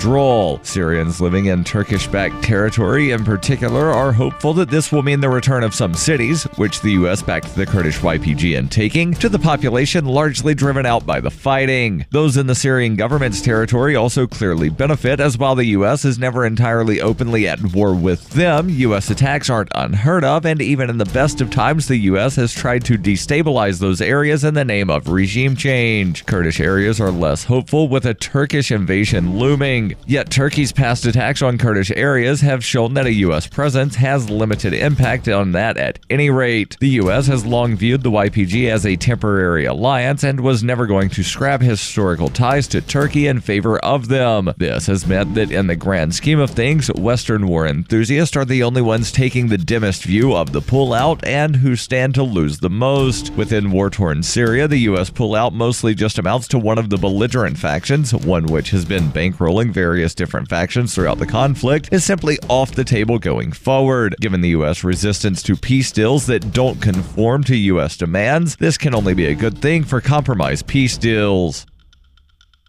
withdrawal. Syrians living in Turkish-backed territory in particular are hopeful that this will mean the return of some cities, which the U.S. backed the Kurdish YPG in taking, to the population largely driven out by the fighting. Those in the Syrian government's territory also clearly benefit, as while the U.S. is never entirely openly at war with them, U.S. attacks aren't unheard of, and even in the best of times, the U.S. has tried to destabilize those areas in the name of regime change. Kurdish areas are less hopeful, with a Turkish invasion looming. Yet Turkey's past attacks on Kurdish areas have shown that a U.S. presence has limited impact on that at any rate. The U.S. has long viewed the YPG as a temporary alliance and was never going to scrap historical ties to Turkey in favor of them. This has meant that in the grand scheme of things, Western war enthusiasts are the only ones taking the dimmest view of the pullout and who stand to lose the most. Within war-torn Syria, the U.S. pullout mostly just amounts to one of the belligerent factions, one which has been bankrolling various different factions throughout the conflict, is simply off the table going forward. Given the U.S. resistance to peace deals that don't conform to U.S. demands, this can only be a good thing for compromise peace deals.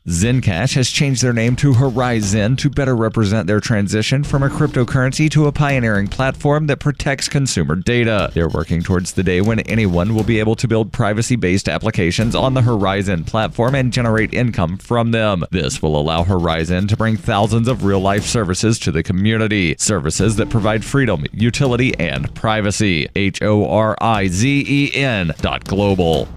Zencash has changed their name to Horizon to better represent their transition from a cryptocurrency to a pioneering platform that protects consumer data. They're working towards the day when anyone will be able to build privacy-based applications on the Horizon platform and generate income from them. This will allow Horizon to bring thousands of real-life services to the community. Services that provide freedom, utility, and privacy. HORIZEN.global.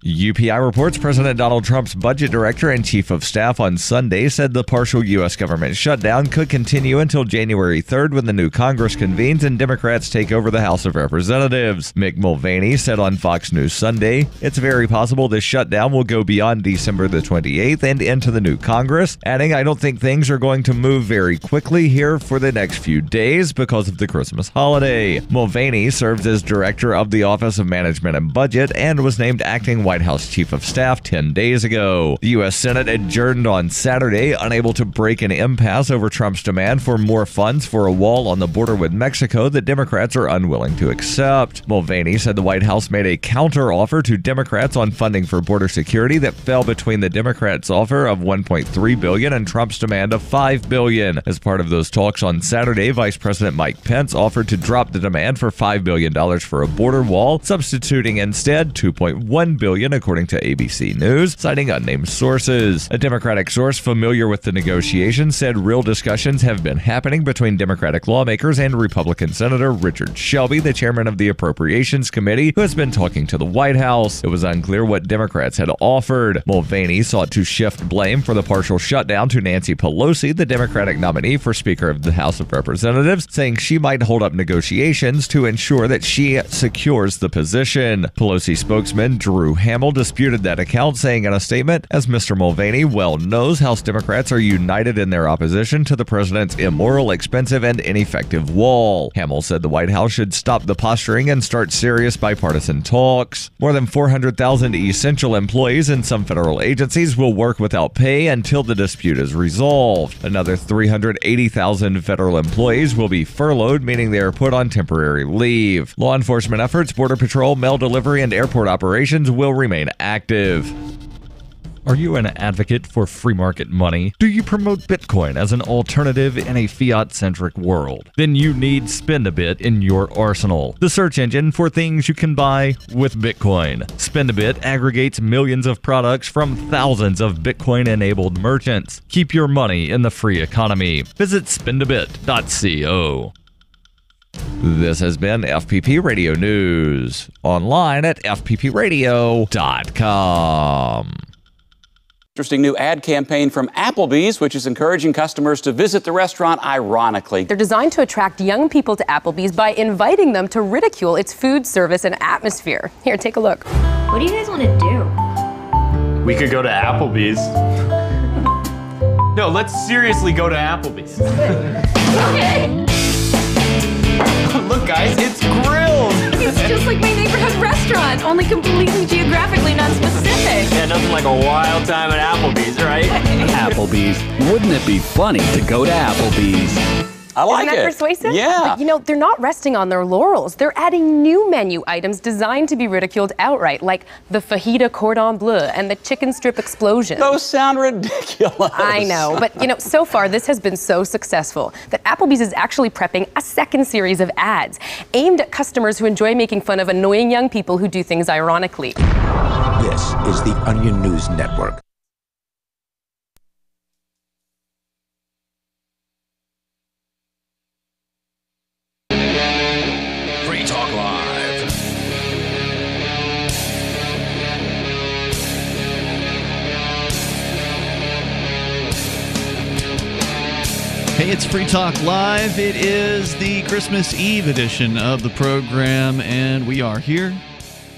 UPI reports President Donald Trump's budget director and chief of staff on Sunday said the partial U.S. government shutdown could continue until January 3rd when the new Congress convenes and Democrats take over the House of Representatives. Mick Mulvaney said on Fox News Sunday, "It's very possible this shutdown will go beyond December the 28th and into the new Congress," adding, "I don't think things are going to move very quickly here for the next few days because of the Christmas holiday." Mulvaney serves as director of the Office of Management and Budget and was named acting White House Chief of Staff 10 days ago. The U.S. Senate adjourned on Saturday, unable to break an impasse over Trump's demand for more funds for a wall on the border with Mexico that Democrats are unwilling to accept. Mulvaney said the White House made a counter-offer to Democrats on funding for border security that fell between the Democrats' offer of $1.3 billion and Trump's demand of $5 billion. As part of those talks on Saturday, Vice President Mike Pence offered to drop the demand for $5 billion for a border wall, substituting instead $2.1 billion, according to ABC News, citing unnamed sources. A Democratic source familiar with the negotiations said real discussions have been happening between Democratic lawmakers and Republican Senator Richard Shelby, the chairman of the Appropriations Committee, who has been talking to the White House. It was unclear what Democrats had offered. Mulvaney sought to shift blame for the partial shutdown to Nancy Pelosi, the Democratic nominee for Speaker of the House of Representatives, saying she might hold up negotiations to ensure that she secures the position. Pelosi spokesman Drew Hamill disputed that account, saying in a statement, "As Mr. Mulvaney well knows, House Democrats are united in their opposition to the president's immoral, expensive, and ineffective wall." Hamill said the White House should stop the posturing and start serious bipartisan talks. More than 400,000 essential employees in some federal agencies will work without pay until the dispute is resolved. Another 380,000 federal employees will be furloughed, meaning they are put on temporary leave. Law enforcement efforts, Border Patrol, mail delivery, and airport operations will remain active. Are you an advocate for free market money? Do you promote Bitcoin as an alternative in a fiat-centric world? Then you need Spend a Bit in your arsenal, the search engine for things you can buy with Bitcoin. Spend a Bit aggregates millions of products from thousands of Bitcoin-enabled merchants. Keep your money in the free economy. Visit spendabit.co. This has been FPP Radio News, online at fppradio.com. Interesting new ad campaign from Applebee's, which is encouraging customers to visit the restaurant ironically. They're designed to attract young people to Applebee's by inviting them to ridicule its food service and atmosphere. Here, take a look. What do you guys want to do? We could go to Applebee's. No, let's seriously go to Applebee's. Okay. Look, guys, it's grilled. It's just like my neighborhood restaurant, only completely geographically non-specific. Yeah, nothing like a wild time at Applebee's, right? Applebee's. Wouldn't it be funny to go to Applebee's? I like Isn't that it. persuasive? Yeah. But, they're not resting on their laurels. They're adding new menu items designed to be ridiculed outright, like the fajita cordon bleu and the chicken strip explosion. Those sound ridiculous. I know, but so far this has been so successful that Applebee's is actually prepping a second series of ads aimed at customers who enjoy making fun of annoying young people who do things ironically. This is the Onion News Network. Free Talk Live. Hey, it's Free Talk Live. It is the Christmas Eve edition of the program, and we are here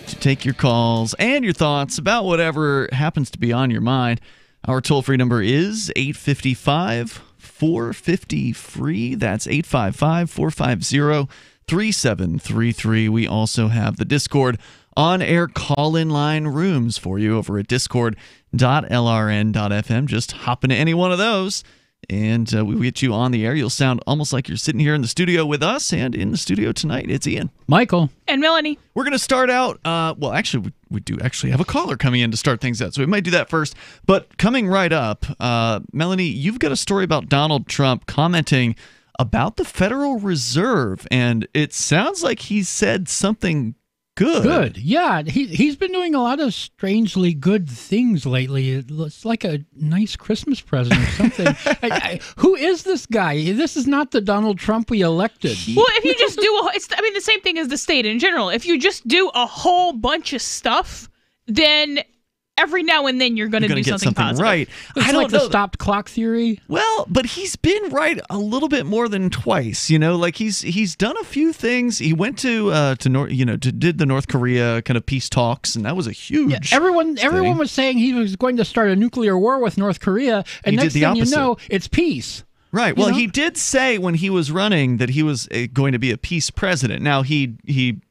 to take your calls and your thoughts about whatever happens to be on your mind. Our toll-free number is 855-450-FREE. That's 855-450-3733. We also have the Discord on-air call-in line rooms for you over at discord.lrn.fm. Just hop into any one of those, and we get you on the air. You'll sound almost like you're sitting here in the studio with us, and in the studio tonight, it's Ian, Michael, and Melanie. We're going to start out, actually, we do actually have a caller coming in to start things out, so we might do that first. But coming right up, Melanie, you've got a story about Donald Trump commenting about the Federal Reserve, and it sounds like he said something good. Yeah. He's been doing a lot of strangely good things lately. It's like a nice Christmas present or something. Who is this guy? This is not the Donald Trump we elected. Well, if you just do the same thing as the state in general. If you just do a whole bunch of stuff, then every now and then you're going to do something positive. Right. It's like the stopped clock theory. Well, but he's been right a little bit more than twice. Like he's done a few things. He went to did the North Korea kind of peace talks, and that was a huge. Yeah, everyone was saying he was going to start a nuclear war with North Korea, and next thing you know, it's peace. Right. Well, he did say when he was running that he was going to be a peace president. Now, he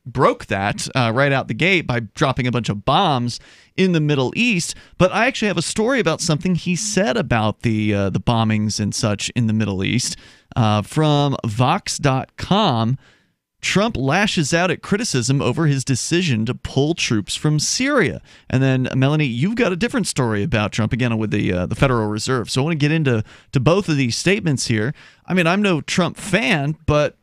broke that right out the gate by dropping a bunch of bombs in the Middle East. But I actually have a story about something he said about the bombings and such in the Middle East from Vox.com. Trump lashes out at criticism over his decision to pull troops from Syria. And then, Melanie, you've got a different story about Trump, again, with the Federal Reserve. So I want to get into both of these statements here. I mean, I'm no Trump fan, but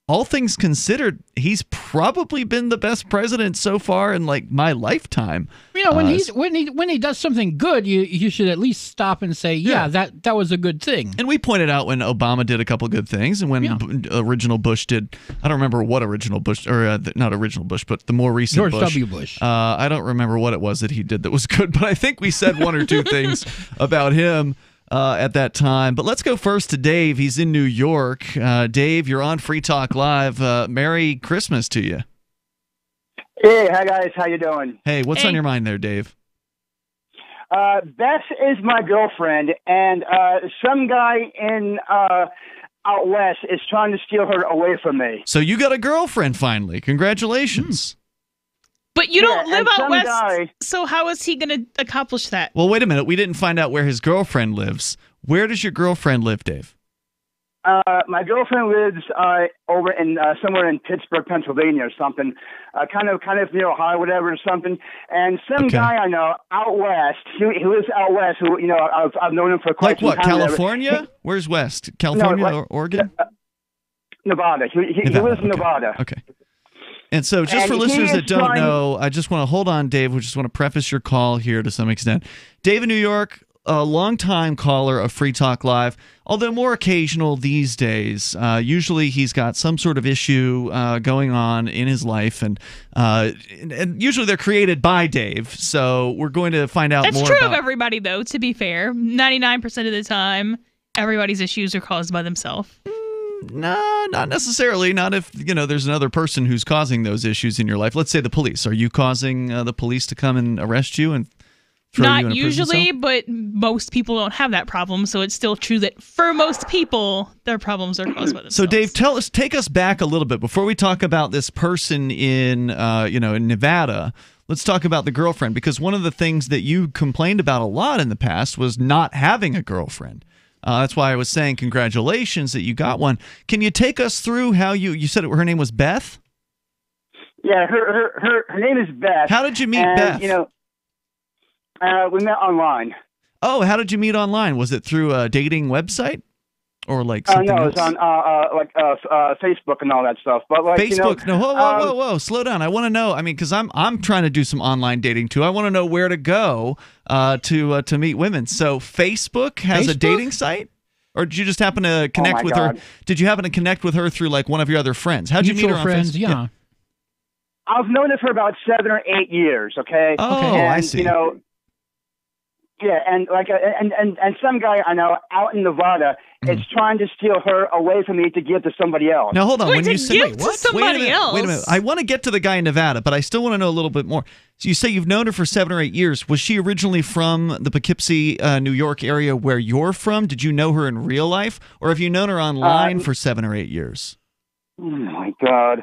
all things considered, he's probably been the best president so far in my lifetime. When he does something good, you should at least stop and say, that was a good thing. And we pointed out when Obama did a couple good things, and when original Bush did. I don't remember what original Bush, or not original Bush, but the more recent George Bush. W. Bush. I don't remember what it was that he did that was good, but I think we said one or two things about him at that time. But let's go first to Dave. He's in New York. Dave, you're on Free Talk Live. Merry Christmas to you. Hey, hi guys. How you doing? Hey, what's on your mind there, Dave? Beth is my girlfriend, and some guy in out west is trying to steal her away from me. So you got a girlfriend finally. Congratulations. But you don't live out west, so how is he going to accomplish that? Well, wait a minute. We didn't find out where his girlfriend lives. Where does your girlfriend live, Dave? My girlfriend lives over in somewhere in Pittsburgh, Pennsylvania, or something. Kind of near Ohio, whatever, or something. And some guy I know out west, he lives out west. Who I've known him for quite some time. Like what? California? Where's west? California or Oregon? Nevada. He lives in Nevada. Okay. And so just for listeners that don't know, I just want to hold on, Dave. We just want to preface your call here to some extent. Dave in New York, a longtime caller of Free Talk Live, although more occasional these days. Usually he's got some sort of issue going on in his life, and usually they're created by Dave. So we're going to find out more about... That's true of everybody, though, to be fair. 99% of the time, everybody's issues are caused by themselves. No, not necessarily. Not if, there's another person who's causing those issues in your life. Let's say the police. Are you causing the police to come and arrest you and throw you in a prison cell? Not usually, but most people don't have that problem. So it's still true that for most people, their problems are caused by themselves. So Dave, take us back a little bit before we talk about this person in Nevada. Let's talk about the girlfriend, because one of the things that you complained about a lot in the past was not having a girlfriend. That's why I was saying congratulations that you got one. Can you take us through how you said her name was Beth? Yeah, her name is Beth. How did you meet Beth? You know, we met online. Oh, how did you meet online? Was it through a dating website? Or like something no, else? it's on Facebook and all that stuff. But like Facebook, no, whoa, slow down. I want to know. I mean, because I'm trying to do some online dating too. I want to know where to go to meet women. So Facebook has a dating site, or did you just happen to connect with her? Did you happen to connect with her through like one of your other friends? How'd you meet her on friends? Facebook? Yeah. I've known her for about 7 or 8 years. Okay. Oh, and, I see. You know. Yeah, and like and some guy I know out in Nevada is trying to steal her away from me to give to somebody else. Now hold on. Wait, to give to somebody else? Wait a minute. I want to get to the guy in Nevada, but I still want to know a little bit more. So you say you've known her for 7 or 8 years. Was she originally from the Poughkeepsie, New York area where you're from? Did you know her in real life, or have you known her online for 7 or 8 years? Oh my God.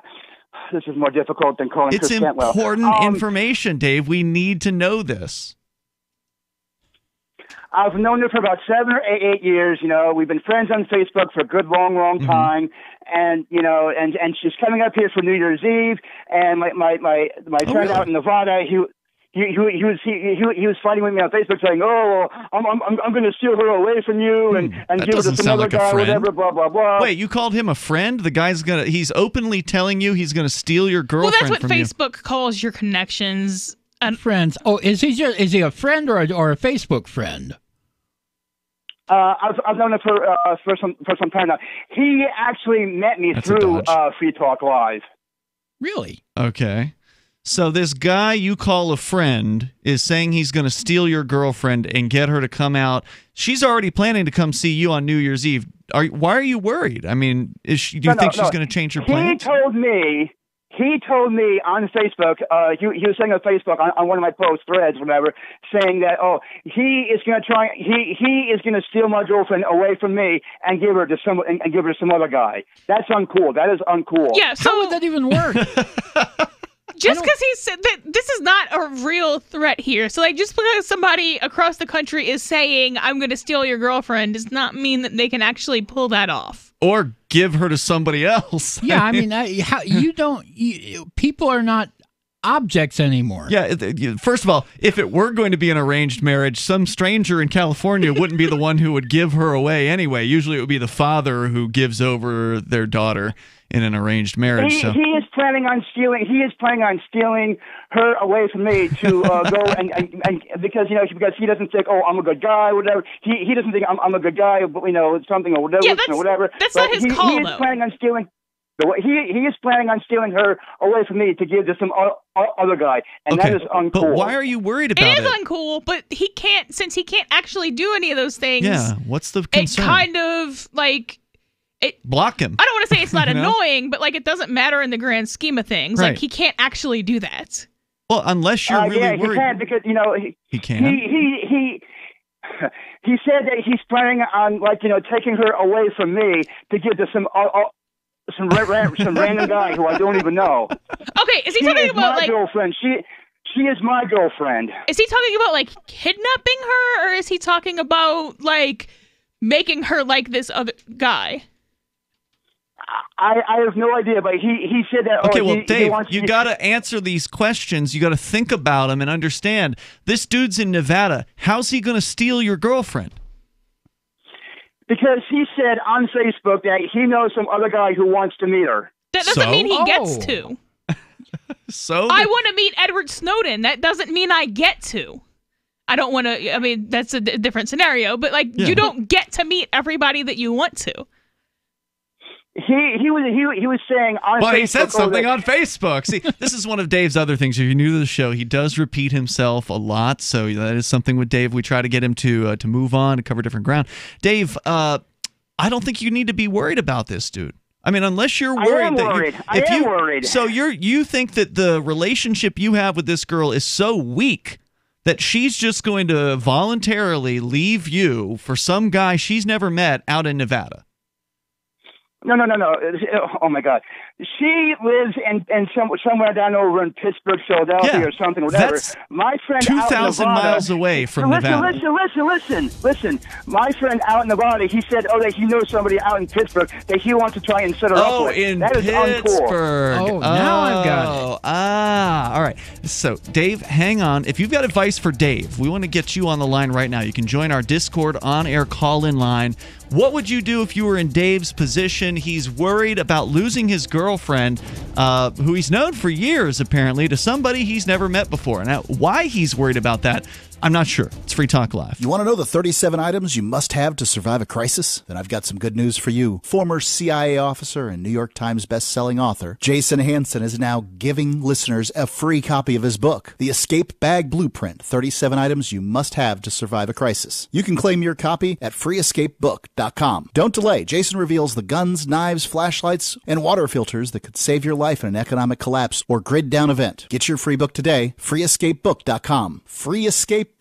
This is more difficult than calling It's Chris Cantwell. important information, Dave. We need to know this. I've known her for about 7 or 8 years. You know, we've been friends on Facebook for a good long time, and you know, and she's coming up here for New Year's Eve. And my friend out in Nevada, he was fighting with me on Facebook, saying, "Oh, I'm going to steal her away from you and give her to some other guy, whatever, blah blah blah." Wait, you called him a friend? The guy's he's openly telling you he's gonna steal your girlfriend from you. Well, that's what Facebook calls your connections and friends. Oh, is he a friend or a Facebook friend? I've known him for some time now. He actually met me through Free Talk Live. Really? Okay. So this guy you call a friend is saying he's going to steal your girlfriend and get her to come out. She's already planning to come see you on New Year's Eve. Why are you worried? I mean, do you think she's going to change her plans? He told me on Facebook, he was saying on Facebook on one of my post threads, whatever, saying that he is going to steal my girlfriend away from me and give her to some other guy. That's uncool. That is uncool. Yeah. So how would that even work? Just because he said that this is not a real threat here. So like just because somebody across the country is saying I'm going to steal your girlfriend does not mean that they can actually pull that off. Or give her to somebody else. Yeah, I mean, people are not objects anymore. Yeah, first of all, if it were going to be an arranged marriage, some stranger in California wouldn't be the one who would give her away anyway. Usually it would be the father who gives over their daughter in an arranged marriage. He is planning on stealing her away from me to go and because he doesn't think, oh, I'm a good guy, whatever. He doesn't think I'm a good guy, but something or whatever. Yeah, whatever. That's not his call, he is planning on stealing. He is planning on stealing her away from me to give to some other guy, and that is uncool. But why are you worried about it? It is uncool, but he can't actually do any of those things. Yeah, what's the concern? It kind of like block him. I don't want to say it's not annoying, but like it doesn't matter in the grand scheme of things. Right. Like he can't actually do that. Well, unless you're really worried. He can because he can. He said that he's planning on taking her away from me to give to some random guy who I don't even know. Okay, is he talking about my girlfriend? She is my girlfriend. Is he talking about like kidnapping her, or is he talking about like making her like this other guy? I have no idea, but he said that. Okay, well, Dave, you got to answer these questions. You got to think about them and understand. This dude's in Nevada. How's he going to steal your girlfriend? Because he said on Facebook that he knows some other guy who wants to meet her. That doesn't mean he gets to. So I want to meet Edward Snowden. That doesn't mean I get to. I don't want to. I mean, that's a different scenario. But you don't get to meet everybody that you want to. He was saying on Facebook. Well, he said something on Facebook. See, this is one of Dave's other things. If you're new to the show, he does repeat himself a lot. So that is something with Dave. We try to get him to move on, to cover different ground. Dave, I don't think you need to be worried about this dude. I mean, unless you're worried. I am worried. So you think that the relationship you have with this girl is so weak that she's just going to voluntarily leave you for some guy she's never met out in Nevada? No. Oh my God. She lives in somewhere down over in Pittsburgh, Philadelphia, or something, whatever. That's my friend 2,000 miles away from Nevada. Listen. My friend out in Nevada, he said, that he knows somebody out in Pittsburgh that he wants to try and set her up with. In that is Pittsburgh. uncool. Oh, now I've got it. All right. So, Dave, hang on. If you've got advice for Dave, we want to get you on the line right now. You can join our Discord on-air call-in line. What would you do if you were in Dave's position? He's worried about losing his girlfriend, who he's known for years, apparently, to somebody he's never met before. Now, why he's worried about that, I'm not sure. It's Free Talk Live. You want to know the 37 items you must have to survive a crisis? Then I've got some good news for you. Former CIA officer and New York Times best-selling author Jason Hansen is now giving listeners a free copy of his book, The Escape Bag Blueprint, 37 Items You Must Have to Survive a Crisis. You can claim your copy at freeescapebook.com. Don't delay. Jason reveals the guns, knives, flashlights, and water filters that could save your life in an economic collapse or grid-down event. Get your free book today, freeescapebook.com. freeescapebook.com.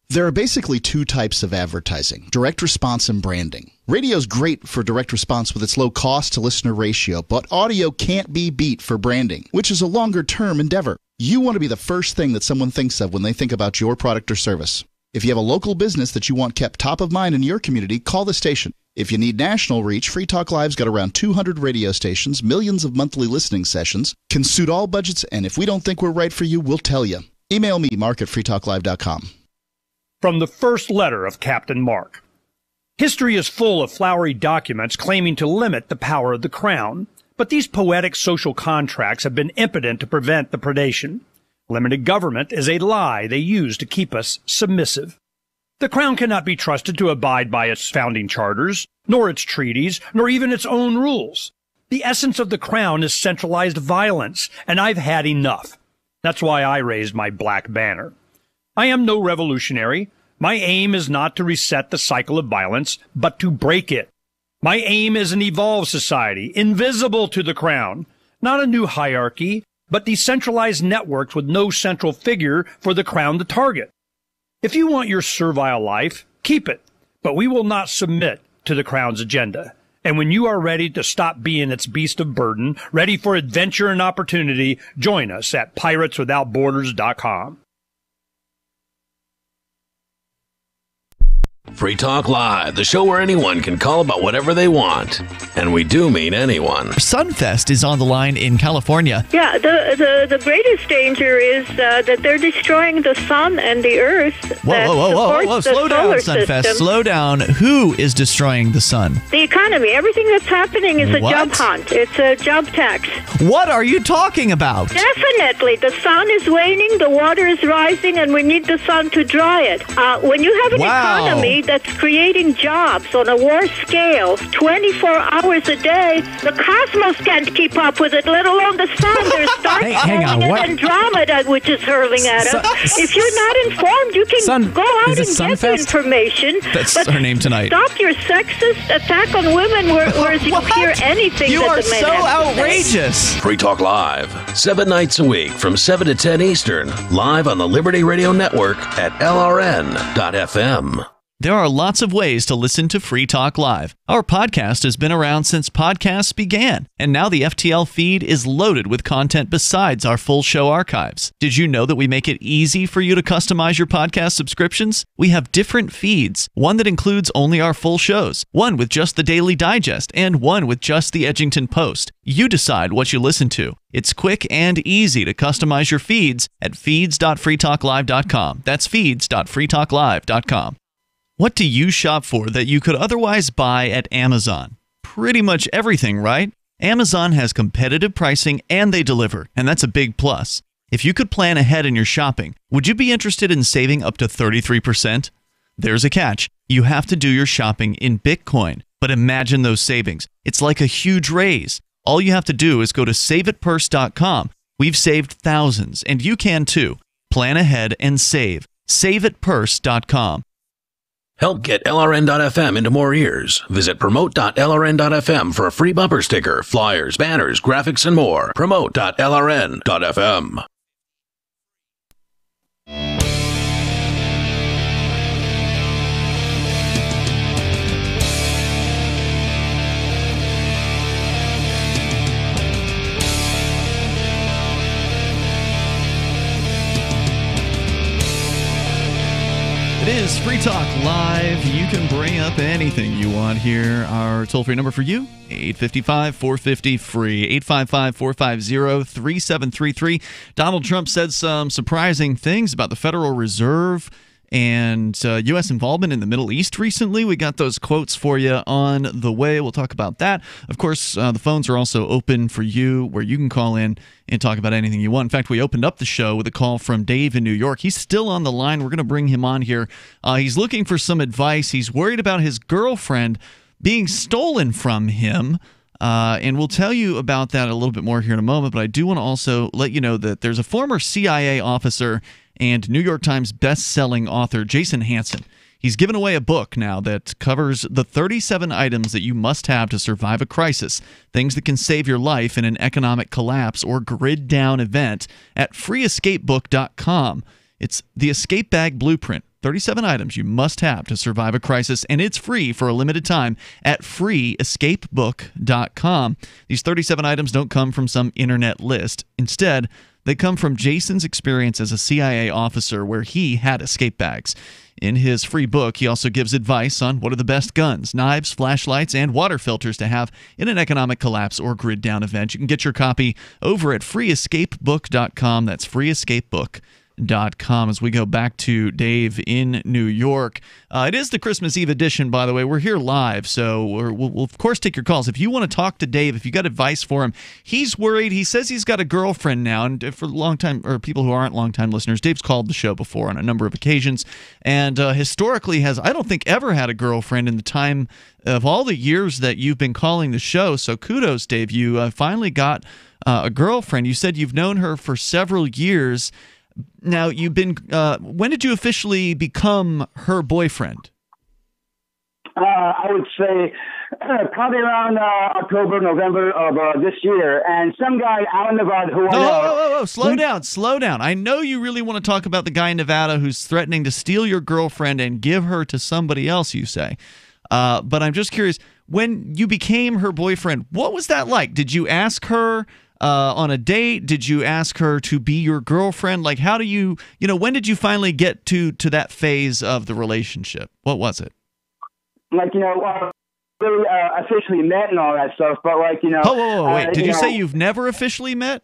There are basically two types of advertising, direct response and branding. Radio's great for direct response with its low cost to listener ratio, but audio can't be beat for branding, which is a longer-term endeavor. You want to be the first thing that someone thinks of when they think about your product or service. If you have a local business that you want kept top of mind in your community, call the station. If you need national reach, Free Talk Live's got around 200 radio stations, millions of monthly listening sessions, can suit all budgets, and if we don't think we're right for you, we'll tell you. Email me, mark@freetalklive.com. From the first letter of Captain Mark. History is full of flowery documents claiming to limit the power of the crown, but these poetic social contracts have been impotent to prevent the predation. Limited government is a lie they use to keep us submissive. The crown cannot be trusted to abide by its founding charters, nor its treaties, nor even its own rules. The essence of the crown is centralized violence, and I've had enough. That's why I raised my black banner. I am no revolutionary. My aim is not to reset the cycle of violence, but to break it. My aim is an evolved society, invisible to the crown, not a new hierarchy, but decentralized networks with no central figure for the crown to target. If you want your servile life, keep it, but we will not submit to the crown's agenda. And when you are ready to stop being its beast of burden, ready for adventure and opportunity, join us at pirateswithoutborders.com. Free Talk Live, the show where anyone can call about whatever they want. And we do mean anyone. Sunfest is on the line in California. Yeah, the greatest danger is that they're destroying the sun and the earth. Whoa. Slow down, Sunfest. Slow down. Who is destroying the sun? The economy. Everything that's happening is a job hunt. It's a job tax. What are you talking about? Definitely. The sun is waning, the water is rising, and we need the sun to dry it. When you have an economy that's creating jobs on a war scale, 24 hours a day, the cosmos can't keep up with it, let alone the sun. There's dark Andromeda, which is hurling at us. If you're not informed, you can go out and get the information. That's our name tonight. Stop your sexist attack on women, whereas you hear anything You that are the men so have to say. outrageous. Free Talk Live, 7 nights a week from 7 to 10 Eastern, live on the Liberty Radio Network at LRN.FM. There are lots of ways to listen to Free Talk Live. Our podcast has been around since podcasts began, and now the FTL feed is loaded with content besides our full show archives. Did you know that we make it easy for you to customize your podcast subscriptions? We have different feeds, one that includes only our full shows, one with just the Daily Digest, and one with just the Edgington Post. You decide what you listen to. It's quick and easy to customize your feeds at feeds.freetalklive.com. That's feeds.freetalklive.com. What do you shop for that you could otherwise buy at Amazon? Pretty much everything, right? Amazon has competitive pricing and they deliver, and that's a big plus. If you could plan ahead in your shopping, would you be interested in saving up to 33%? There's a catch. You have to do your shopping in Bitcoin. But imagine those savings. It's like a huge raise. All you have to do is go to saveitpurse.com. We've saved thousands, and you can too. Plan ahead and save. Saveitpurse.com. Help get LRN.FM into more ears. Visit promote.lrn.fm for a free bumper sticker, flyers, banners, graphics, and more. Promote.lrn.fm. Free Talk Live. You can bring up anything you want here. Our toll-free number for you, 855-450-FREE, 855-450-3733. Donald Trump said some surprising things about the Federal Reserve and U.S. involvement in the Middle East recently. We got those quotes for you on the way. We'll talk about that. Of course, the phones are also open for you, where you can call in and talk about anything you want. In fact, we opened up the show with a call from Dave in New York. He's still on the line. We're going to bring him on here. He's looking for some advice. He's worried about his girlfriend being stolen from him. And we'll tell you about that a little bit more here in a moment. But I do want to also let you know that there's a former CIA officer and New York Times best-selling author, Jason Hansen. He's given away a book now that covers the 37 items that you must have to survive a crisis, things that can save your life in an economic collapse or grid-down event, at freeescapebook.com. It's the Escape Bag Blueprint. 37 items you must have to survive a crisis, and it's free for a limited time at freeescapebook.com. These 37 items don't come from some internet list. Instead, they come from Jason's experience as a CIA officer where he had escape bags. In his free book, he also gives advice on what are the best guns, knives, flashlights, and water filters to have in an economic collapse or grid down event. You can get your copy over at freeescapebook.com. That's freeescapebook.com. As we go back to Dave in New York. It is the Christmas Eve edition, by the way. We're here live, so we'll of course take your calls. If you want to talk to Dave, if you got advice for him, he's worried. He says he's got a girlfriend now, and for long time or people who aren't long-time listeners, Dave's called the show before on a number of occasions, and historically has, I don't think, ever had a girlfriend in the time of all the years that you've been calling the show. So kudos, Dave. You finally got a girlfriend. You said you've known her for several years. Now, you've been. When did you officially become her boyfriend? I would say probably around October, November of this year. And some guy out in Nevada who Slow down. I know you really want to talk about the guy in Nevada who's threatening to steal your girlfriend and give her to somebody else, you say. But I'm just curious, when you became her boyfriend, what was that like? Did you ask her on a date? Did you ask her to be your girlfriend? Like, how do you, when did you finally get to that phase of the relationship? What was it? Like, really officially met and all that stuff, but like, Wait, did you say you've never officially met?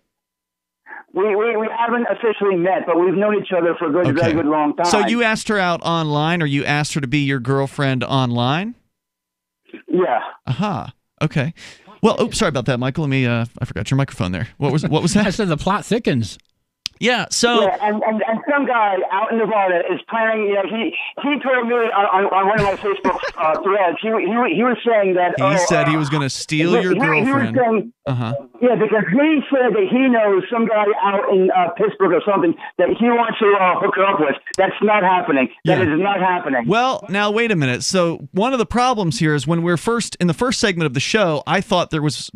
We haven't officially met, but we've known each other for a very good long time. So you asked her out online, or you asked her to be your girlfriend online? Yeah. Aha. Okay. Well, sorry about that, Michael. Let me. I forgot your microphone there. What was that? I said the plot thickens. Yeah. So. Yeah, and some guy out in Nevada is planning. He told me on one of my Facebook threads. He was saying that he said he was going to steal your girlfriend. He was saying, yeah, because he said that he knows some guy out in Pittsburgh or something that he wants to hook her up with. That's not happening. That is not happening. Well, now wait a minute. So one of the problems here is when we're in the first segment of the show, I thought there was.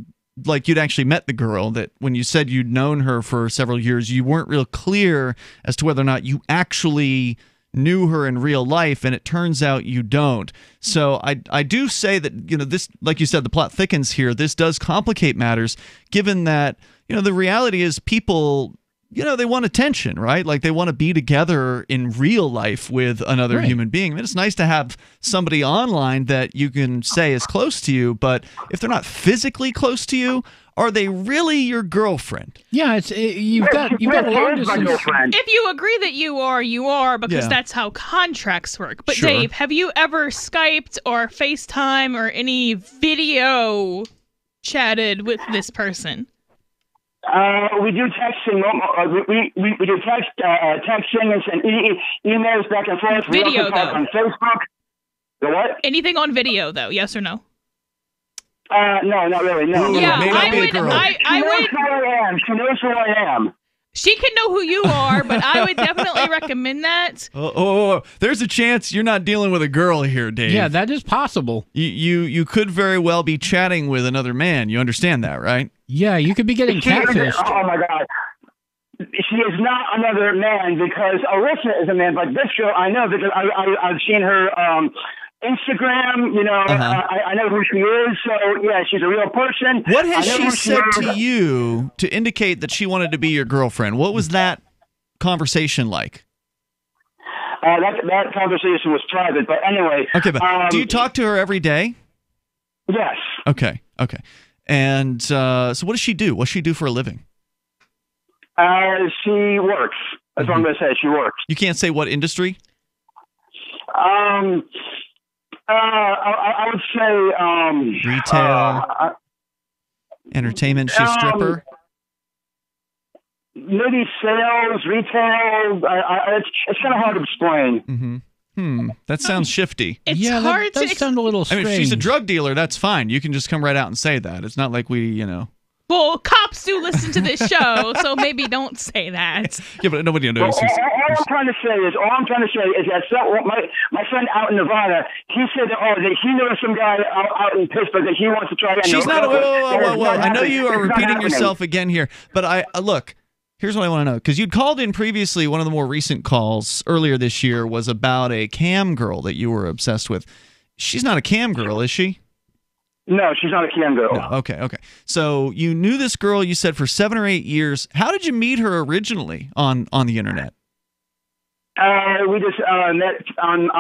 Like you'd actually met the girl, that when you said you'd known her for several years, you weren't real clear as to whether or not you actually knew her in real life, and it turns out you don't. So I do say that, this, like you said, the plot thickens here. This does complicate matters, given that, the reality is people, they want attention, right? Like they want to be together in real life with another human being. I mean, it's nice to have somebody online that you can say is close to you, but if they're not physically close to you, are they really your girlfriend? Yeah, you've got a long distance. If you agree that you are, because that's how contracts work. But Dave, have you ever Skyped or FaceTime or any video chatted with this person? We do texting. We do texting and emails back and forth. Video, though. On Facebook. The what? Anything on video, though? Yes or no? No, not really. No. Yeah, I would. She knows who I am. She knows who I am. She can know who you are, but I would definitely recommend that. There's a chance you're not dealing with a girl here, Dave. Yeah, that is possible. You could very well be chatting with another man. You understand that, right? Yeah, you could be getting catfished. Oh my God. She is not another man, because Alyssa is a man, but this girl I know because I've seen her Instagram, I know who she is, so yeah, she's a real person. What has she said to you to indicate that she wanted to be your girlfriend? What was that conversation like? That conversation was private, but anyway. Okay, but do you talk to her every day? Yes. Okay. And so what does she do? What does she do for a living? She works. That's what I'm going to say. She works. You can't say what industry? I would say retail, entertainment. She's a stripper. Maybe sales, retail. It's kind of hard to explain. That sounds shifty. It's hard that does sound a little strange. I mean, if she's a drug dealer, that's fine. You can just come right out and say that. It's not like we, Well, cops do listen to this show, so maybe don't say that. Yeah, but nobody knows. All I'm trying to say is that my friend out in Nevada, he said that he knows some guy out in Pittsburgh that he wants to try. She's not. Whoa. I know you are repeating yourself again here, but look. Here's what I want to know, because you'd called in previously. One of the more recent calls earlier this year was about a cam girl that you were obsessed with. She's not a cam girl, is she? No, she's not a cam girl. No, okay. So you knew this girl, you said, for 7 or 8 years. How did you meet her originally on the internet? We just met on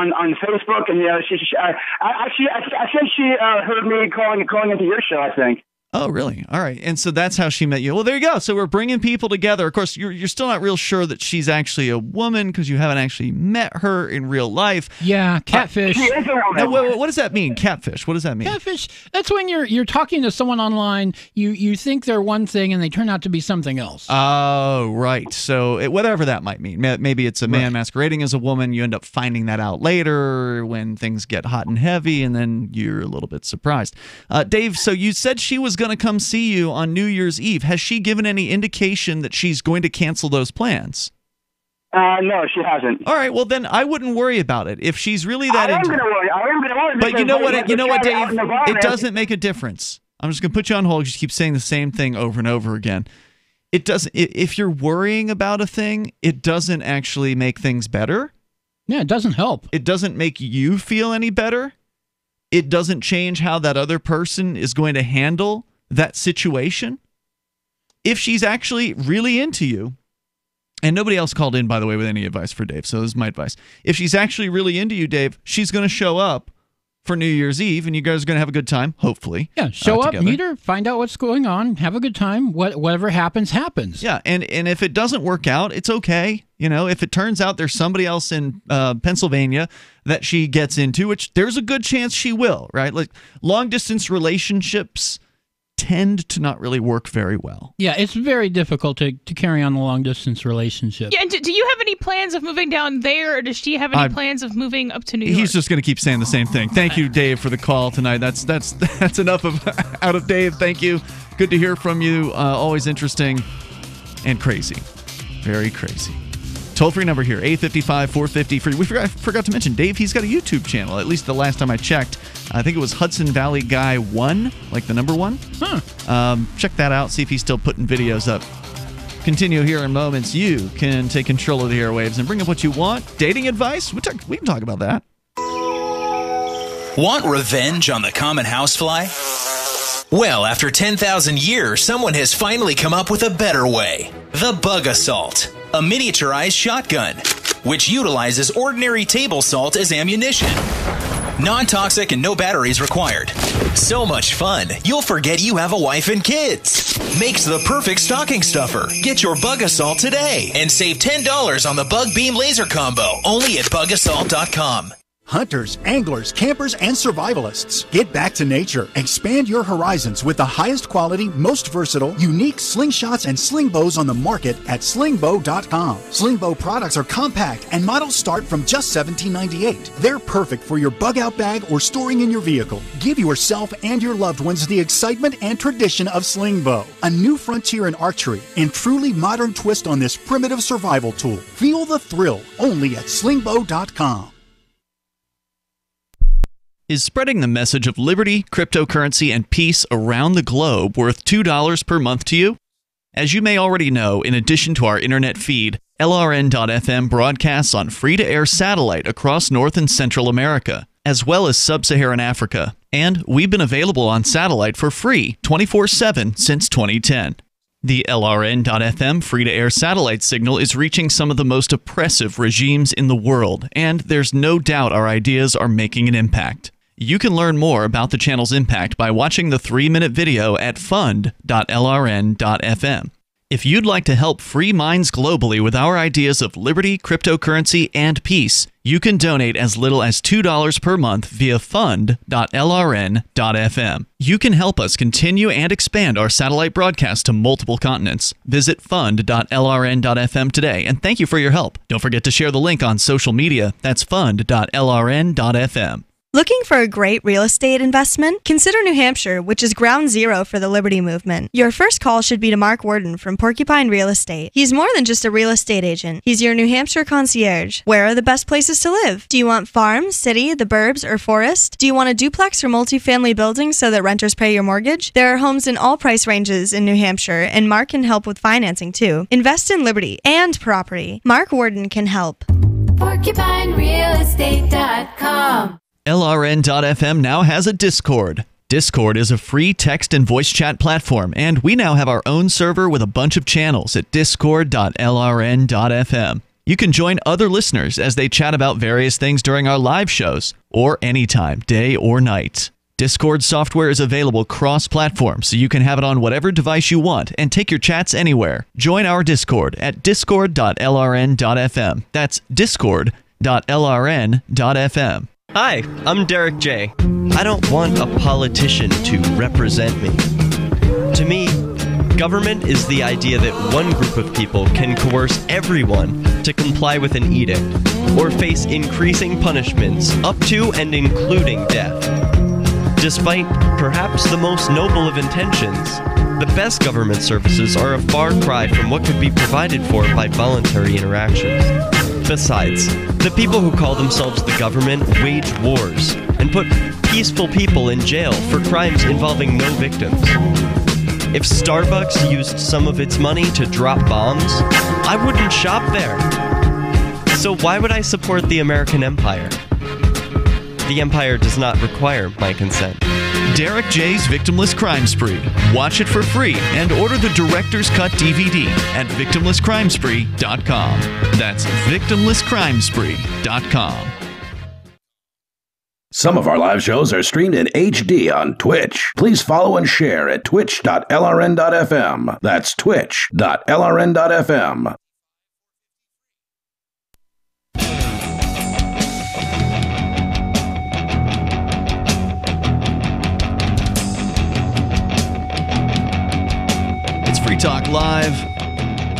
Facebook, and I think she heard me calling into your show, I think. Oh, really? All right. And so that's how she met you. Well, there you go. So we're bringing people together. Of course, you're still not real sure that she's actually a woman because you haven't actually met her in real life. Yeah, catfish. She is a woman. Now, what does that mean? Catfish. What does that mean? Catfish. That's when you're talking to someone online. You think they're one thing and they turn out to be something else. Oh, right. So whatever that might mean. Maybe it's a man masquerading as a woman. You end up finding that out later when things get hot and heavy, and then you're a little bit surprised. Dave, so you said she was going to come see you on New Year's Eve. Has she given any indication that she's going to cancel those plans? No, she hasn't. All right, well then I wouldn't worry about it. If she's really that I am going to worry. But you know what, Dave? It doesn't make a difference. I'm just going to put you on hold. You just keep saying the same thing over and over again. It doesn't. If you're worrying about a thing, it doesn't actually make things better. Yeah, it doesn't help. It doesn't make you feel any better. It doesn't change how that other person is going to handle that situation. If she's actually really into you, and nobody else called in, by the way, with any advice for Dave, so this is my advice. If she's actually really into you, Dave, she's going to show up for New Year's Eve, and you guys are going to have a good time, hopefully. Yeah, show up, meet her, find out what's going on, have a good time. Whatever happens, happens. Yeah, and if it doesn't work out, it's okay. If it turns out there's somebody else in Pennsylvania that she gets into, which there's a good chance she will, right? Like long-distance relationships tend to not really work very well. Yeah, it's very difficult to carry on a long-distance relationship. Yeah, and do you have any plans of moving down there, or does she have any plans of moving up to New York? He's just going to keep saying the same thing. Thank you, Dave, for the call tonight. That's enough of out of Dave. Thank you. Good to hear from you. Always interesting and crazy. Very crazy. Toll-free number here, 855-450-FREE. We forgot to mention, Dave, he's got a YouTube channel, at least the last time I checked. I think it was Hudson Valley Guy 1, like the number 1. Check that out, see if he's still putting videos up. Continue here in moments. You can take control of the airwaves and bring up what you want. Dating advice? We can talk about that. Want revenge on the common housefly? Well, after 10,000 years, someone has finally come up with a better way. The Bug Assault, a miniaturized shotgun, which utilizes ordinary table salt as ammunition. Non-toxic and no batteries required. So much fun, you'll forget you have a wife and kids. Makes the perfect stocking stuffer. Get your Bug Assault today and save $10 on the Bug Beam Laser Combo, only at bugassault.com. Hunters, anglers, campers, and survivalists. Get back to nature. Expand your horizons with the highest quality, most versatile, unique slingshots and sling bows on the market at slingbow.com. Slingbow products are compact and models start from just $17.98. They're perfect for your bug out bag or storing in your vehicle. Give yourself and your loved ones the excitement and tradition of Slingbow, a new frontier in archery and truly modern twist on this primitive survival tool. Feel the thrill only at slingbow.com. Is spreading the message of liberty, cryptocurrency, and peace around the globe worth $2 per month to you? As you may already know, in addition to our internet feed, LRN.FM broadcasts on free-to-air satellite across North and Central America, as well as Sub-Saharan Africa. And we've been available on satellite for free 24/7 since 2010. The LRN.FM free-to-air satellite signal is reaching some of the most oppressive regimes in the world, and there's no doubt our ideas are making an impact. You can learn more about the channel's impact by watching the 3-minute video at fund.lrn.fm. If you'd like to help free minds globally with our ideas of liberty, cryptocurrency, and peace, you can donate as little as $2 per month via fund.lrn.fm. You can help us continue and expand our satellite broadcast to multiple continents. Visit fund.lrn.fm today, and thank you for your help. Don't forget to share the link on social media. That's fund.lrn.fm. Looking for a great real estate investment? Consider New Hampshire, which is ground zero for the Liberty Movement. Your first call should be to Mark Worden from Porcupine Real Estate. He's more than just a real estate agent. He's your New Hampshire concierge. Where are the best places to live? Do you want farm, city, the burbs, or forest? Do you want a duplex or multifamily building so that renters pay your mortgage? There are homes in all price ranges in New Hampshire, and Mark can help with financing too. Invest in liberty and property. Mark Worden can help. PorcupineRealEstate.com. LRN.FM now has a Discord. Discord is a free text and voice chat platform, and we now have our own server with a bunch of channels at discord.lrn.fm. You can join other listeners as they chat about various things during our live shows, or anytime, day or night. Discord software is available cross-platform, so you can have it on whatever device you want and take your chats anywhere. Join our Discord at discord.lrn.fm. That's discord.lrn.fm. Hi, I'm Derek J. I don't want a politician to represent me. To me, government is the idea that one group of people can coerce everyone to comply with an edict or face increasing punishments up to and including death. Despite perhaps the most noble of intentions, the best government services are a far cry from what could be provided for by voluntary interactions. Besides, the people who call themselves the government wage wars and put peaceful people in jail for crimes involving no victims. If Starbucks used some of its money to drop bombs, I wouldn't shop there. So why would I support the American empire? The empire does not require my consent. Derek J's Victimless Crime Spree. Watch it for free and order the Director's Cut DVD at victimlesscrimespree.com. That's victimlesscrimespree.com. Some of our live shows are streamed in HD on Twitch. Please follow and share at twitch.lrn.fm. That's twitch.lrn.fm. Free Talk Live.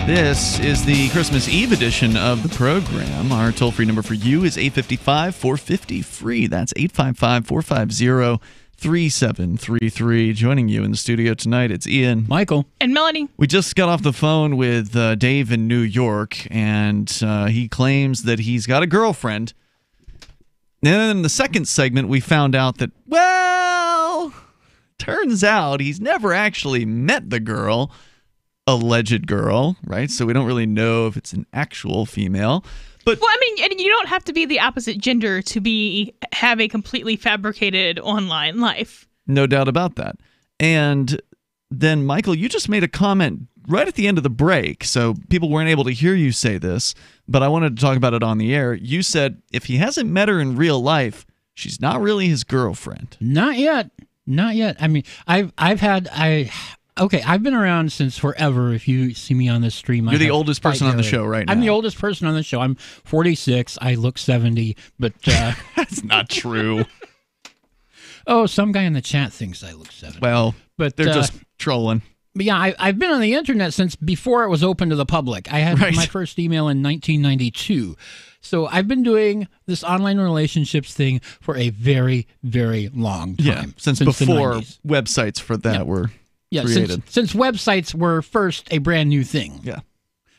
This is the Christmas Eve edition of the program. Our toll-free number for you is 855-450-FREE. That's 855-450-3733. Joining you in the studio tonight, it's Ian, Michael, and Melanie. We just got off the phone with Dave in New York, and he claims that he's got a girlfriend. And then in the second segment, we found out that, well, turns out he's never actually met the girl. Alleged girl, right? So we don't really know if it's an actual female. But well, I mean, and you don't have to be the opposite gender to have a completely fabricated online life. No doubt about that. And then, Michael, you just made a comment right at the end of the break, so people weren't able to hear you say this, but I wanted to talk about it on the air. You said if he hasn't met her in real life, she's not really his girlfriend. Not yet. Not yet. I mean, I've been around since forever. If you see me on this stream, you're the oldest person on the show right now. I'm the oldest person on the show. I'm 46. I look 70, but that's not true. Oh, some guy in the chat thinks I look 70. Well, but they're just trolling. But yeah, I've been on the internet since before it was open to the public. I had my first email in 1992. So I've been doing this online relationships thing for a very, very long time. Yeah, since before websites for that were created. Since websites were first a brand new thing. Yeah.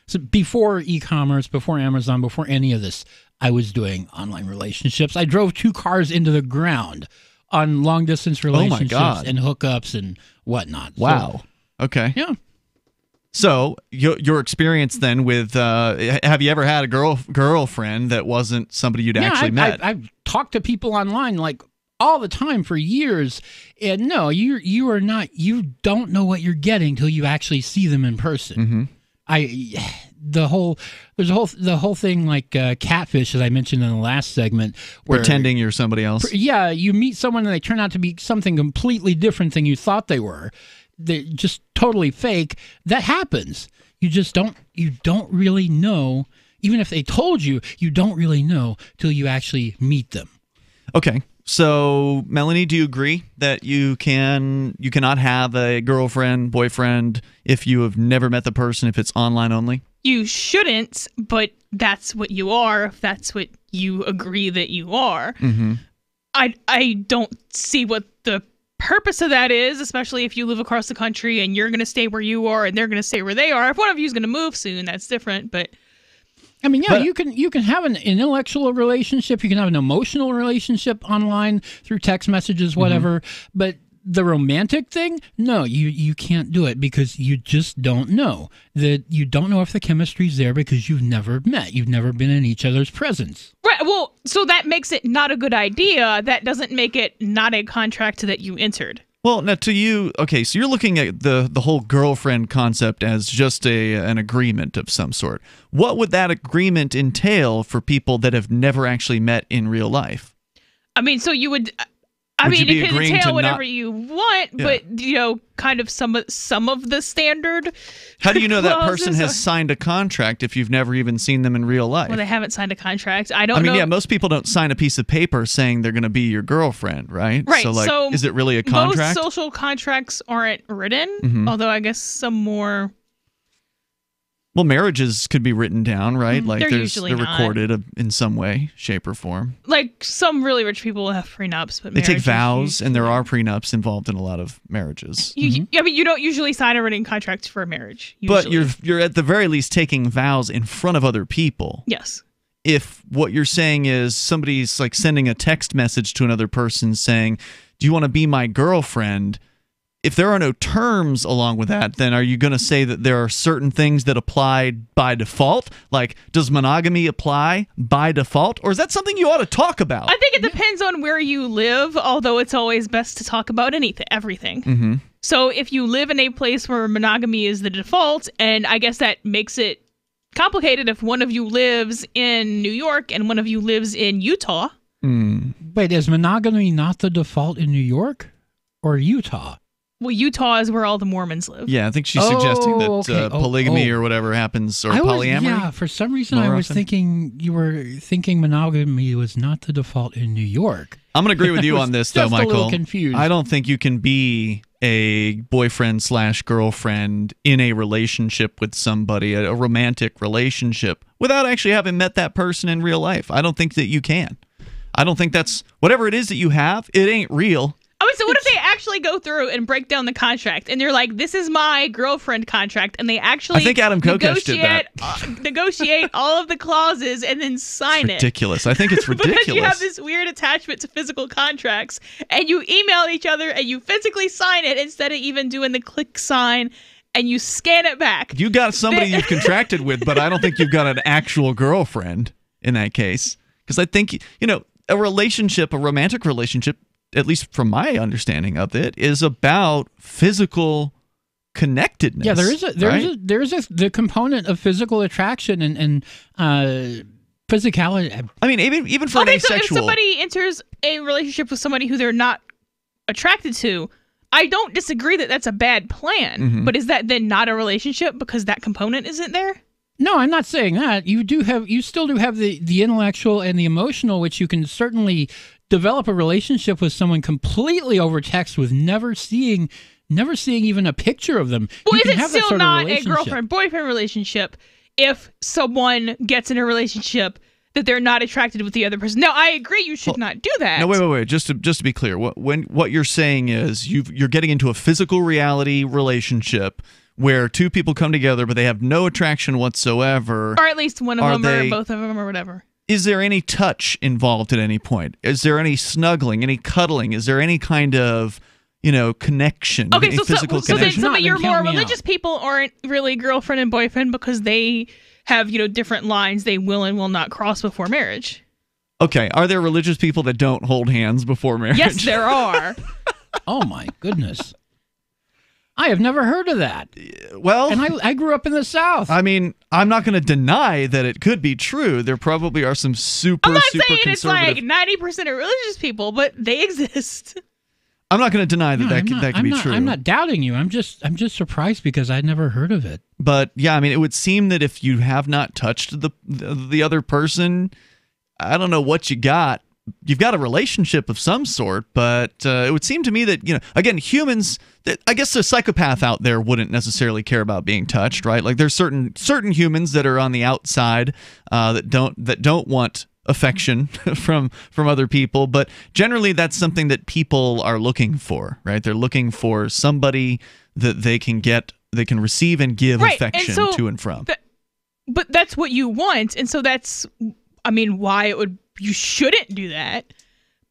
So before e-commerce, before Amazon, before any of this, I was doing online relationships. I drove 2 cars into the ground on long-distance relationships and hookups and whatnot. Wow. Okay. Yeah. So your experience then with have you ever had a girlfriend that wasn't somebody you'd actually met? I've talked to people online like all the time for years. And no, you are not. You don't know what you're getting till you actually see them in person. The whole thing like catfish, as I mentioned in the last segment, where pretending you're somebody else. Yeah, you meet someone and they turn out to be something completely different than you thought they were. They're just totally fake. That happens. You don't really know. Even if they told you, you don't really know till you actually meet them. Okay. So, Melanie, do you agree that you cannot have a girlfriend, boyfriend if you have never met the person, if it's online only? You shouldn't, but that's what you are if that's what you agree that you are. Mm-hmm. I don't see what the purpose of that is, especially if you live across the country and you're going to stay where you are and they're going to stay where they are. If one of you is going to move soon, that's different, but... I mean, yeah, you can have an intellectual relationship, you can have an emotional relationship online through text messages, whatever, but the romantic thing, no, you can't do it because you just don't know. That you don't know if the chemistry's there because you've never met, you've never been in each other's presence. Right, well, so that makes it not a good idea. That doesn't make it not a contract that you entered. Well, now to you, okay, so you're looking at the whole girlfriend concept as just an agreement of some sort. What would that agreement entail for people that have never actually met in real life? I mean, so you would... I mean, it can entail whatever you want, but, kind of some of the standard. How do you know that person has signed a contract if you've never even seen them in real life? Well, they haven't signed a contract. I mean, yeah, most people don't sign a piece of paper saying they're going to be your girlfriend, right? Right. So, is it really a contract? Most social contracts aren't written, although I guess some more... Well, marriages could be written down, right? Like they're recorded in some way, shape, or form. Like some really rich people have prenups, but they take vows, and there are prenups involved in a lot of marriages. I mean, you don't usually sign a written contract for a marriage. Usually. But you're at the very least taking vows in front of other people. Yes. If what you're saying is somebody's like sending a text message to another person saying, "Do you want to be my girlfriend?" If there are no terms along with that, then are you going to say that there are certain things that apply by default? Like, does monogamy apply by default? Or is that something you ought to talk about? I think it depends on where you live, although it's always best to talk about everything. Mm-hmm. So if you live in a place where monogamy is the default, and I guess that makes it complicated if one of you lives in New York and one of you lives in Utah. Wait, is monogamy not the default in New York or Utah? Well, Utah is where all the Mormons live. Yeah, I think she's suggesting that polygamy or whatever happens, or polyamory. Yeah, for some reason I was thinking you were thinking monogamy was not the default in New York. I'm going to agree with you on this, though, Michael. A little confused. I don't think you can be a boyfriend/girlfriend in a relationship with somebody, a romantic relationship, without actually having met that person in real life. I don't think that you can. I don't think that's whatever it is that you have. It ain't real. Oh, so what if they actually go through and break down the contract and they're like, "This is my girlfriend contract," and they actually I think Adam Kokesh did that. Negotiate all of the clauses and then sign it. Ridiculous. I think it's ridiculous. Because you have this weird attachment to physical contracts, and you email each other and you physically sign it instead of even doing the click sign, and you scan it back. You got somebody you've contracted with, but I don't think you've got an actual girlfriend in that case, because I think a relationship, a romantic relationship, at least from my understanding of it, is about physical connectedness. Yeah, there is the component of physical attraction and physicality. I mean, even for an asexual. So if somebody enters a relationship with somebody who they're not attracted to, I don't disagree that that's a bad plan. But is that then not a relationship because that component isn't there? No, I'm not saying that. You still do have the intellectual and the emotional, which you can certainly develop a relationship with someone completely over text with never seeing even a picture of them. Well, is it still not a girlfriend-boyfriend relationship if someone gets in a relationship that they're not attracted with the other person? No, I agree you should not do that. No, wait. Just to be clear, what you're saying is you're getting into a physical reality relationship where two people come together, but they have no attraction whatsoever. Or at least one of them or both of them or whatever. Is there any touch involved at any point? Is there any snuggling, any cuddling? Is there any kind of, connection, any physical connection? So your more religious people aren't really girlfriend and boyfriend because they have, different lines they will and will not cross before marriage. Okay, are there religious people that don't hold hands before marriage? Yes, there are. Oh my goodness. I have never heard of that. Well, and I grew up in the South. I mean, I'm not going to deny that it could be true. There probably are some super, I'm not super saying conservative. it's like 90% of religious people, but they exist. I'm not going to deny that that could be true. I'm not doubting you. I'm just surprised because I'd never heard of it. But yeah, I mean, it would seem that if you have not touched the other person, I don't know what you got. You've got a relationship of some sort, but it would seem to me that, again, humans, I guess a psychopath out there wouldn't necessarily care about being touched, right? Like there's certain humans that are on the outside that don't want affection from other people, but generally that's something that people are looking for, right? They're looking for somebody that they can receive and give affection to and from. But that's what you want, and so that's, why you shouldn't do that.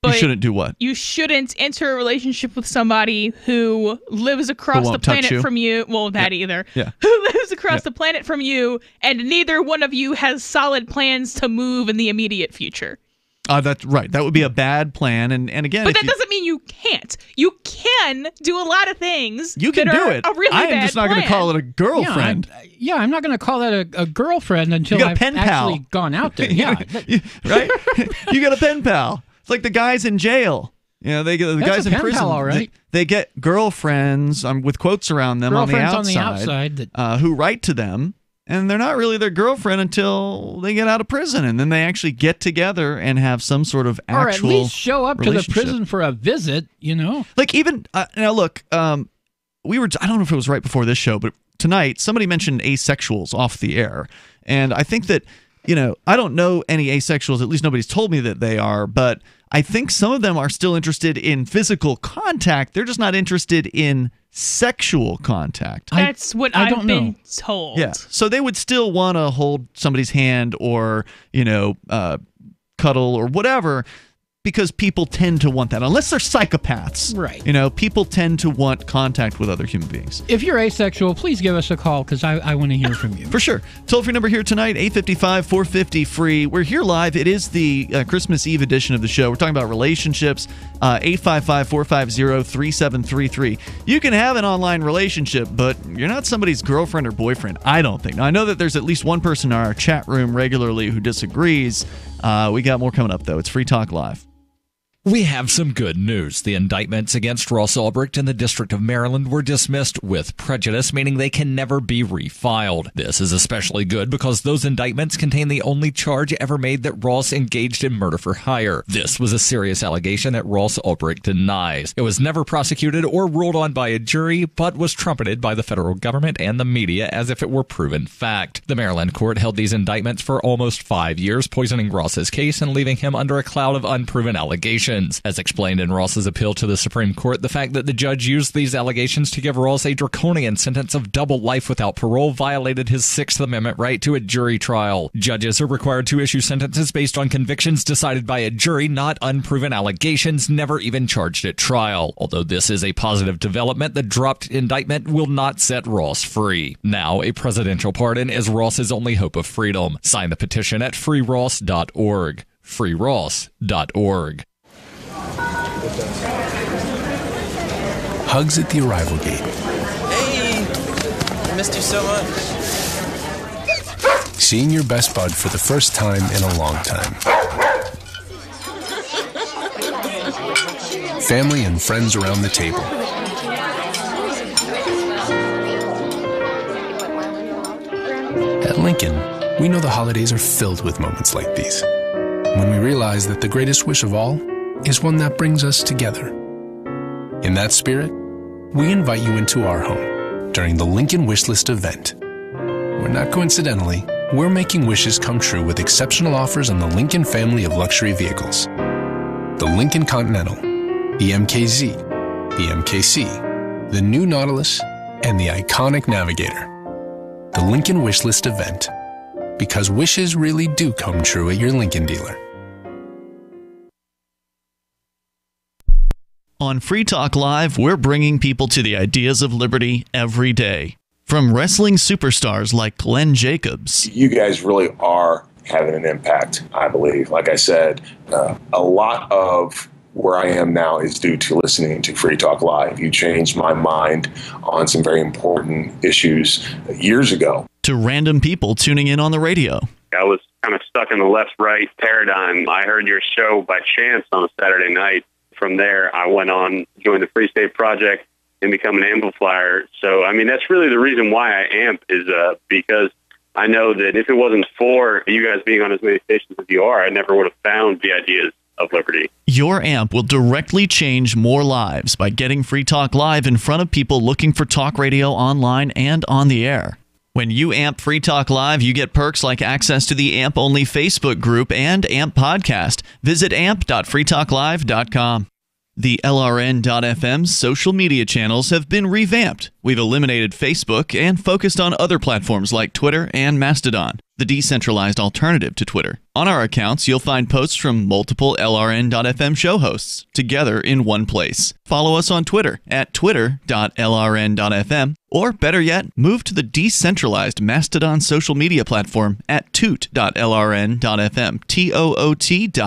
But you shouldn't do what? You shouldn't enter a relationship with somebody who lives across the planet from you. Well, that either. Yeah. Who lives across the planet from you, and neither one of you has solid plans to move in the immediate future. That's right. That would be a bad plan. And again, but that doesn't mean you can't. You can do a lot of things. You can do it. A really I am just not going to call it a girlfriend. Yeah, I'm not going to call that a girlfriend until I've actually gone out there. Yeah, right. You got a pen pal. It's like the guys in jail. The guys in prison. Pal, all right. They get girlfriends with quotes around them on the outside who write to them. And they're not really their girlfriend until they get out of prison, and then they actually get together and have some sort of actual or at least show up to the prison for a visit. Like even now, look, we were. I don't know if it was right before this show, but tonight somebody mentioned asexuals off the air, and I think that I don't know any asexuals. At least nobody's told me that they are, but I think some of them are still interested in physical contact. They're just not interested in sexual contact. That's what I've been told. Yeah. So they would still want to hold somebody's hand or, cuddle or whatever, because people tend to want that. Unless they're psychopaths. Right. People tend to want contact with other human beings. If you're asexual, please give us a call because I want to hear from you. For sure. Toll-free number here tonight, 855-450-FREE. We're here live. It is the Christmas Eve edition of the show. We're talking about relationships, 855-450-3733. You can have an online relationship, but you're not somebody's girlfriend or boyfriend, I don't think. Now, I know that there's at least one person in our chat room regularly who disagrees. We got more coming up, though. It's Free Talk Live. We have some good news. The indictments against Ross Ulbricht in the District of Maryland were dismissed with prejudice, meaning they can never be refiled. This is especially good because those indictments contain the only charge ever made that Ross engaged in murder for hire. This was a serious allegation that Ross Ulbricht denies. It was never prosecuted or ruled on by a jury, but was trumpeted by the federal government and the media as if it were proven fact. The Maryland court held these indictments for almost 5 years, poisoning Ross's case and leaving him under a cloud of unproven allegations. As explained in Ross's appeal to the Supreme Court, the fact that the judge used these allegations to give Ross a draconian sentence of double life without parole violated his Sixth Amendment right to a jury trial. Judges are required to issue sentences based on convictions decided by a jury, not unproven allegations never even charged at trial. Although this is a positive development, the dropped indictment will not set Ross free. Now, a presidential pardon is Ross's only hope of freedom. Sign the petition at freeross.org. freeross.org. Hugs at the arrival gate. Hey! I missed you so much. Seeing your best bud for the first time in a long time. Family and friends around the table. At Lincoln, we know the holidays are filled with moments like these. When we realize that the greatest wish of all is one that brings us together. In that spirit, we invite you into our home during the Lincoln Wishlist event. Where not coincidentally, we're making wishes come true with exceptional offers on the Lincoln family of luxury vehicles. The Lincoln Continental, the MKZ, the MKC, the new Nautilus, and the iconic Navigator. The Lincoln Wishlist event. Because wishes really do come true at your Lincoln dealer. On Free Talk Live, we're bringing people to the ideas of liberty every day. From wrestling superstars like Glenn Jacobs. You guys really are having an impact, I believe. Like I said, a lot of where I am now is due to listening to Free Talk Live. You changed my mind on some very important issues years ago. To random people tuning in on the radio. I was kind of stuck in the left-right paradigm. I heard your show by chance on a Saturday night. From there, I went on, joined the Free State Project, and become an amplifier. So, I mean, that's really the reason why I amp is because I know that if it wasn't for you guys being on as many stations as you are, I never would have found the ideas of liberty. Your amp will directly change more lives by getting Free Talk Live in front of people looking for talk radio online and on the air. When you amp Free Talk Live, you get perks like access to the AMP-only Facebook group and AMP podcast. Visit amp.freetalklive.com. The LRN.FM's social media channels have been revamped. We've eliminated Facebook and focused on other platforms like Twitter and Mastodon, the decentralized alternative to Twitter. On our accounts, you'll find posts from multiple LRN.FM show hosts together in one place. Follow us on Twitter at twitter.lrn.fm, or better yet, move to the decentralized Mastodon social media platform at toot.lrn.fm, toot.lrn.fm.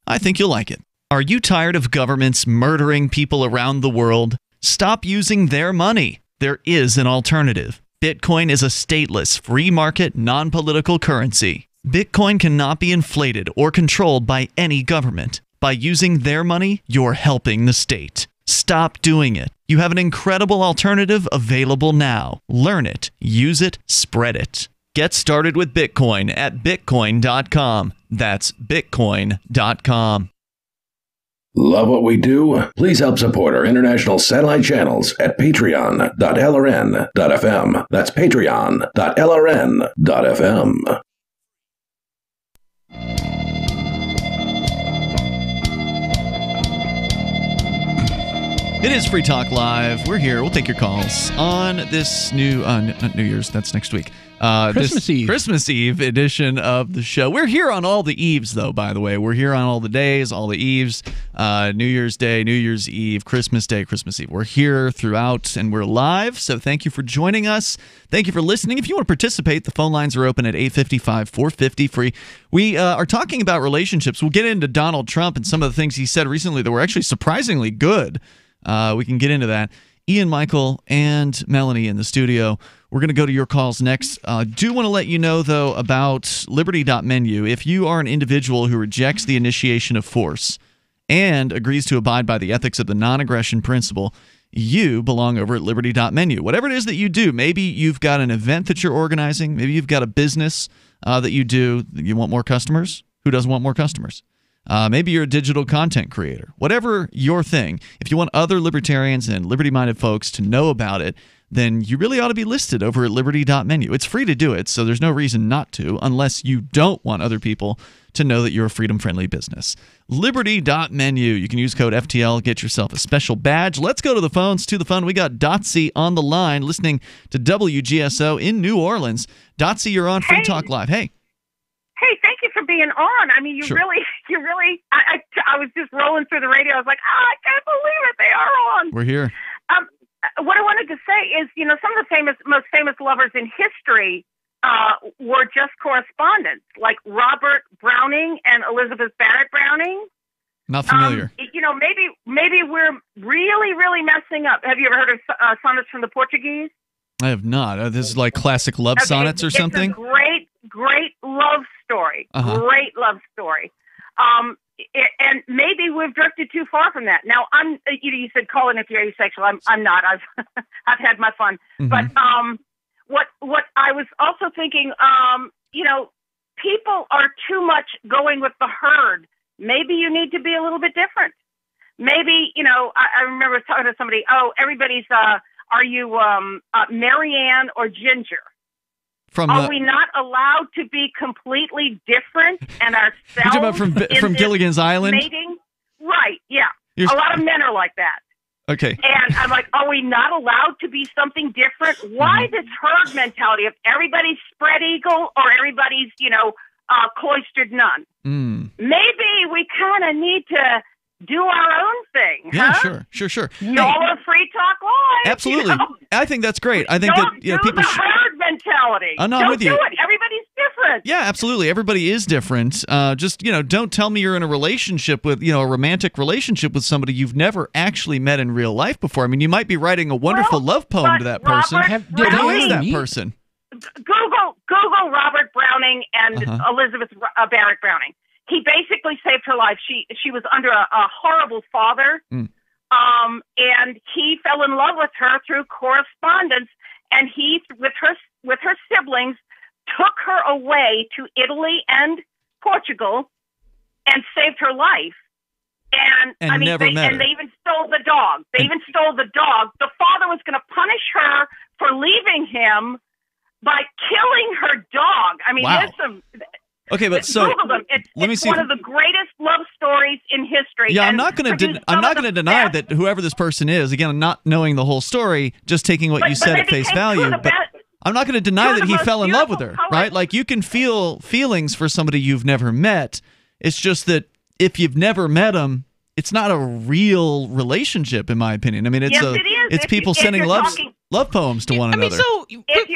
I think you'll like it. Are you tired of governments murdering people around the world? Stop using their money. There is an alternative. Bitcoin is a stateless, free market, non-political currency. Bitcoin cannot be inflated or controlled by any government. By using their money, you're helping the state. Stop doing it. You have an incredible alternative available now. Learn it, use it, spread it. Get started with Bitcoin at bitcoin.com. That's bitcoin.com. Love what we do? Please help support our international satellite channels at patreon.lrn.fm. That's patreon.lrn.fm. It is Free Talk Live. We're here. We'll take your calls on this new New Year's. That's next week. Christmas Eve edition of the show. We're here on all the eves, though, by the way. We're here on all the days, all the eves. New Year's Day, New Year's Eve, Christmas Day, Christmas Eve. We're here throughout, and we're live, so thank you for joining us. Thank you for listening. If you want to participate, the phone lines are open at 855-450 free. We are talking about relationships. We'll get into Donald Trump and some of the things he said recently that were actually surprisingly good. We can get into that. Ian, Michael, and Melanie in the studio. We're going to go to your calls next. Do want to let you know, though, about Liberty.menu. If you are an individual who rejects the initiation of force and agrees to abide by the ethics of the non-aggression principle, you belong over at Liberty.menu. Whatever it is that you do, maybe you've got an event that you're organizing, maybe you've got a business that you do, you want more customers. Who doesn't want more customers? Maybe you're a digital content creator. Whatever your thing, if you want other libertarians and liberty-minded folks to know about it, then you really ought to be listed over at Liberty.menu. It's free to do it, so there's no reason not to, unless you don't want other people to know that you're a freedom-friendly business. Liberty.menu. You can use code FTL, get yourself a special badge. Let's go to the phones. To the phone, we got Dotsy on the line, listening to WGSO in New Orleans. Dotsy, you're on Free Talk Live. Hey. Hey, thank you for being on. I mean, you really, I was just rolling through the radio. I was like, I can't believe it. They are on. We're here. What I wanted to say is, some of the most famous lovers in history were just correspondents, like Robert Browning and Elizabeth Barrett Browning. Not familiar. Maybe we're really, really messing up. Have you ever heard of Sonnets from the Portuguese? I have not. This is like classic love sonnets or something? It's a great love story. Great love story. And maybe we've drifted too far from that. Now, you said call in if you're asexual. I'm not. I've had my fun. But what I was also thinking, people are too much going with the herd. Maybe you need to be a little bit different. Maybe, I remember talking to somebody, everybody's, are you Marianne or Ginger? Are we not allowed to be completely different and ourselves? You're talking about from Gilligan's Island? Mating? Right, yeah. A lot of men are like that. Okay. And I'm like, are we not allowed to be something different? Why this herd mentality of everybody's spread eagle or everybody's, cloistered nun? Maybe we kind of need to do our own thing. Yeah, huh? sure. Y'all are Free Talk Live. Absolutely. I think that's great. I think Don't that people do the herd mentality. I'm not Don't with you. do it. Everybody's different. different. Yeah, absolutely. Everybody is different. Just, don't tell me you're in a relationship with, a romantic relationship with somebody you've never actually met in real life before. I mean, you might be writing a wonderful love poem to that person. But who is that person? Google Robert Browning and Elizabeth Barrett Browning. He basically saved her life. She was under a horrible father, and he fell in love with her through correspondence. And he, with her siblings, took her away to Italy and Portugal, and saved her life. And I mean, never met her. And they even stole the dog. The father was going to punish her for leaving him by killing her dog. I mean, Wow. there's some. Okay, but so Google them. It's one of the greatest love stories in history. Yeah, I'm and not going produced to some of the deny best- that whoever this person is, again, not knowing the whole story, just taking what you said at face value. But I'm not going to deny that he fell in love with her, right? Like, you can feel feelings for somebody you've never met. It's just that if you've never met them, it's not a real relationship, in my opinion. I mean, it's Yes, it is. it's people If sending you're talking- love poems to one another. if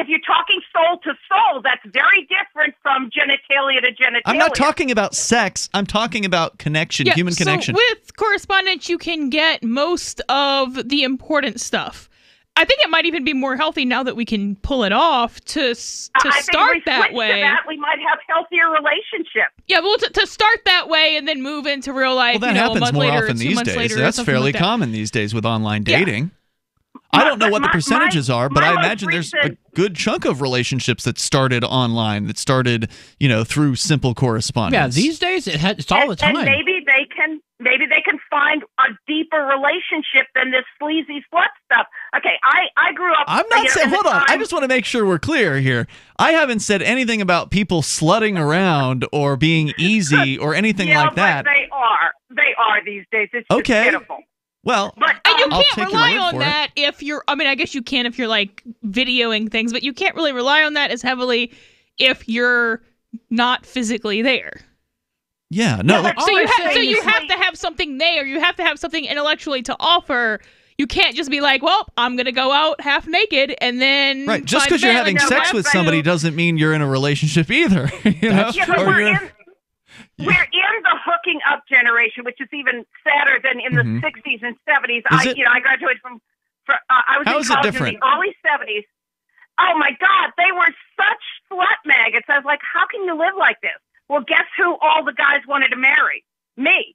you're talking soul to soul, that's very different from genitalia to genitalia. I'm not talking about sex. I'm talking about connection, human connection. So with correspondence, you can get most of the important stuff. I think it might even be more healthy now that we can pull it off to start that way. We might have healthier relationships. Yeah, well, to start that way and then move into real life. Well, that happens a month more later, often 2 these months days. later, or That's something fairly like that. common these days with online dating. I don't know what the percentages are, but I imagine there's a good chunk of relationships that started online, that started, through simple correspondence. Yeah, these days it's all the time. And maybe they can find a deeper relationship than this sleazy slut stuff. Okay, I grew up. I'm not saying. Hold on. I just want to make sure we're clear here. I haven't said anything about people slutting around or being easy or anything like that. But they are these days. It's just pitiful. Well, And you I'll can't take your rely word on for it. that if you're. I mean, I guess you can if you're like videoing things, but you can't really rely on that as heavily if you're not physically there. Yeah, no. So you have to have something there. You have to have something intellectually to offer. You can't just be like, well, I'm going to go out half naked and then. Right. Just because you're having sex with somebody doesn't mean you're in a relationship either. Yeah, but we're in the hooking up generation, which is even sadder than in the 60s and 70s. I graduated from I was How in is it college different? in the early 70s. Oh my God, they were such slut maggots. I was like, how can you live like this? Well, guess who all the guys wanted to marry? Me.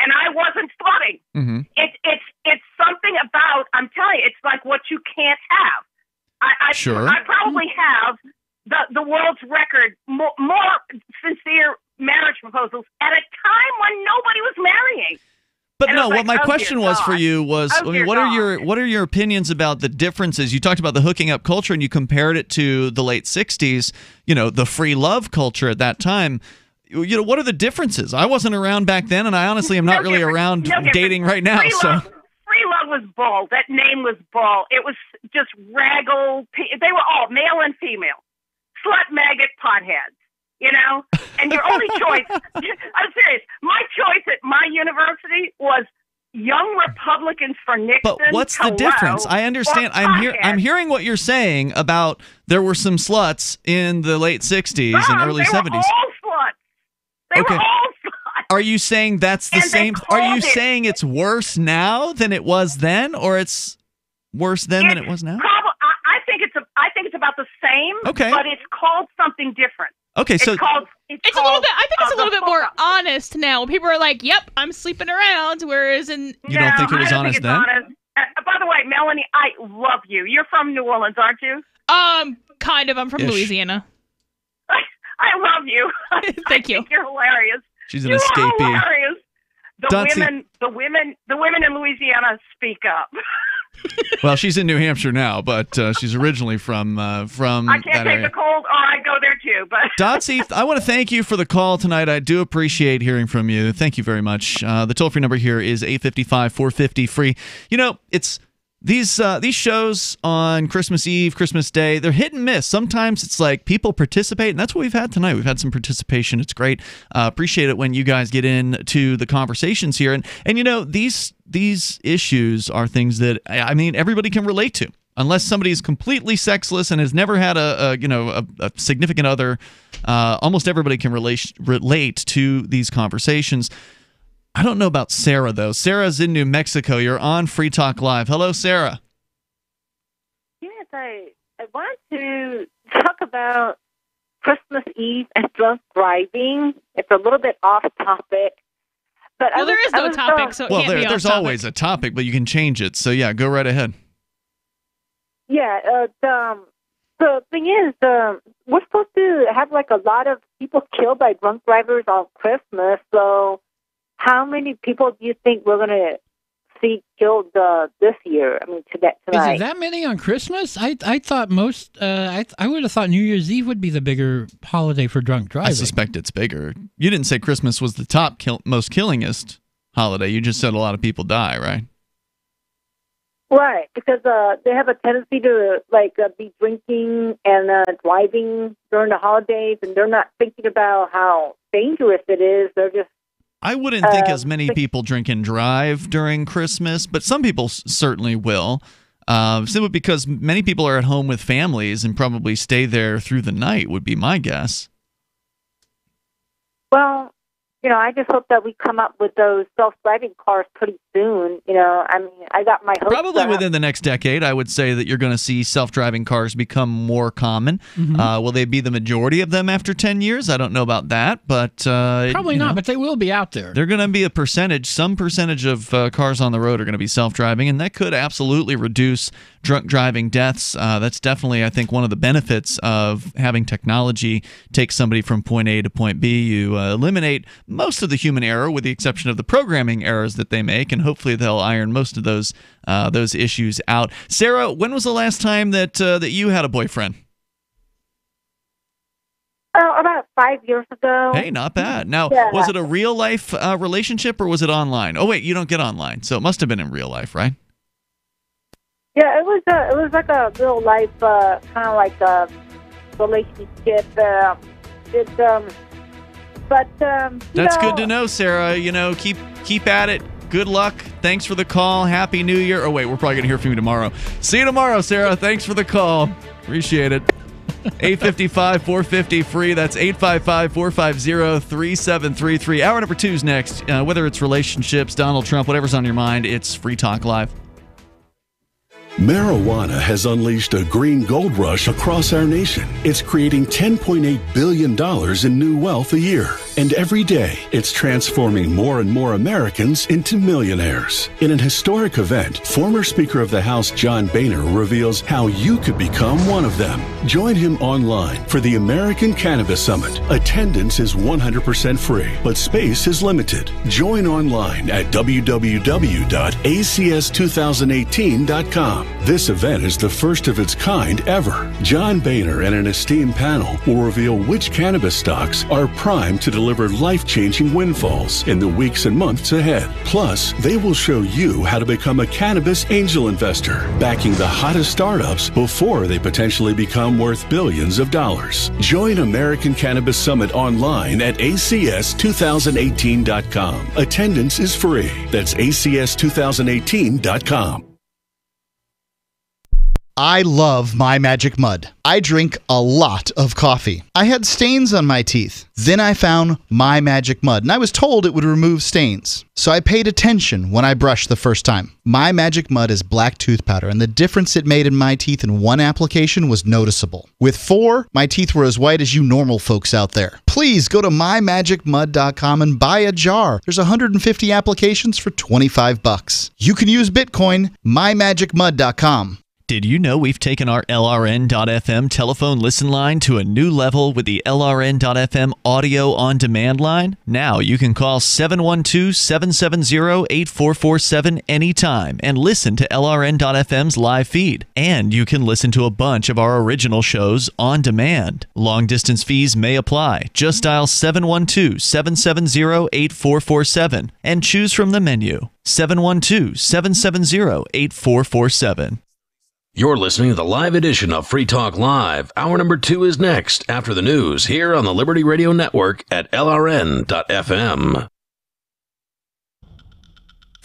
And I wasn't slutting. Mm-hmm. It's something about, I'm telling you, it's like what you can't have. I probably have the world's record, more sincere marriage proposals at a time when nobody was marrying. But And no, I was what like, my oh, question dear was for God. you was, Oh, dear what are your opinions about the differences? You talked about the hooking up culture and you compared it to the late 60s, the free love culture at that time. What are the differences? I wasn't around back then, and I honestly am not really around dating right now. Free love was bull. That name was bull. It was just raggle. They were all male and female, slut, maggot, potheads. And your only choice. I'm serious. My choice at my university was young Republicans for Nixon. But what's the difference? I understand. I'm hearing what you're saying about there were some sluts in the late 60s and early 70s. They were all sluts. They were all sluts. Are you saying that's the same? Are you saying it's worse now than it was then, or it's worse then than it was now? I think it's about the same. Okay. But it's called something different. Okay, so It's a little bit. I think it's a little bit more honest now. People are like, "Yep, I'm sleeping around," whereas in you don't think it was honest then? By the way, Melanie, I love you. You're from New Orleans, aren't you? Kind of. I'm from Louisiana. I love you. Thank you. You're hilarious. She's an you escapee. Are hilarious. Dotsie. The women in Louisiana speak up. Well, she's in New Hampshire now, but she's originally from I that can't take area. the cold, or I go there too. But Dotsie, I want to thank you for the call tonight. I do appreciate hearing from you. Thank you very much. The toll-free number here is 855-450-FREE. It's these shows on Christmas Eve, Christmas Day, they're hit and miss. Sometimes it's like people participate, and that's what we've had tonight. We've had some participation. It's great. Appreciate it when you guys get into the conversations here. And these issues are things that, everybody can relate to. unless somebody's completely sexless and has never had a significant other. Almost everybody can relate to these conversations. I don't know about Sarah, though. Sarah's in New Mexico. You're on Free Talk Live. Hello, Sarah. Yes, I want to talk about Christmas Eve and drunk driving. It's a little bit off topic. But there is no topic, so it can't be off topic. There's always a topic, but you can change it. So, yeah, go right ahead. Yeah, the thing is, we're supposed to have like a lot of people killed by drunk drivers on Christmas. So, how many people do you think we're going to see killed this year? I mean, tonight. Is it that many on Christmas? I thought I would have thought New Year's Eve would be the bigger holiday for drunk driving. I suspect it's bigger. You didn't say Christmas was the top most killingest holiday. You just said a lot of people die, right? Right, because they have a tendency to be drinking and driving during the holidays, and they're not thinking about how dangerous it is. They're just I wouldn't think as many people drink and drive during Christmas, but some people certainly will. Simply because many people are at home with families and probably stay there through the night would be my guess. Well, I just hope that we come up with those self-driving cars pretty soon. I mean, I got my hopes Probably up. within the next decade, I would say that you're going to see self-driving cars become more common. Mm-hmm. Will they be the majority of them after 10 years? I don't know about that, but probably not. But they will be out there. They're going to be a percentage. Some percentage of cars on the road are going to be self-driving, and that could absolutely reduce drunk driving deaths. That's definitely, I think, one of the benefits of having technology take somebody from point A to point B. You eliminate most of the human error, with the exception of the programming errors that they make, and hopefully they'll iron most of those issues out. Sarah, when was the last time that you had a boyfriend? About 5 years ago. Hey, not bad. Now, was it a real life relationship or was it online? Oh wait, you don't get online, so it must have been in real life, right? Yeah, it was like a real life kind of like a relationship. That's good to know, Sarah. Keep at it. Good luck. Thanks for the call. Happy New Year. Oh, wait, we're probably going to hear from you tomorrow. See you tomorrow, Sarah. Thanks for the call. Appreciate it. 855-450-FREE. That's 855-450-3733. Hour number 2 is next. Whether it's relationships, Donald Trump, whatever's on your mind, it's Free Talk Live. Marijuana has unleashed a green gold rush across our nation. It's creating $10.8 billion in new wealth a year. And every day, it's transforming more and more Americans into millionaires. In an historic event, former Speaker of the House John Boehner reveals how you could become one of them. Join him online for the American Cannabis Summit. Attendance is 100% free, but space is limited. Join online at www.acs2018.com. This event is the first of its kind ever. John Boehner and an esteemed panel will reveal which cannabis stocks are primed to deliver life-changing windfalls in the weeks and months ahead. Plus, they will show you how to become a cannabis angel investor, backing the hottest startups before they potentially become worth billions of dollars. Join American Cannabis Summit online at acs2018.com. Attendance is free. That's acs2018.com. I love My Magic Mud. I drink a lot of coffee. I had stains on my teeth. Then I found My Magic Mud, and I was told it would remove stains. So I paid attention when I brushed the first time. My Magic Mud is black tooth powder, and the difference it made in my teeth in one application was noticeable. With 4, my teeth were as white as you normal folks out there. Please go to mymagicmud.com and buy a jar. There's 150 applications for $25. You can use Bitcoin. mymagicmud.com. Did you know we've taken our LRN.FM telephone listen line to a new level with the LRN.FM audio on demand line? Now you can call 712-770-8447 anytime and listen to LRN.FM's live feed. And you can listen to a bunch of our original shows on demand. Long distance fees may apply. Just dial 712-770-8447 and choose from the menu. 712-770-8447. You're listening to the live edition of Free Talk Live. Hour number 2 is next after the news here on the Liberty Radio Network at LRN.FM.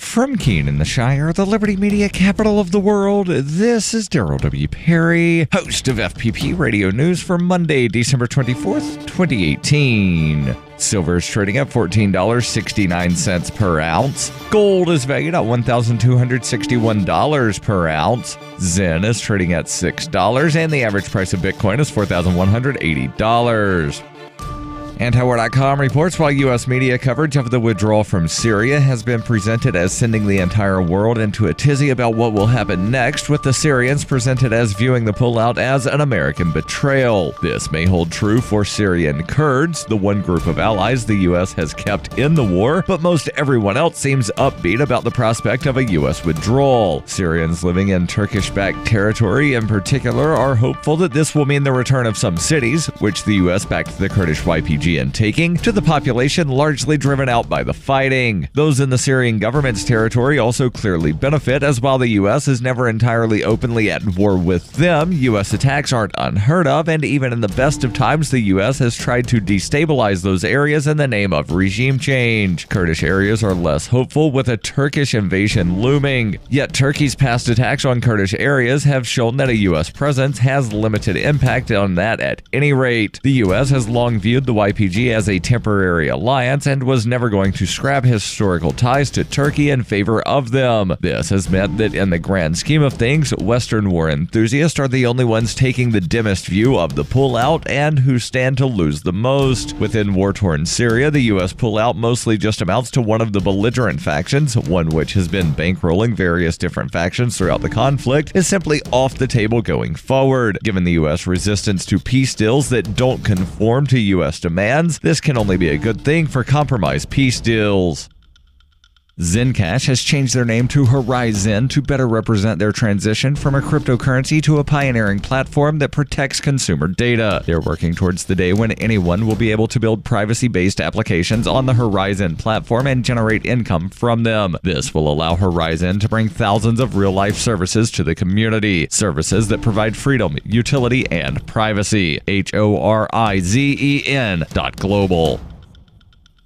From Keene in the Shire, the Liberty Media capital of the world, this is Daryl W. Perry, host of FPP Radio News for Monday, December 24th, 2018. Silver is trading at $14.69 per ounce. Gold is valued at $1,261 per ounce. Zen is trading at $6, and the average price of Bitcoin is $4,180. Antiwar.com reports while U.S. media coverage of the withdrawal from Syria has been presented as sending the entire world into a tizzy about what will happen next, with the Syrians presented as viewing the pullout as an American betrayal. This may hold true for Syrian Kurds, the one group of allies the U.S. has kept in the war, but most everyone else seems upbeat about the prospect of a U.S. withdrawal. Syrians living in Turkish-backed territory in particular are hopeful that this will mean the return of some cities, which the U.S. backed the Kurdish YPG in taking, to the population largely driven out by the fighting. Those in the Syrian government's territory also clearly benefit, as while the U.S. is never entirely openly at war with them, U.S. attacks aren't unheard of, and even in the best of times, the U.S. has tried to destabilize those areas in the name of regime change. Kurdish areas are less hopeful, with a Turkish invasion looming. Yet Turkey's past attacks on Kurdish areas have shown that a U.S. presence has limited impact on that at any rate. The U.S. has long viewed the YPG as a temporary alliance and was never going to scrap historical ties to Turkey in favor of them. This has meant that in the grand scheme of things, Western war enthusiasts are the only ones taking the dimmest view of the pullout and who stand to lose the most. Within war-torn Syria, the U.S. pullout mostly just amounts to one of the belligerent factions, one which has been bankrolling various different factions throughout the conflict, is simply off the table going forward. Given the U.S. resistance to peace deals that don't conform to U.S. demands, this can only be a good thing for compromise peace deals. Zencash has changed their name to Horizon to better represent their transition from a cryptocurrency to a pioneering platform that protects consumer data. They're working towards the day when anyone will be able to build privacy-based applications on the Horizon platform and generate income from them. This will allow Horizon to bring thousands of real-life services to the community. Services that provide freedom, utility, and privacy. HORIZEN.global.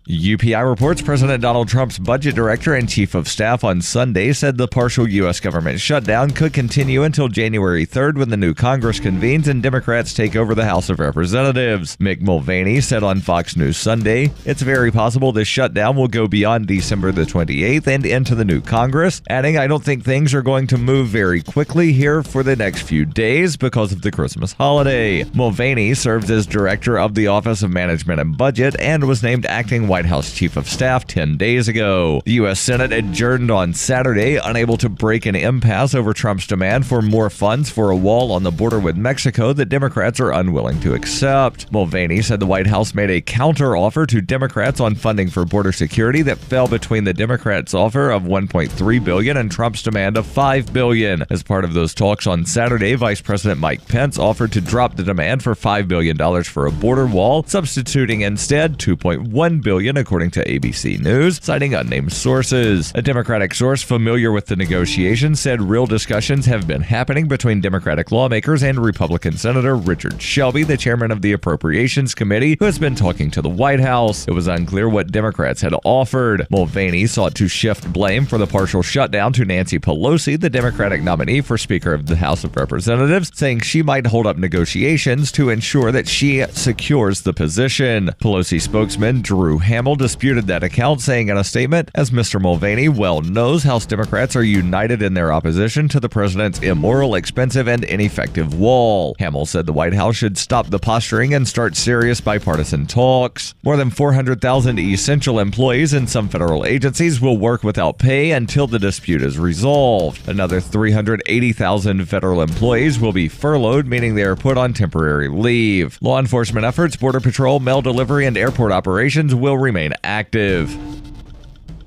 UPI reports President Donald Trump's budget director and chief of staff on Sunday said the partial U.S. government shutdown could continue until January 3rd when the new Congress convenes and Democrats take over the House of Representatives. Mick Mulvaney said on Fox News Sunday, "It's very possible this shutdown will go beyond December the 28th and into the new Congress," adding, "I don't think things are going to move very quickly here for the next few days because of the Christmas holiday." Mulvaney serves as director of the Office of Management and Budget and was named acting White House Chief of Staff 10 days ago. The U.S. Senate adjourned on Saturday, unable to break an impasse over Trump's demand for more funds for a wall on the border with Mexico that Democrats are unwilling to accept. Mulvaney said the White House made a counter-offer to Democrats on funding for border security that fell between the Democrats' offer of $1.3 billion and Trump's demand of $5 billion. As part of those talks on Saturday, Vice President Mike Pence offered to drop the demand for $5 billion for a border wall, substituting instead $2.1 billion, according to ABC News, citing unnamed sources. A Democratic source familiar with the negotiations said real discussions have been happening between Democratic lawmakers and Republican Senator Richard Shelby, the chairman of the Appropriations Committee, who has been talking to the White House. It was unclear what Democrats had offered. Mulvaney sought to shift blame for the partial shutdown to Nancy Pelosi, the Democratic nominee for Speaker of the House of Representatives, saying she might hold up negotiations to ensure that she secures the position. Pelosi spokesman Drew Hamill disputed that account, saying in a statement, "As Mr. Mulvaney well knows, House Democrats are united in their opposition to the president's immoral, expensive, and ineffective wall." Hamill said the White House should stop the posturing and start serious bipartisan talks. More than 400,000 essential employees in some federal agencies will work without pay until the dispute is resolved. Another 380,000 federal employees will be furloughed, meaning they are put on temporary leave. Law enforcement efforts, border patrol, mail delivery, and airport operations will remain active.